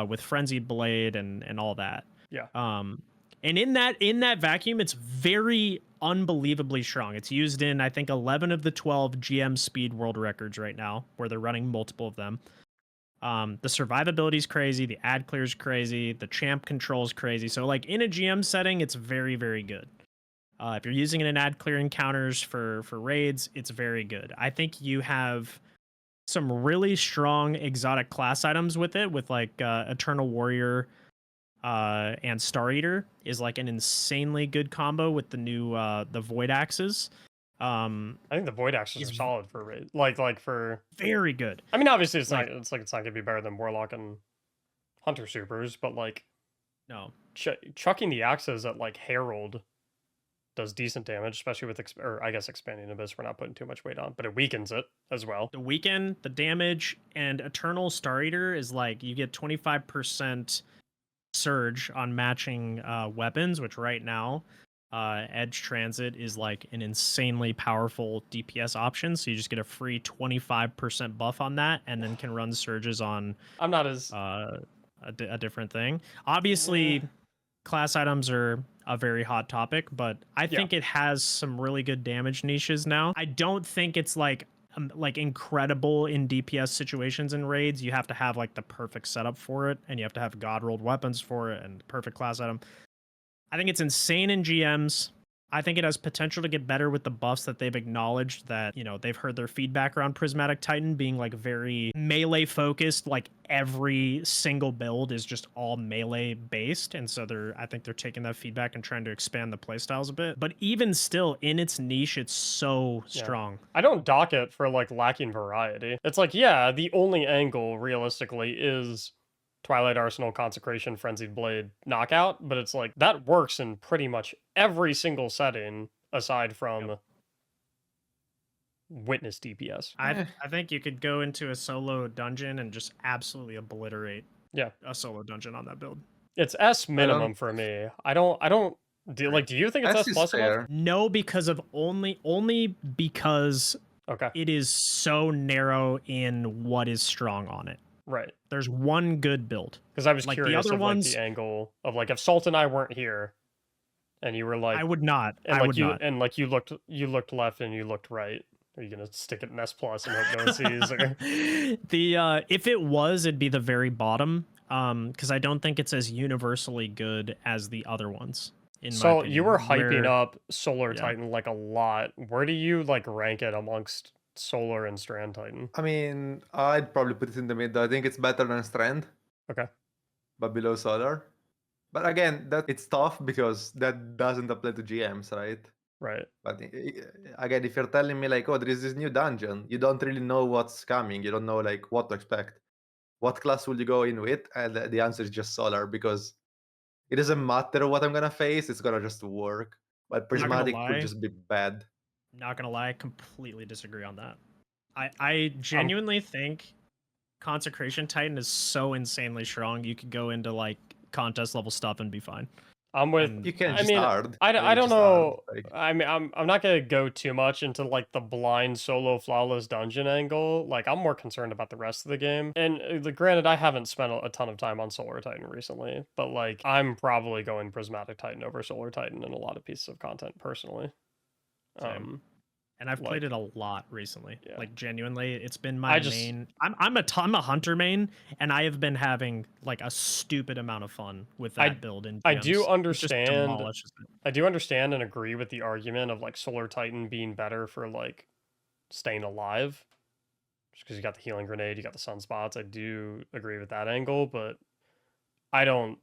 with Frenzied Blade and all that. Yeah. And in that vacuum, it's very unbelievably strong. It's used in I think 11 of the 12 GM speed world records right now, where they're running multiple of them. The survivability is crazy, the ad clear is crazy, the champ control is crazy. So like in a GM setting, it's very, very good. If you're using it in ad clear encounters for raids, it's very good. I think you have some really strong exotic class items with it, with like Eternal Warrior and Star Eater is like an insanely good combo with the new the Void Axes. I think the Void Axes are solid for raid. Like for very good. I mean, obviously it's not gonna be better than Warlock and Hunter supers, but like no, chucking the axes at like Herald does decent damage, especially with or I guess expanding abyss. We're not putting too much weight on, but it weakens it as well. The weaken, the damage, and Eternal Star Eater is like you get 25% surge on matching weapons, which right now Edge Transit is like an insanely powerful DPS option, so you just get a free 25% buff on that and then can run surges on I'm not as a different thing. Obviously class items are a very hot topic, but I think it has some really good damage niches now. I don't think it's like incredible in DPS situations and raids. You have to have like the perfect setup for it, and you have to have god rolled weapons for it and perfect class item. I think it's insane in GMs. I think it has potential to get better with the buffs that they've acknowledged that, you know, they've heard their feedback around Prismatic Titan being like very melee focused, like every single build is just all melee based. And so I think they're taking that feedback and trying to expand the playstyles a bit. But even still in its niche, it's so strong. I don't dock it for like lacking variety. It's like, yeah, the only angle realistically is Twilight Arsenal, Consecration, Frenzied Blade, Knockout, but it's like that works in pretty much every single setting aside from Witness DPS. I think you could go into a solo dungeon and just absolutely obliterate a solo dungeon on that build. It's S minimum for me. I don't do you think it's S plus enough? No, because of only because it is so narrow in what is strong on it. Right. There's one good build. Because I was curious the other ones, the angle of like if Salt and I weren't here, and you were like, I would not. And I like would not. And like you looked left and you looked right. Are you gonna stick it in S plus and hope no one sees? Or... if it was, it'd be the very bottom. Because I don't think it's as universally good as the other ones. So you were hyping up Solar Titan like a lot. Where do you like rank it amongst Solar and Strand Titan? I mean, I'd probably put it in the middle. I think it's better than Strand. Okay. But below Solar. But again, it's tough because that doesn't apply to GMs, right? Right. But again, if you're telling me like, oh, there is this new dungeon, you don't really know what's coming. You don't know like what to expect. What class will you go in with? And the answer is just Solar, because it doesn't matter what I'm gonna face. It's gonna just work. But Prismatic could just be bad. Not gonna lie, I completely disagree on that. I genuinely think Consecration Titan is so insanely strong. You could go into like contest level stuff and be fine. I'm with. And You can I just mean, hard. I Like, don't just hard, know. like- I mean, I'm not gonna go too much into like the blind solo flawless dungeon angle. Like, I'm more concerned about the rest of the game. And granted, I haven't spent a ton of time on Solar Titan recently, but like, I'm probably going Prismatic Titan over Solar Titan in a lot of pieces of content personally. Same. And I've played it a lot recently. Yeah. Like genuinely, it's been my main. I'm a hunter main, and I have been having like a stupid amount of fun with that build. In I do GMs. It just understand. demolishes it. I do understand and agree with the argument of like Solar Titan being better for like staying alive, just because you got the healing grenade, you got the sunspots. I do agree with that angle, but I don't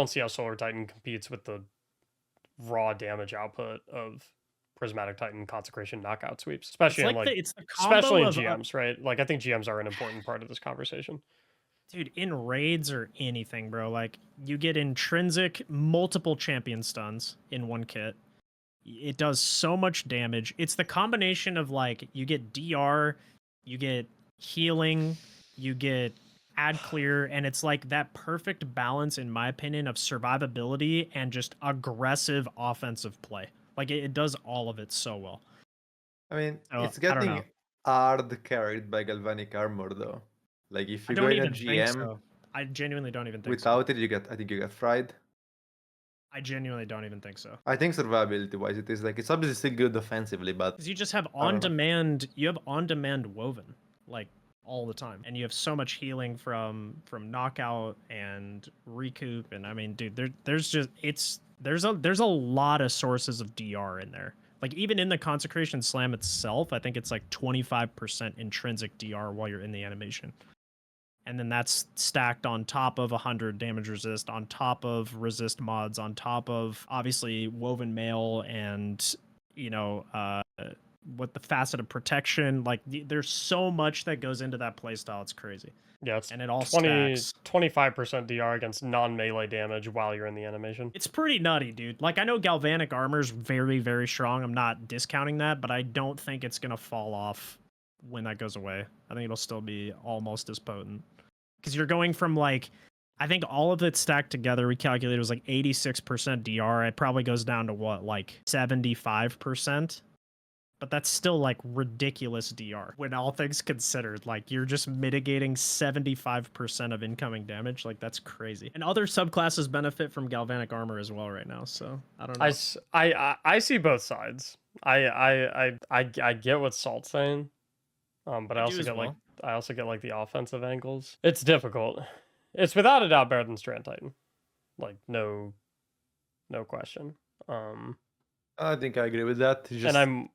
see how Solar Titan competes with the raw damage output of Prismatic Titan consecration knockout sweeps, especially in like it's the combo especially in of, GMs, right? Like I think GMs are an important part of this conversation. dude, in raids or anything, bro. Like you get intrinsic multiple champion stuns in one kit. It does so much damage. It's the combination of like you get DR, you get healing, you get ad clear, and it's like that perfect balance, in my opinion, of survivability and just aggressive offensive play. Like it does all of it so well. I mean, So, it's I don't getting know. hard carried by galvanic armor though. Like if I you go don't in a even think GM so. I genuinely don't even think without so. it, I think you get fried. I genuinely don't even think so. I think survivability wise, it is like it's obviously still good offensively, but Because you just have I don't know. on-demand woven like all the time, and you have so much healing from knockout and recoup, and I mean, dude, there's a lot of sources of DR in there. Like even in the consecration slam itself, I think it's like 25% intrinsic DR while you're in the animation. And then that's stacked on top of 100 damage resist, on top of resist mods, on top of obviously woven mail and, you know, what the facet of protection. Like there's so much that goes into that playstyle. It's crazy. Yeah, it's and it all 25% DR against non-melee damage while you're in the animation. It's pretty nutty, dude. Like I know galvanic armor's very, very strong. I'm not discounting that, but I don't think it's gonna fall off when that goes away. I think it'll still be almost as potent. Because you're going from like, I think all of it stacked together, we calculated it was like 86% DR. It probably goes down to what, like 75%? But that's still like ridiculous DR when all things considered. Like you're just mitigating 75% of incoming damage. Like that's crazy. And other subclasses benefit from galvanic armor as well right now. So I don't know. I see both sides. I get what Salt's saying, but I also get like the offensive angles. It's difficult. It's without a doubt better than Strand Titan. Like no question. I think I agree with that. It's just... And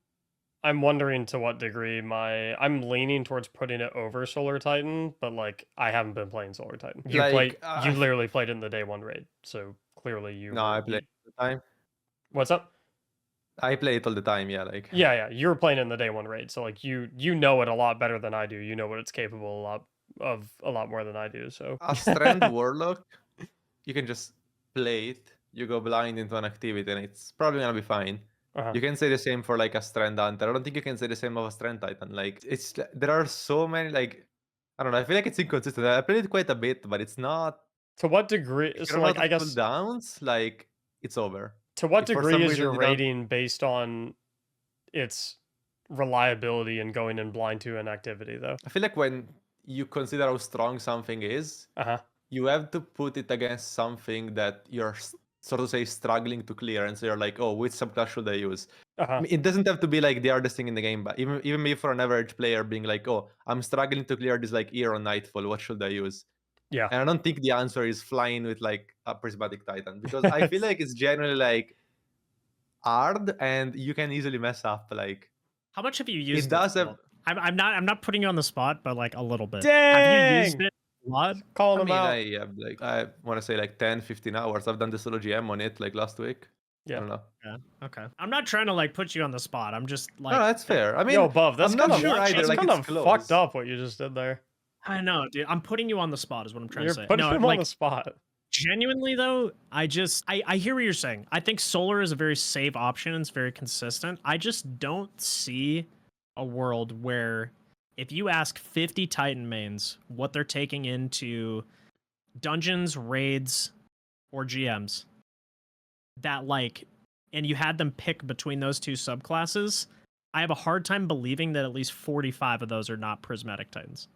I'm wondering to what degree I'm leaning towards putting it over Solar Titan, but like I haven't been playing Solar Titan. You you literally played it in the day one raid, so clearly you. No, I play it all the time. What's up? I play it all the time. Yeah, like. Yeah. You were playing it in the day one raid, so like you know it a lot better than I do. You know what it's capable of a lot more than I do. So A Strand Warlock, you can just play it. You go blind into an activity, and it's probably gonna be fine. You can say the same for like a Strand Hunter. I don't think you can say the same of a Strand Titan. Like there are so many like I don't know. I feel like it's inconsistent. I played it quite a bit, but it's not. To what degree? So like I guess cooldowns, like it's over. To what degree is your rating based on its reliability and going in blind to an activity though? I feel like when you consider how strong something is, you have to put it against something that you're sort of say struggling to clear, and so you're like, oh, which subclass should I use? I mean, it doesn't have to be like the hardest thing in the game, but even me for an average player being like, oh, I'm struggling to clear this like Ear on Nightfall, what should I use? Yeah. And I don't think the answer is flying with like a Prismatic Titan, because I feel like it's generally like hard and you can easily mess up. Like, how much have you used it? Does have. I'm not putting you on the spot, but like a little bit. Dang! Have you used it a lot? Calling them out. I have like I want to say like 10-15 hours. I've done the solo GM on it like last week. Yeah. I don't know. Yeah. Okay. I'm not trying to like put you on the spot. I'm just like. No, that's fair. I mean, yo, Buff, that's I'm kind not of sure either. that's Like, kind it's of close. fucked up what you just did there. I know, dude. I'm putting you on the spot, is what I'm trying to say. You're putting him on the spot. Genuinely though, I hear what you're saying. I think solar is a very safe option and it's very consistent. I just don't see a world where if you ask 50 Titan mains what they're taking into dungeons, raids, or GMs, that like, and you had them pick between those two subclasses, I have a hard time believing that at least 45 of those are not Prismatic Titans.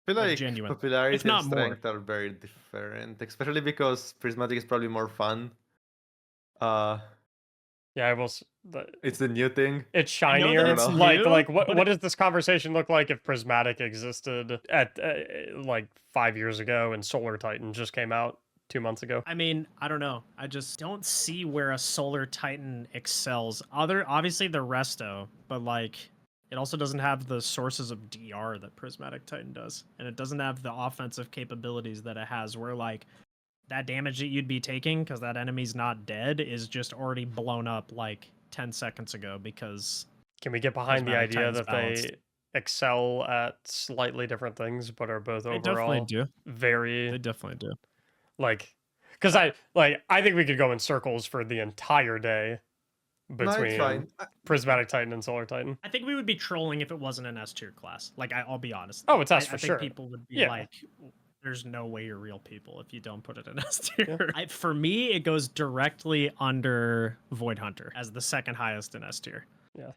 I feel like genuine. popularity If not and strength are very different, especially because Prismatic is probably more fun. Yeah, I will. It's the new thing. It's I know shinier. that it's Like new, what? but What does this conversation look like if Prismatic existed at like 5 years ago and Solar Titan just came out 2 months ago? I mean, I don't know. I just don't see where a Solar Titan excels. Obviously the resto, but like it also doesn't have the sources of DR that Prismatic Titan does, and it doesn't have the offensive capabilities that it has, where like that damage that you'd be taking because that enemy's not dead is just already blown up like 10 seconds ago because Can we get behind the Prismatic idea Titan's that balanced. they excel at slightly different things, but are both They definitely overall do. very They definitely do. like? Because I think we could go in circles for the entire day No, it's between fine. Prismatic Titan and Solar Titan. I think we would be trolling if it wasn't an S tier class. Like I'll be honest. Oh, it's S for I think sure. people would be Yeah. like, "There's no way you're real people if you don't put it in S tier." For me, it goes directly under Void Hunter as the second highest in S tier. Yeah.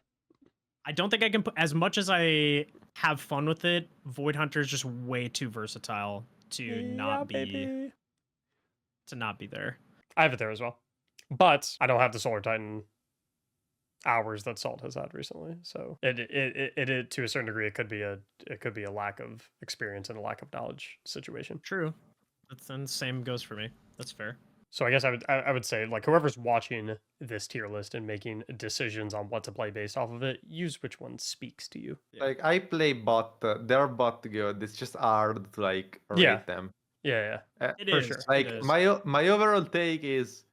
I don't think I can put, as much as I have fun with it, Void Hunter is just way too versatile to not be there. I have it there as well, but I don't have the Solar Titan hours that Salt has had recently. So it to a certain degree, it could be a lack of experience and a lack of knowledge situation. True. But then same goes for me. That's fair. So I guess I would say, like, whoever's watching this tier list and making decisions on what to play based off of it, use which one speaks to you. Like I play bot, they're bot good. It's just hard to like rate Yeah. them. Yeah. It For is. sure. Like It is. my overall take is,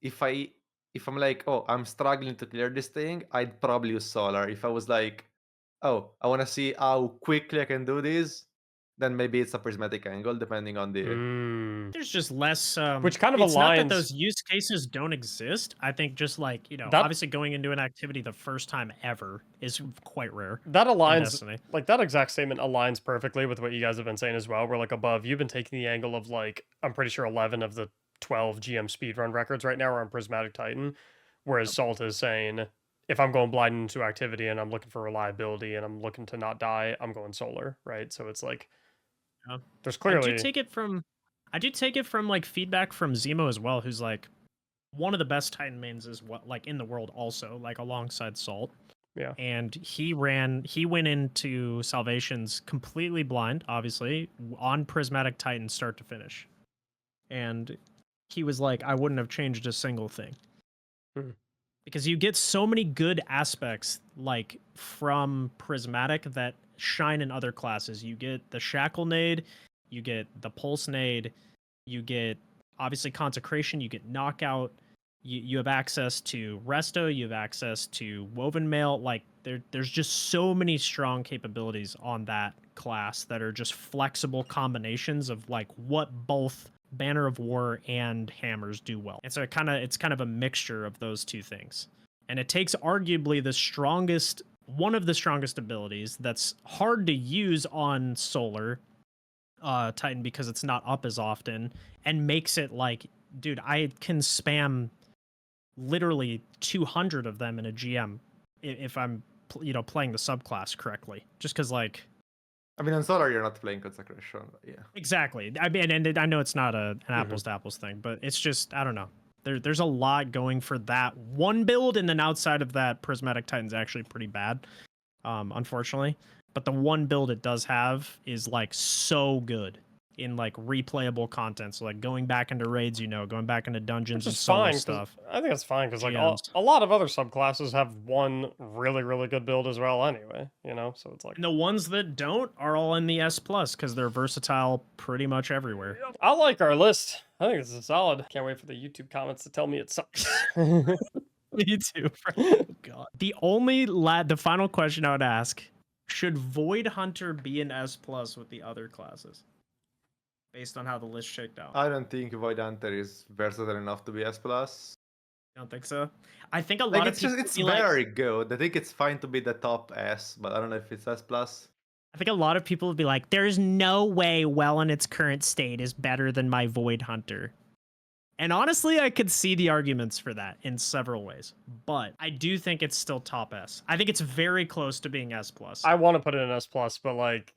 if I'm like, oh, I'm struggling to clear this thing, I'd probably use Solar. If I was like, oh, I want to see how quickly I can do this, then maybe it's a Prismatic angle, depending on the. There's just less Which kind of it's not that aligns- those use cases don't exist. I think just like, you know, That- obviously going into an activity the first time ever is quite rare. That aligns, Destiny. like, that exact statement aligns perfectly with what you guys have been saying as well. Where, like, above, you've been taking the angle of, like, I'm pretty sure 11 of the 12 GM speedrun records right now are on Prismatic Titan, whereas Salt is saying, if I'm going blind into activity and I'm looking for reliability and I'm looking to not die, I'm going Solar, right? So it's like, there's clearly... I do take it from like feedback from Zemo as well, who's like one of the best Titan mains is what like in the world also, like alongside Salt. Yeah. And he went into Salvations completely blind, obviously, on Prismatic Titan start to finish. And he was like, I wouldn't have changed a single thing. Because you get so many good aspects like from Prismatic that shine in other classes. You get the Shackle Nade, you get the Pulse Nade, you get obviously Consecration, you get Knockout, you have access to Resto, you have access to Woven Mail. Like there's just so many strong capabilities on that class that are just flexible combinations of like what both Banner of War and Hammers do well. And so it's kind of a mixture of those two things. And it takes arguably one of the strongest abilities that's hard to use on Solar Titan because it's not up as often, and makes it like, dude, I can spam literally 200 of them in a GM if I'm playing the subclass correctly, just because like, I mean, on Solar, you're not playing Consecration, but yeah. Exactly. I mean, and I know it's not an apples to apples thing, but it's just, I don't know. There's a lot going for that one build, and then outside of that, Prismatic Titan's actually pretty bad, unfortunately. But the one build it does have is like so good in like replayable content. So like going back into raids, going back into dungeons and solo stuff. I think it's fine because like GMs. a lot of other subclasses have one really, really good build as well anyway, so it's like... And the ones that don't are all in the S+, because they're versatile pretty much everywhere. I like our list. I think this is solid. Can't wait for the YouTube comments to tell me it sucks. Me too. Oh, God. The final question I would ask, should Void Hunter be an S+ with the other classes? Based on how the list shaked out. I don't think Void Hunter is versatile enough to be S+. I don't think so. I think a lot Like of it's people just it's be like, very good. I think it's fine to be the top S, but I don't know if it's S plus. I think a lot of people would be like, there's no way well in its current state is better than my Void Hunter. And honestly, I could see the arguments for that in several ways, but I do think it's still top S. I think it's very close to being S plus. I want to put it in S plus, but like,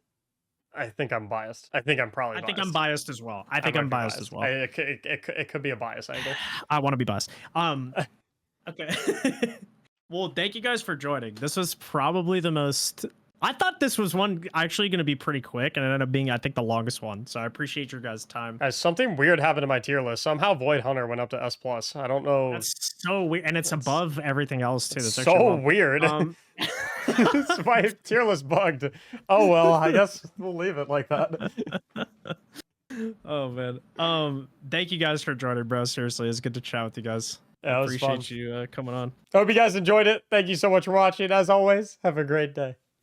I think I'm biased. I think I'm probably I biased. think I'm biased as well. I think might I'm be biased as well. It could be a bias angle. I want to be biased. Okay. Well, thank you guys for joining. This was probably the most. I thought this was one actually going to be pretty quick, and it ended up being, I think, the longest one. So I appreciate your guys' time. Something weird happened to my tier list. Somehow Void Hunter went up to S plus. I don't know. That's so weird, and it's above everything else too. That's So weird. My tier list bugged. Oh well, I guess we'll leave it like that. Oh man. Thank you guys for joining, bro. Seriously, it's good to chat with you guys. Yeah, it was Appreciate fun. you coming on. I hope you guys enjoyed it. Thank you so much for watching. As always, have a great day.